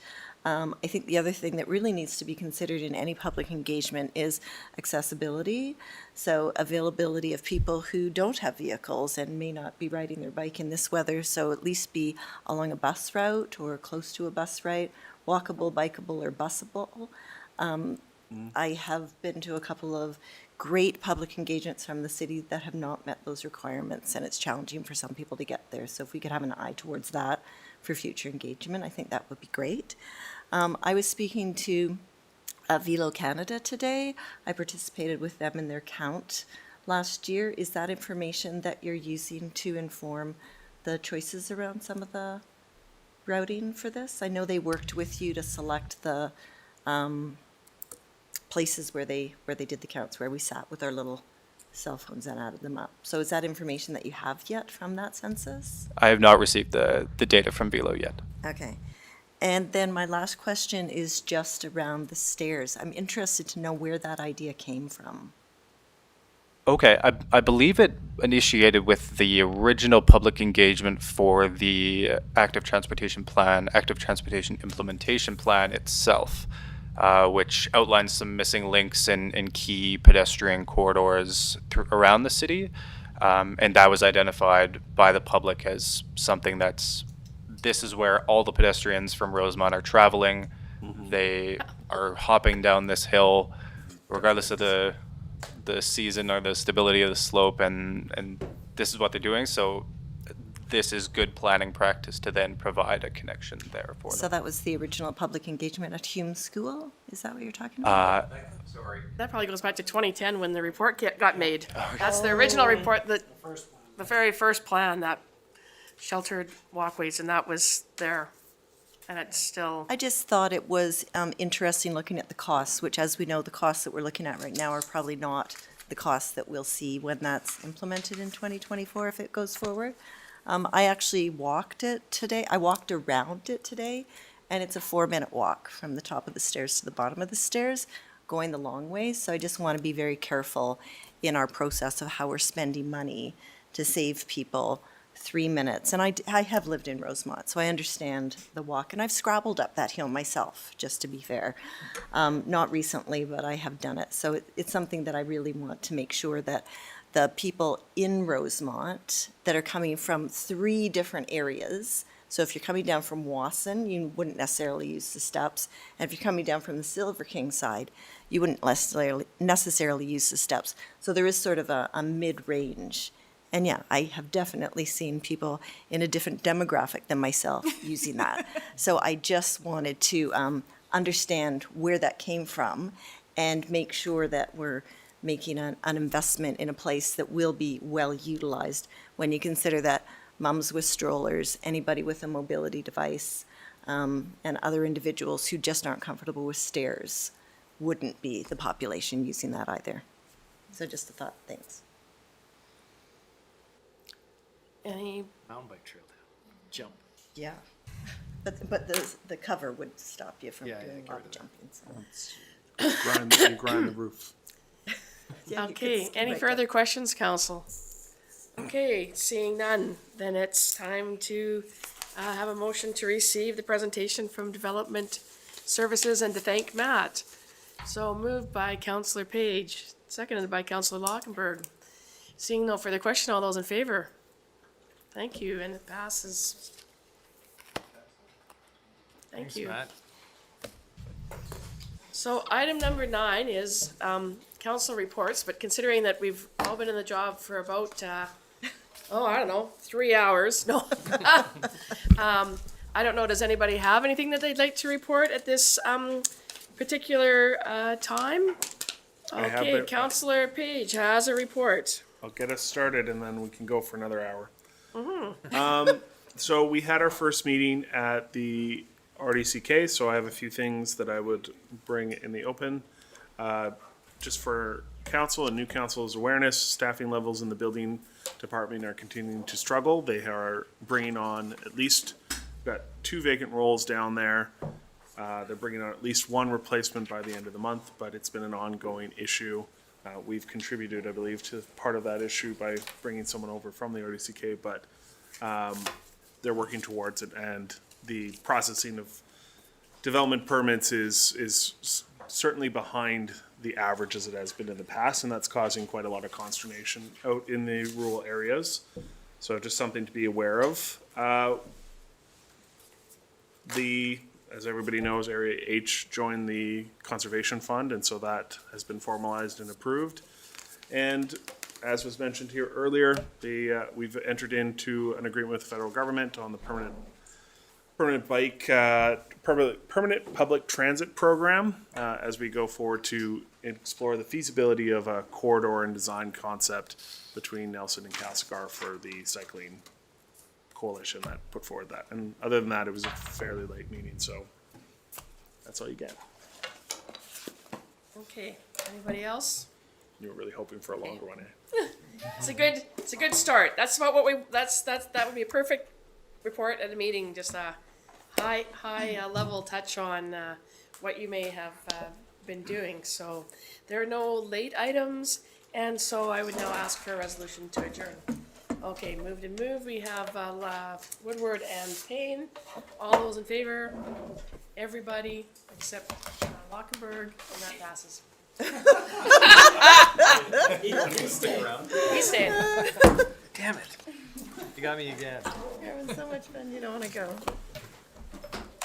I think the other thing that really needs to be considered in any public engagement is accessibility. So availability of people who don't have vehicles and may not be riding their bike in this weather, so at least be along a bus route or close to a bus route, walkable, bikeable, or busable. I have been to a couple of great public engagements from the city that have not met those requirements, and it's challenging for some people to get there. So if we could have an eye towards that for future engagement, I think that would be great. I was speaking to Velo Canada today. I participated with them in their count last year. Is that information that you're using to inform the choices around some of the routing for this? I know they worked with you to select the places where they did the counts, where we sat with our little cell phones and added them up. So is that information that you have yet from that census? I have not received the data from Velo yet. Okay. And then my last question is just around the stairs. I'm interested to know where that idea came from. Okay, I believe it initiated with the original public engagement for the active transportation plan, active transportation implementation plan itself, which outlines some missing links in key pedestrian corridors around the city. And that was identified by the public as something this is where all the pedestrians from Rosemont are traveling. They are hopping down this hill, regardless of the season or the stability of the slope, and this is what they're doing. So this is good planning practice to then provide a connection there for So them. that was the original public engagement at Hume School? Is that what you're talking about? Sorry. That probably goes back to 2010 when the report got made. That's the original report, the very first plan, that sheltered walkways, and that was there. And it's still, I just thought it was interesting looking at the costs, which, as we know, the costs that we're looking at right now are probably not the costs that we'll see when that's implemented in 2024 if it goes forward. I actually walked it today. I walked around it today, and it's a 4-minute walk from the top of the stairs to the bottom of the stairs, going the long way. So I just want to be very careful in our process of how we're spending money to save people 3 minutes. And I have lived in Rosemont, so I understand the walk. And I've scrabbled up that hill myself, just to be fair. Not recently, but I have done it. So it's something that I really want to make sure that the people in Rosemont that are coming from 3 different areas, so if you're coming down from Wasson, you wouldn't necessarily use the steps. And if you're coming down from the Silver King side, you wouldn't necessarily use the steps. So there is sort of a mid-range. And yeah, I have definitely seen people in a different demographic than myself using that. So I just wanted to understand where that came from and make sure that we're making an investment in a place that will be well utilized when you consider that mums with strollers, anybody with a mobility device, and other individuals who just aren't comfortable with stairs wouldn't be the population using that either. So just a thought, thanks. any, Mountain bike trail, jump. Yeah. But the cover would stop you from Yeah, doing get a lot rid of of jumping, so. You grind the roof. Yeah, you could okay, skip any right further down. questions, council? Okay, seeing none, then it's time to have a motion to receive the presentation from Development Services and to thank Matt. So moved by Councillor Page, seconded by Councillor Lockenberg. Seeing no further question, all those in favor? Thank you, and it passes. Thank Thanks, you. Matt. So item number 9 is council reports, but considering that we've all been in the job for about, I don't know, 3 hours, no. I don't know, does anybody have anything that they'd like to report at this particular time? I have Okay, it. Councillor Page has a report. I'll get us started and then we can go for another hour. Mm-hmm. So we had our first meeting at the RDCK, so I have a few things that I would bring in the open. just for council and new council's awareness, staffing levels in the building department are continuing to struggle. They are bringing on at least, got 2 vacant roles down there. They're bringing on at least 1 replacement by the end of the month, but it's been an ongoing issue. We've contributed, I believe, to part of that issue by bringing someone over from the RDCK, but they're working towards it, and the processing of development permits is certainly behind the average as it has been in the past, and that's causing quite a lot of consternation out in the rural areas. So just something to be aware of. As everybody knows, Area H joined the Conservation Fund, and so that has been formalized and approved. And as was mentioned here earlier, we've entered into an agreement with the federal government on the permanent public transit program as we go forward to explore the feasibility of a corridor and design concept between Nelson and Castlegar for the cycling coalition that put forward that. And other than that, it was a fairly late meeting, so that's all you get. Okay, anybody else? You were really hoping for a longer one, eh? It's a good start. That's about what that would be a perfect report at a meeting, just a high level touch on what you may have been doing. So there are no late items, and so I would now ask for a resolution to adjourn. Okay, moved and moved. We have Woodward and Payne. All those in favor? Everybody except Lockenberg, and that passes. You stick around. He's staying. Damn it. You got me again. You're having so much fun, you don't want to go.